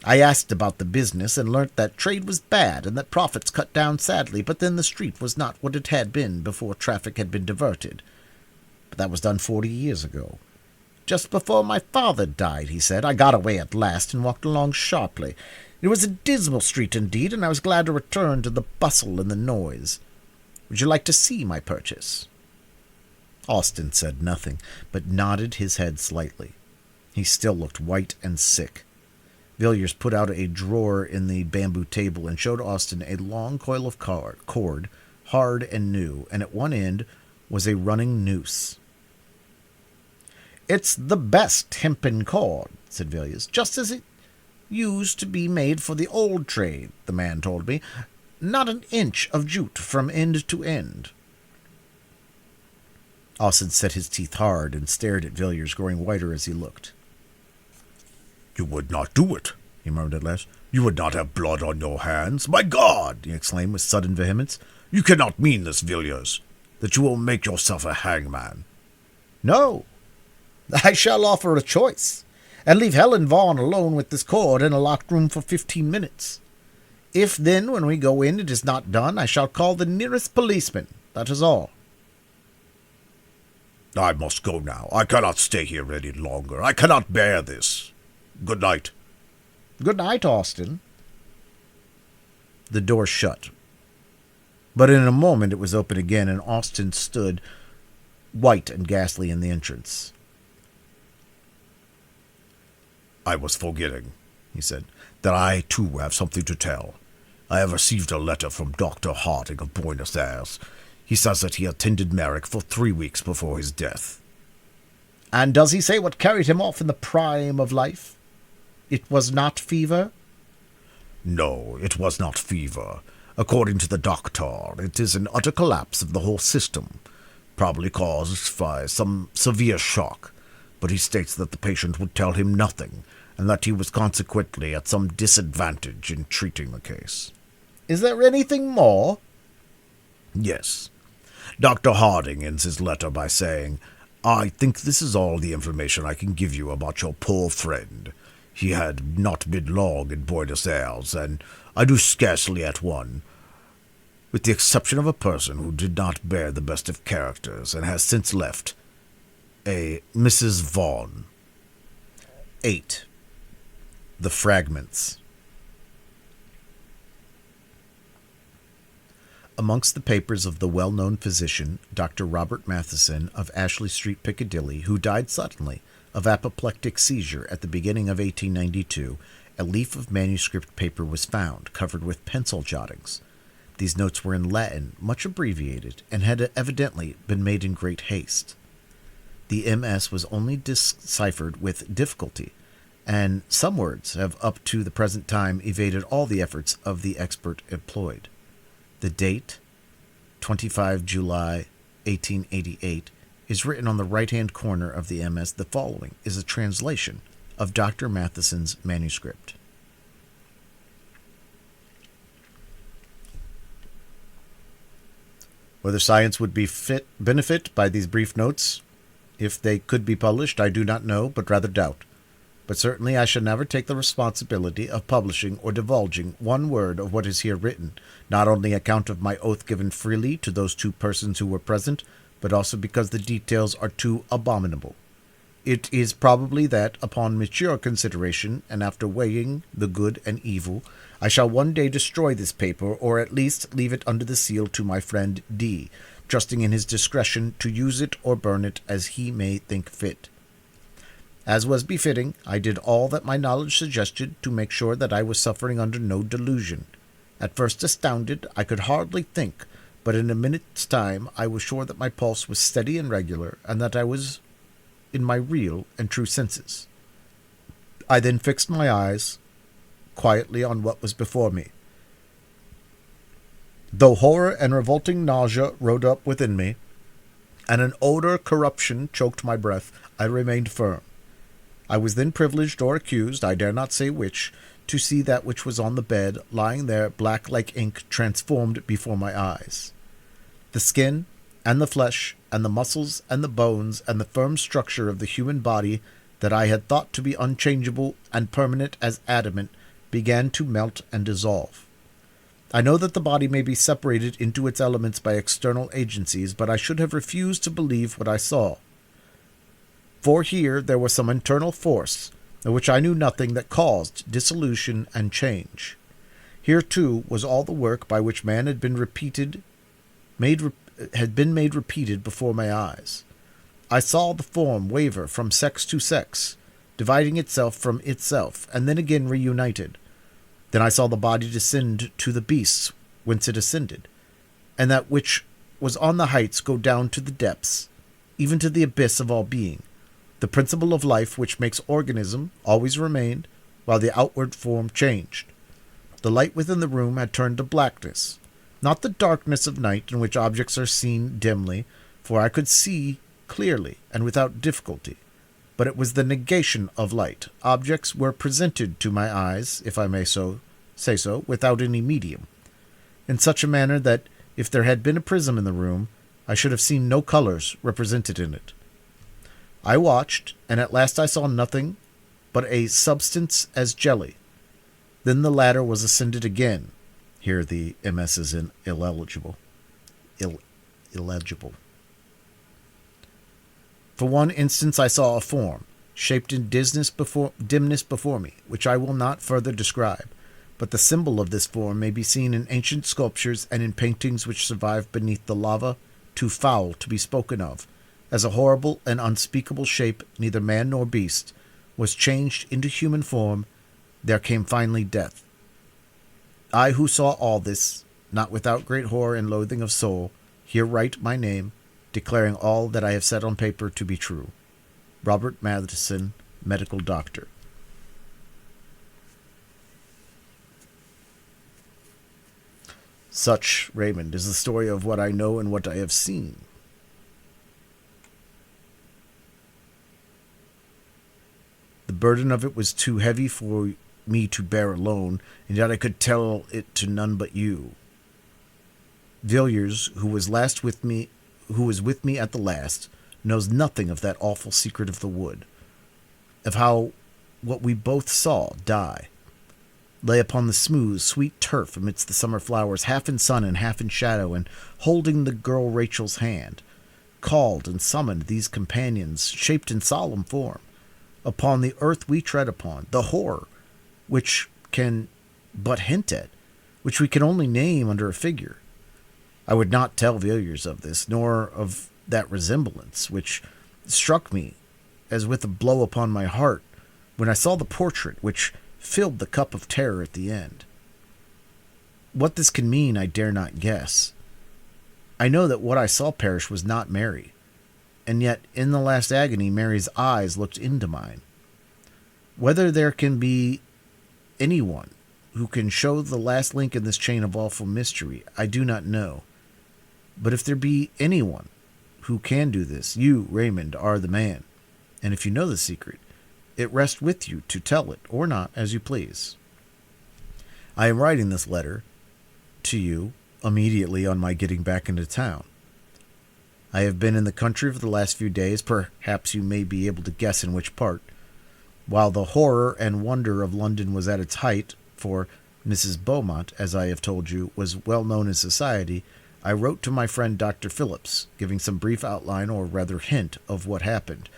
I asked about the business, and learnt that trade was bad, and that profits cut down sadly, but then the street was not what it had been before traffic had been diverted. But that was done 40 years ago. Just before my father died, he said, I got away at last and walked along sharply. It was a dismal street indeed, and I was glad to return to the bustle and the noise. Would you like to see my purchase? Austin said nothing, but nodded his head slightly. He still looked white and sick. Villiers put out a drawer in the bamboo table and showed Austin a long coil of cord, hard and new, and at one end was a running noose. It's the best hempen cord, said Villiers, just as it used to be made for the old trade, the man told me. Not an inch of jute from end to end. Austin set his teeth hard and stared at Villiers, growing whiter as he looked. You would not do it, he murmured at last. You would not have blood on your hands. My God, he exclaimed with sudden vehemence. You cannot mean this, Villiers, that you will make yourself a hangman. No, I shall offer a choice, and leave Helen Vaughan alone with this cord in a locked room for 15 minutes. If then, when we go in, it is not done, I shall call the nearest policeman. That is all. I must go now. I cannot stay here any longer. I cannot bear this. Good night. Good night, Austin. The door shut. But in a moment it was open again, and Austin stood, white and ghastly, in the entrance. I was forgetting, he said, that I, too, have something to tell. I have received a letter from Dr. Harding of Buenos Aires. He says that he attended Merrick for 3 weeks before his death. And does he say what carried him off in the prime of life? It was not fever? No, it was not fever. According to the doctor, it is an utter collapse of the whole system, probably caused by some severe shock, but he states that the patient would tell him nothing, and that he was consequently at some disadvantage in treating the case. Is there anything more? Yes. Dr. Harding ends his letter by saying, I think this is all the information I can give you about your poor friend. He had not been long in Buenos Aires, and I do scarcely at one, with the exception of a person who did not bear the best of characters and has since left, a Mrs. Vaughan. VIII The Fragments. Amongst the papers of the well-known physician, Dr. Robert Matheson of Ashley Street, Piccadilly, who died suddenly of apoplectic seizure at the beginning of 1892, a leaf of manuscript paper was found, covered with pencil jottings. These notes were in Latin, much abbreviated, and had evidently been made in great haste. The MS was only deciphered with difficulty, and some words have up to the present time evaded all the efforts of the expert employed. The date, 25 July 1888, is written on the right-hand corner of the MS. The following is a translation of Dr. Matheson's manuscript. Whether science would benefit by these brief notes, if they could be published, I do not know, but rather doubt. But certainly I shall never take the responsibility of publishing or divulging one word of what is here written, not on the account of my oath given freely to those 2 persons who were present, but also because the details are too abominable. It is probably that, upon mature consideration, and after weighing the good and evil, I shall one day destroy this paper, or at least leave it under the seal to my friend D., trusting in his discretion to use it or burn it as he may think fit. As was befitting, I did all that my knowledge suggested to make sure that I was suffering under no delusion. At first astounded, I could hardly think, but in a minute's time I was sure that my pulse was steady and regular, and that I was in my real and true senses. I then fixed my eyes quietly on what was before me. Though horror and revolting nausea rose up within me, and an odor corruption choked my breath, I remained firm. I was then privileged or accused, I dare not say which, to see that which was on the bed, lying there black like ink, transformed before my eyes. The skin, and the flesh, and the muscles, and the bones, and the firm structure of the human body that I had thought to be unchangeable and permanent as adamant, began to melt and dissolve. I know that the body may be separated into its elements by external agencies, but I should have refused to believe what I saw. For here there was some internal force, of which I knew nothing, that caused dissolution and change. Here, too, was all the work by which man had been made repeated before my eyes. I saw the form waver from sex to sex, dividing itself from itself, and then again reunited. Then I saw the body descend to the beasts whence it ascended, and that which was on the heights go down to the depths, even to the abyss of all being. The principle of life which makes organism always remained, while the outward form changed. The light within the room had turned to blackness, not the darkness of night in which objects are seen dimly, for I could see clearly and without difficulty, but it was the negation of light. Objects were presented to my eyes, if I may say so, without any medium, in such a manner that, if there had been a prism in the room, I should have seen no colors represented in it. I watched, and at last I saw nothing but a substance as jelly. Then the ladder was ascended again. Here the MS is in illegible. Illegible. For one instant I saw a form, shaped in dimness before me, which I will not further describe, but the symbol of this form may be seen in ancient sculptures and in paintings which survive beneath the lava, too foul to be spoken of, as a horrible and unspeakable shape, neither man nor beast, was changed into human form. There came finally death. I who saw all this, not without great horror and loathing of soul, here write my name, declaring all that I have said on paper to be true. Robert Madison, medical doctor. Such, Raymond, is the story of what I know and what I have seen. The burden of it was too heavy for me to bear alone, and yet I could tell it to none but you. Villiers, who was with me at the last, knows nothing of that awful secret of the wood, of how what we both saw die lay upon the smooth, sweet turf amidst the summer flowers, half in sun and half in shadow, and holding the girl Rachel's hand, called and summoned these companions, shaped in solemn form, upon the earth we tread upon, the horror which can but hint at, which we can only name under a figure. I would not tell Villiers of this, nor of that resemblance, which struck me as with a blow upon my heart when I saw the portrait which filled the cup of terror at the end. What this can mean I dare not guess. I know that what I saw perish was not Mary, and yet in the last agony Mary's eyes looked into mine. Whether there can be anyone who can show the last link in this chain of awful mystery, I do not know. But if there be anyone who can do this, you, Raymond, are the man. And if you know the secret, it rests with you to tell it, or not, as you please. I am writing this letter to you immediately on my getting back into town. I have been in the country for the last few days, perhaps you may be able to guess in which part. While the horror and wonder of London was at its height, for Mrs. Beaumont, as I have told you, was well known in society, I wrote to my friend Dr. Phillips, giving some brief outline, or rather hint, of what happened,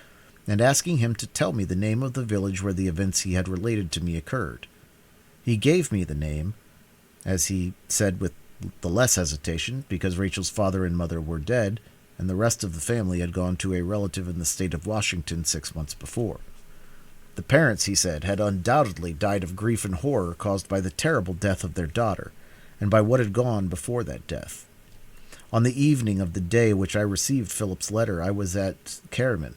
and asking him to tell me the name of the village where the events he had related to me occurred. He gave me the name, as he said with the less hesitation, because Rachel's father and mother were dead, and the rest of the family had gone to a relative in the state of Washington 6 months before. The parents, he said, had undoubtedly died of grief and horror caused by the terrible death of their daughter, and by what had gone before that death. On the evening of the day which I received Philip's letter, I was at Carmen,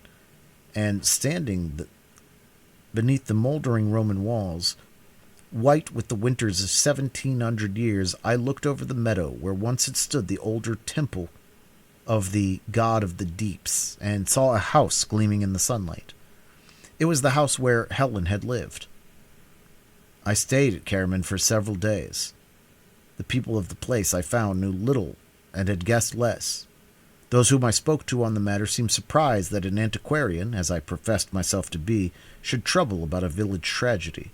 and standing beneath the moldering Roman walls, white with the winters of 1700 years, I looked over the meadow where once had stood the older temple of the god of the deeps, and saw a house gleaming in the sunlight. It was the house where Helen had lived. I stayed at Carmen for several days. The people of the place, I found, knew little and had guessed less. Those whom I spoke to on the matter seemed surprised that an antiquarian, as I professed myself to be, should trouble about a village tragedy,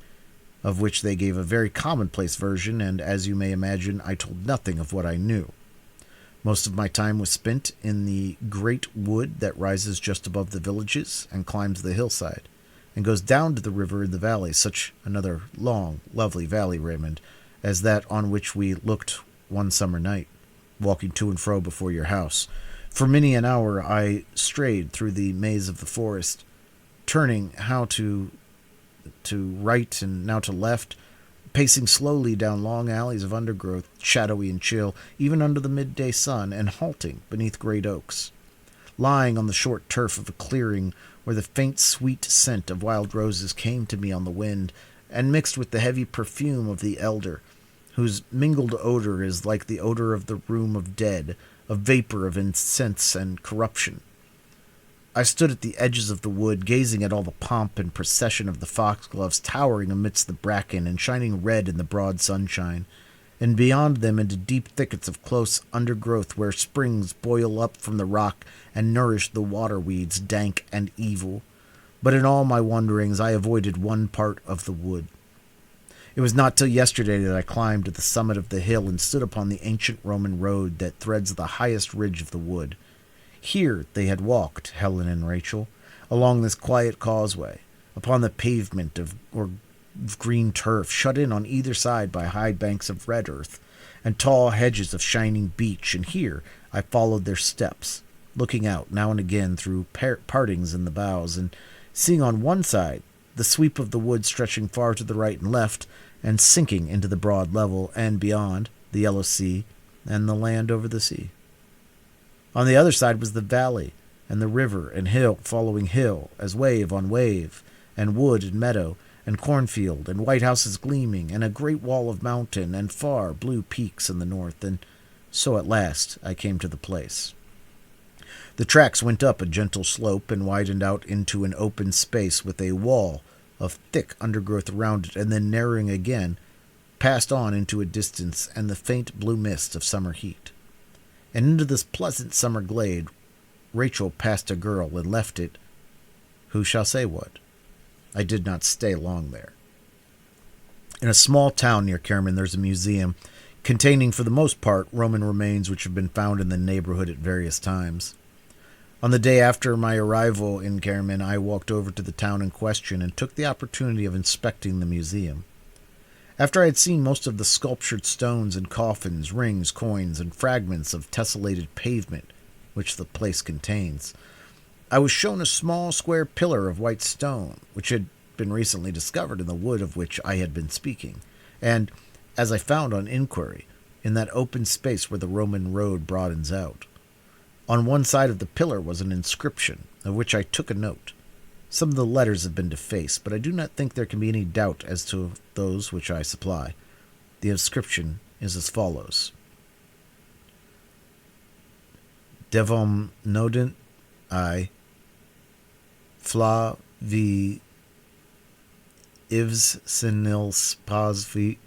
of which they gave a very commonplace version, and, as you may imagine, I told nothing of what I knew. Most of my time was spent in the great wood that rises just above the villages and climbs the hillside, and goes down to the river in the valley, such another long, lovely valley, Raymond, as that on which we looked one summer night, walking to and fro before your house. For many an hour I strayed through the maze of the forest, turning how to right and now to left, pacing slowly down long alleys of undergrowth, shadowy and chill, even under the midday sun, and halting beneath great oaks. Lying on the short turf of a clearing where the faint sweet scent of wild roses came to me on the wind, and mixed with the heavy perfume of the elder, whose mingled odor is like the odor of the room of dead, a vapor of incense and corruption. I stood at the edges of the wood, gazing at all the pomp and procession of the foxgloves towering amidst the bracken and shining red in the broad sunshine, and beyond them into deep thickets of close undergrowth where springs boil up from the rock and nourish the water weeds, dank and evil, But in all my wanderings I avoided one part of the wood. It was not till yesterday that I climbed to the summit of the hill and stood upon the ancient Roman road that threads the highest ridge of the wood. Here they had walked, Helen and Rachel, along this quiet causeway, upon the pavement of green turf, shut in on either side by high banks of red earth and tall hedges of shining beech, and here I followed their steps, looking out now and again through partings in the boughs, and seeing on one side the sweep of the wood stretching far to the right and left, and sinking into the broad level, and beyond, the yellow sea and the land over the sea. On the other side was the valley, and the river and hill following hill, as wave on wave, and wood and meadow, and cornfield, and white houses gleaming, and a great wall of mountain, and far blue peaks in the north, and so at last I came to the place. The tracks went up a gentle slope and widened out into an open space with a wall of thick undergrowth around it, and then narrowing again, passed on into a distance and the faint blue mist of summer heat. And into this pleasant summer glade Rachel passed a girl and left it, who shall say what? I did not stay long there. In a small town near Kerman there's a museum containing for the most part Roman remains which have been found in the neighborhood at various times. On the day after my arrival in Kerman, I walked over to the town in question and took the opportunity of inspecting the museum. After I had seen most of the sculptured stones and coffins, rings, coins, and fragments of tessellated pavement which the place contains, I was shown a small square pillar of white stone, which had been recently discovered in the wood of which I had been speaking, and, as I found on inquiry, in that open space where the Roman road broadens out. On one side of the pillar was an inscription, of which I took a note. Some of the letters have been defaced, but I do not think there can be any doubt as to those which I supply. The inscription is as follows. Devom nodent I Fla vi Ivs senil spasvi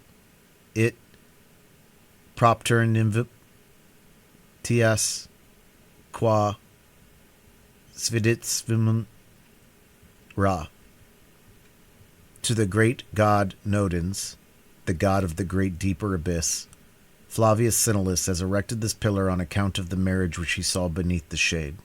it propter nimvip tias qua svidits vimum ra. To the great god Nodens, the god of the great deeper abyss, Flavius Senilis has erected this pillar on account of the marriage which he saw beneath the shade.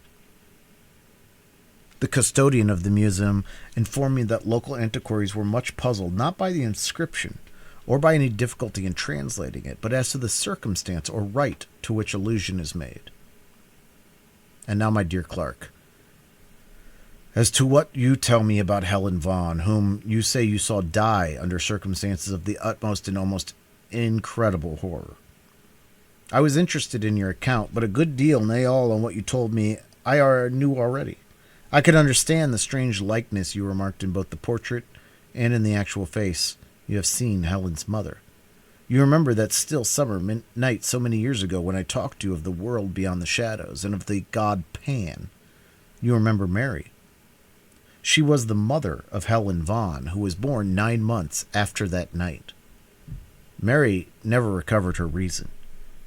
The custodian of the museum informed me that local antiquaries were much puzzled not by the inscription, or by any difficulty in translating it, but as to the circumstance or rite to which allusion is made. And now, my dear Clarke, as to what you tell me about Helen Vaughan, whom you say you saw die under circumstances of the utmost and almost incredible horror. I was interested in your account, but a good deal, nay all, on what you told me I knew already. I could understand the strange likeness you remarked in both the portrait and in the actual face you have seen Helen's mother. You remember that still summer night so many years ago when I talked to you of the world beyond the shadows and of the god Pan. You remember Mary. She was the mother of Helen Vaughan, who was born 9 months after that night. Mary never recovered her reason.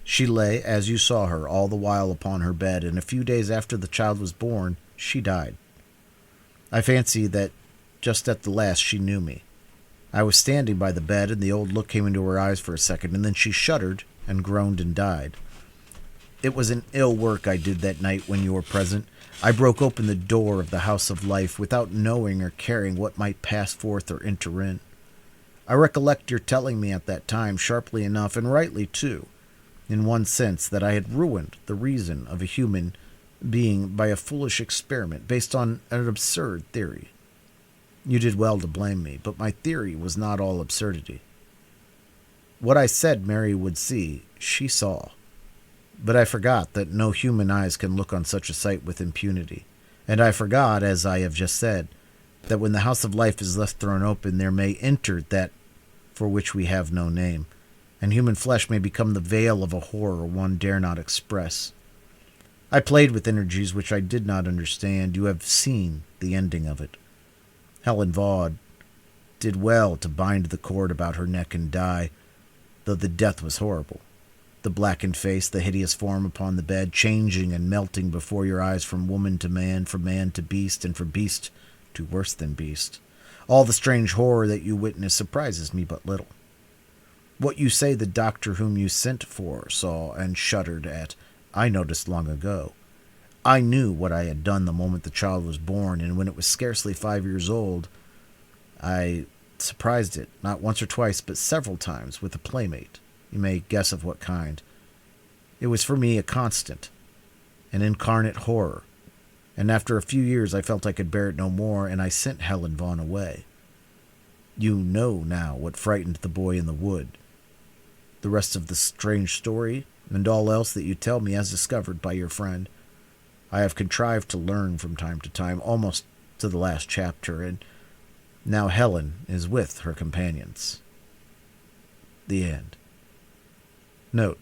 She lay, as you saw her, all the while upon her bed, and a few days after the child was born, she died. I fancy that just at the last she knew me. I was standing by the bed, and the old look came into her eyes for a second, and then she shuddered and groaned and died. It was an ill work I did that night when you were present. I broke open the door of the house of life without knowing or caring what might pass forth or enter in. I recollect your telling me at that time, sharply enough, and rightly too, in one sense, that I had ruined the reason of a human being by a foolish experiment based on an absurd theory. You did well to blame me, but my theory was not all absurdity. What I said Mary would see, she saw. But I forgot that no human eyes can look on such a sight with impunity. And I forgot, as I have just said, that when the house of life is left thrown open, there may enter that for which we have no name, and human flesh may become the veil of a horror one dare not express. I played with energies which I did not understand. You have seen the ending of it. Helen Vaughan did well to bind the cord about her neck and die, though the death was horrible. The blackened face, the hideous form upon the bed, changing and melting before your eyes from woman to man, from man to beast, and from beast to worse than beast. All the strange horror that you witness surprises me but little. What you say the doctor whom you sent for saw and shuddered at, I noticed long ago. I knew what I had done the moment the child was born, and when it was scarcely 5 years old, I surprised it, not once or twice, but several times, with a playmate. You may guess of what kind. It was for me a constant, an incarnate horror, and after a few years I felt I could bear it no more, and I sent Helen Vaughn away. You know now what frightened the boy in the wood. The rest of the strange story, and all else that you tell me as discovered by your friend, I have contrived to learn from time to time, almost to the last chapter, and now Helen is with her companions. The end. Note: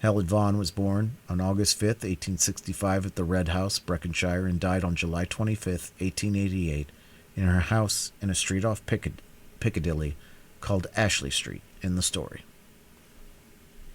Helen Vaughn was born on August 5th, 1865 at the Red House, Breconshire, and died on July 25th, 1888, in her house in a street off Piccadilly called Ashley Street in the story.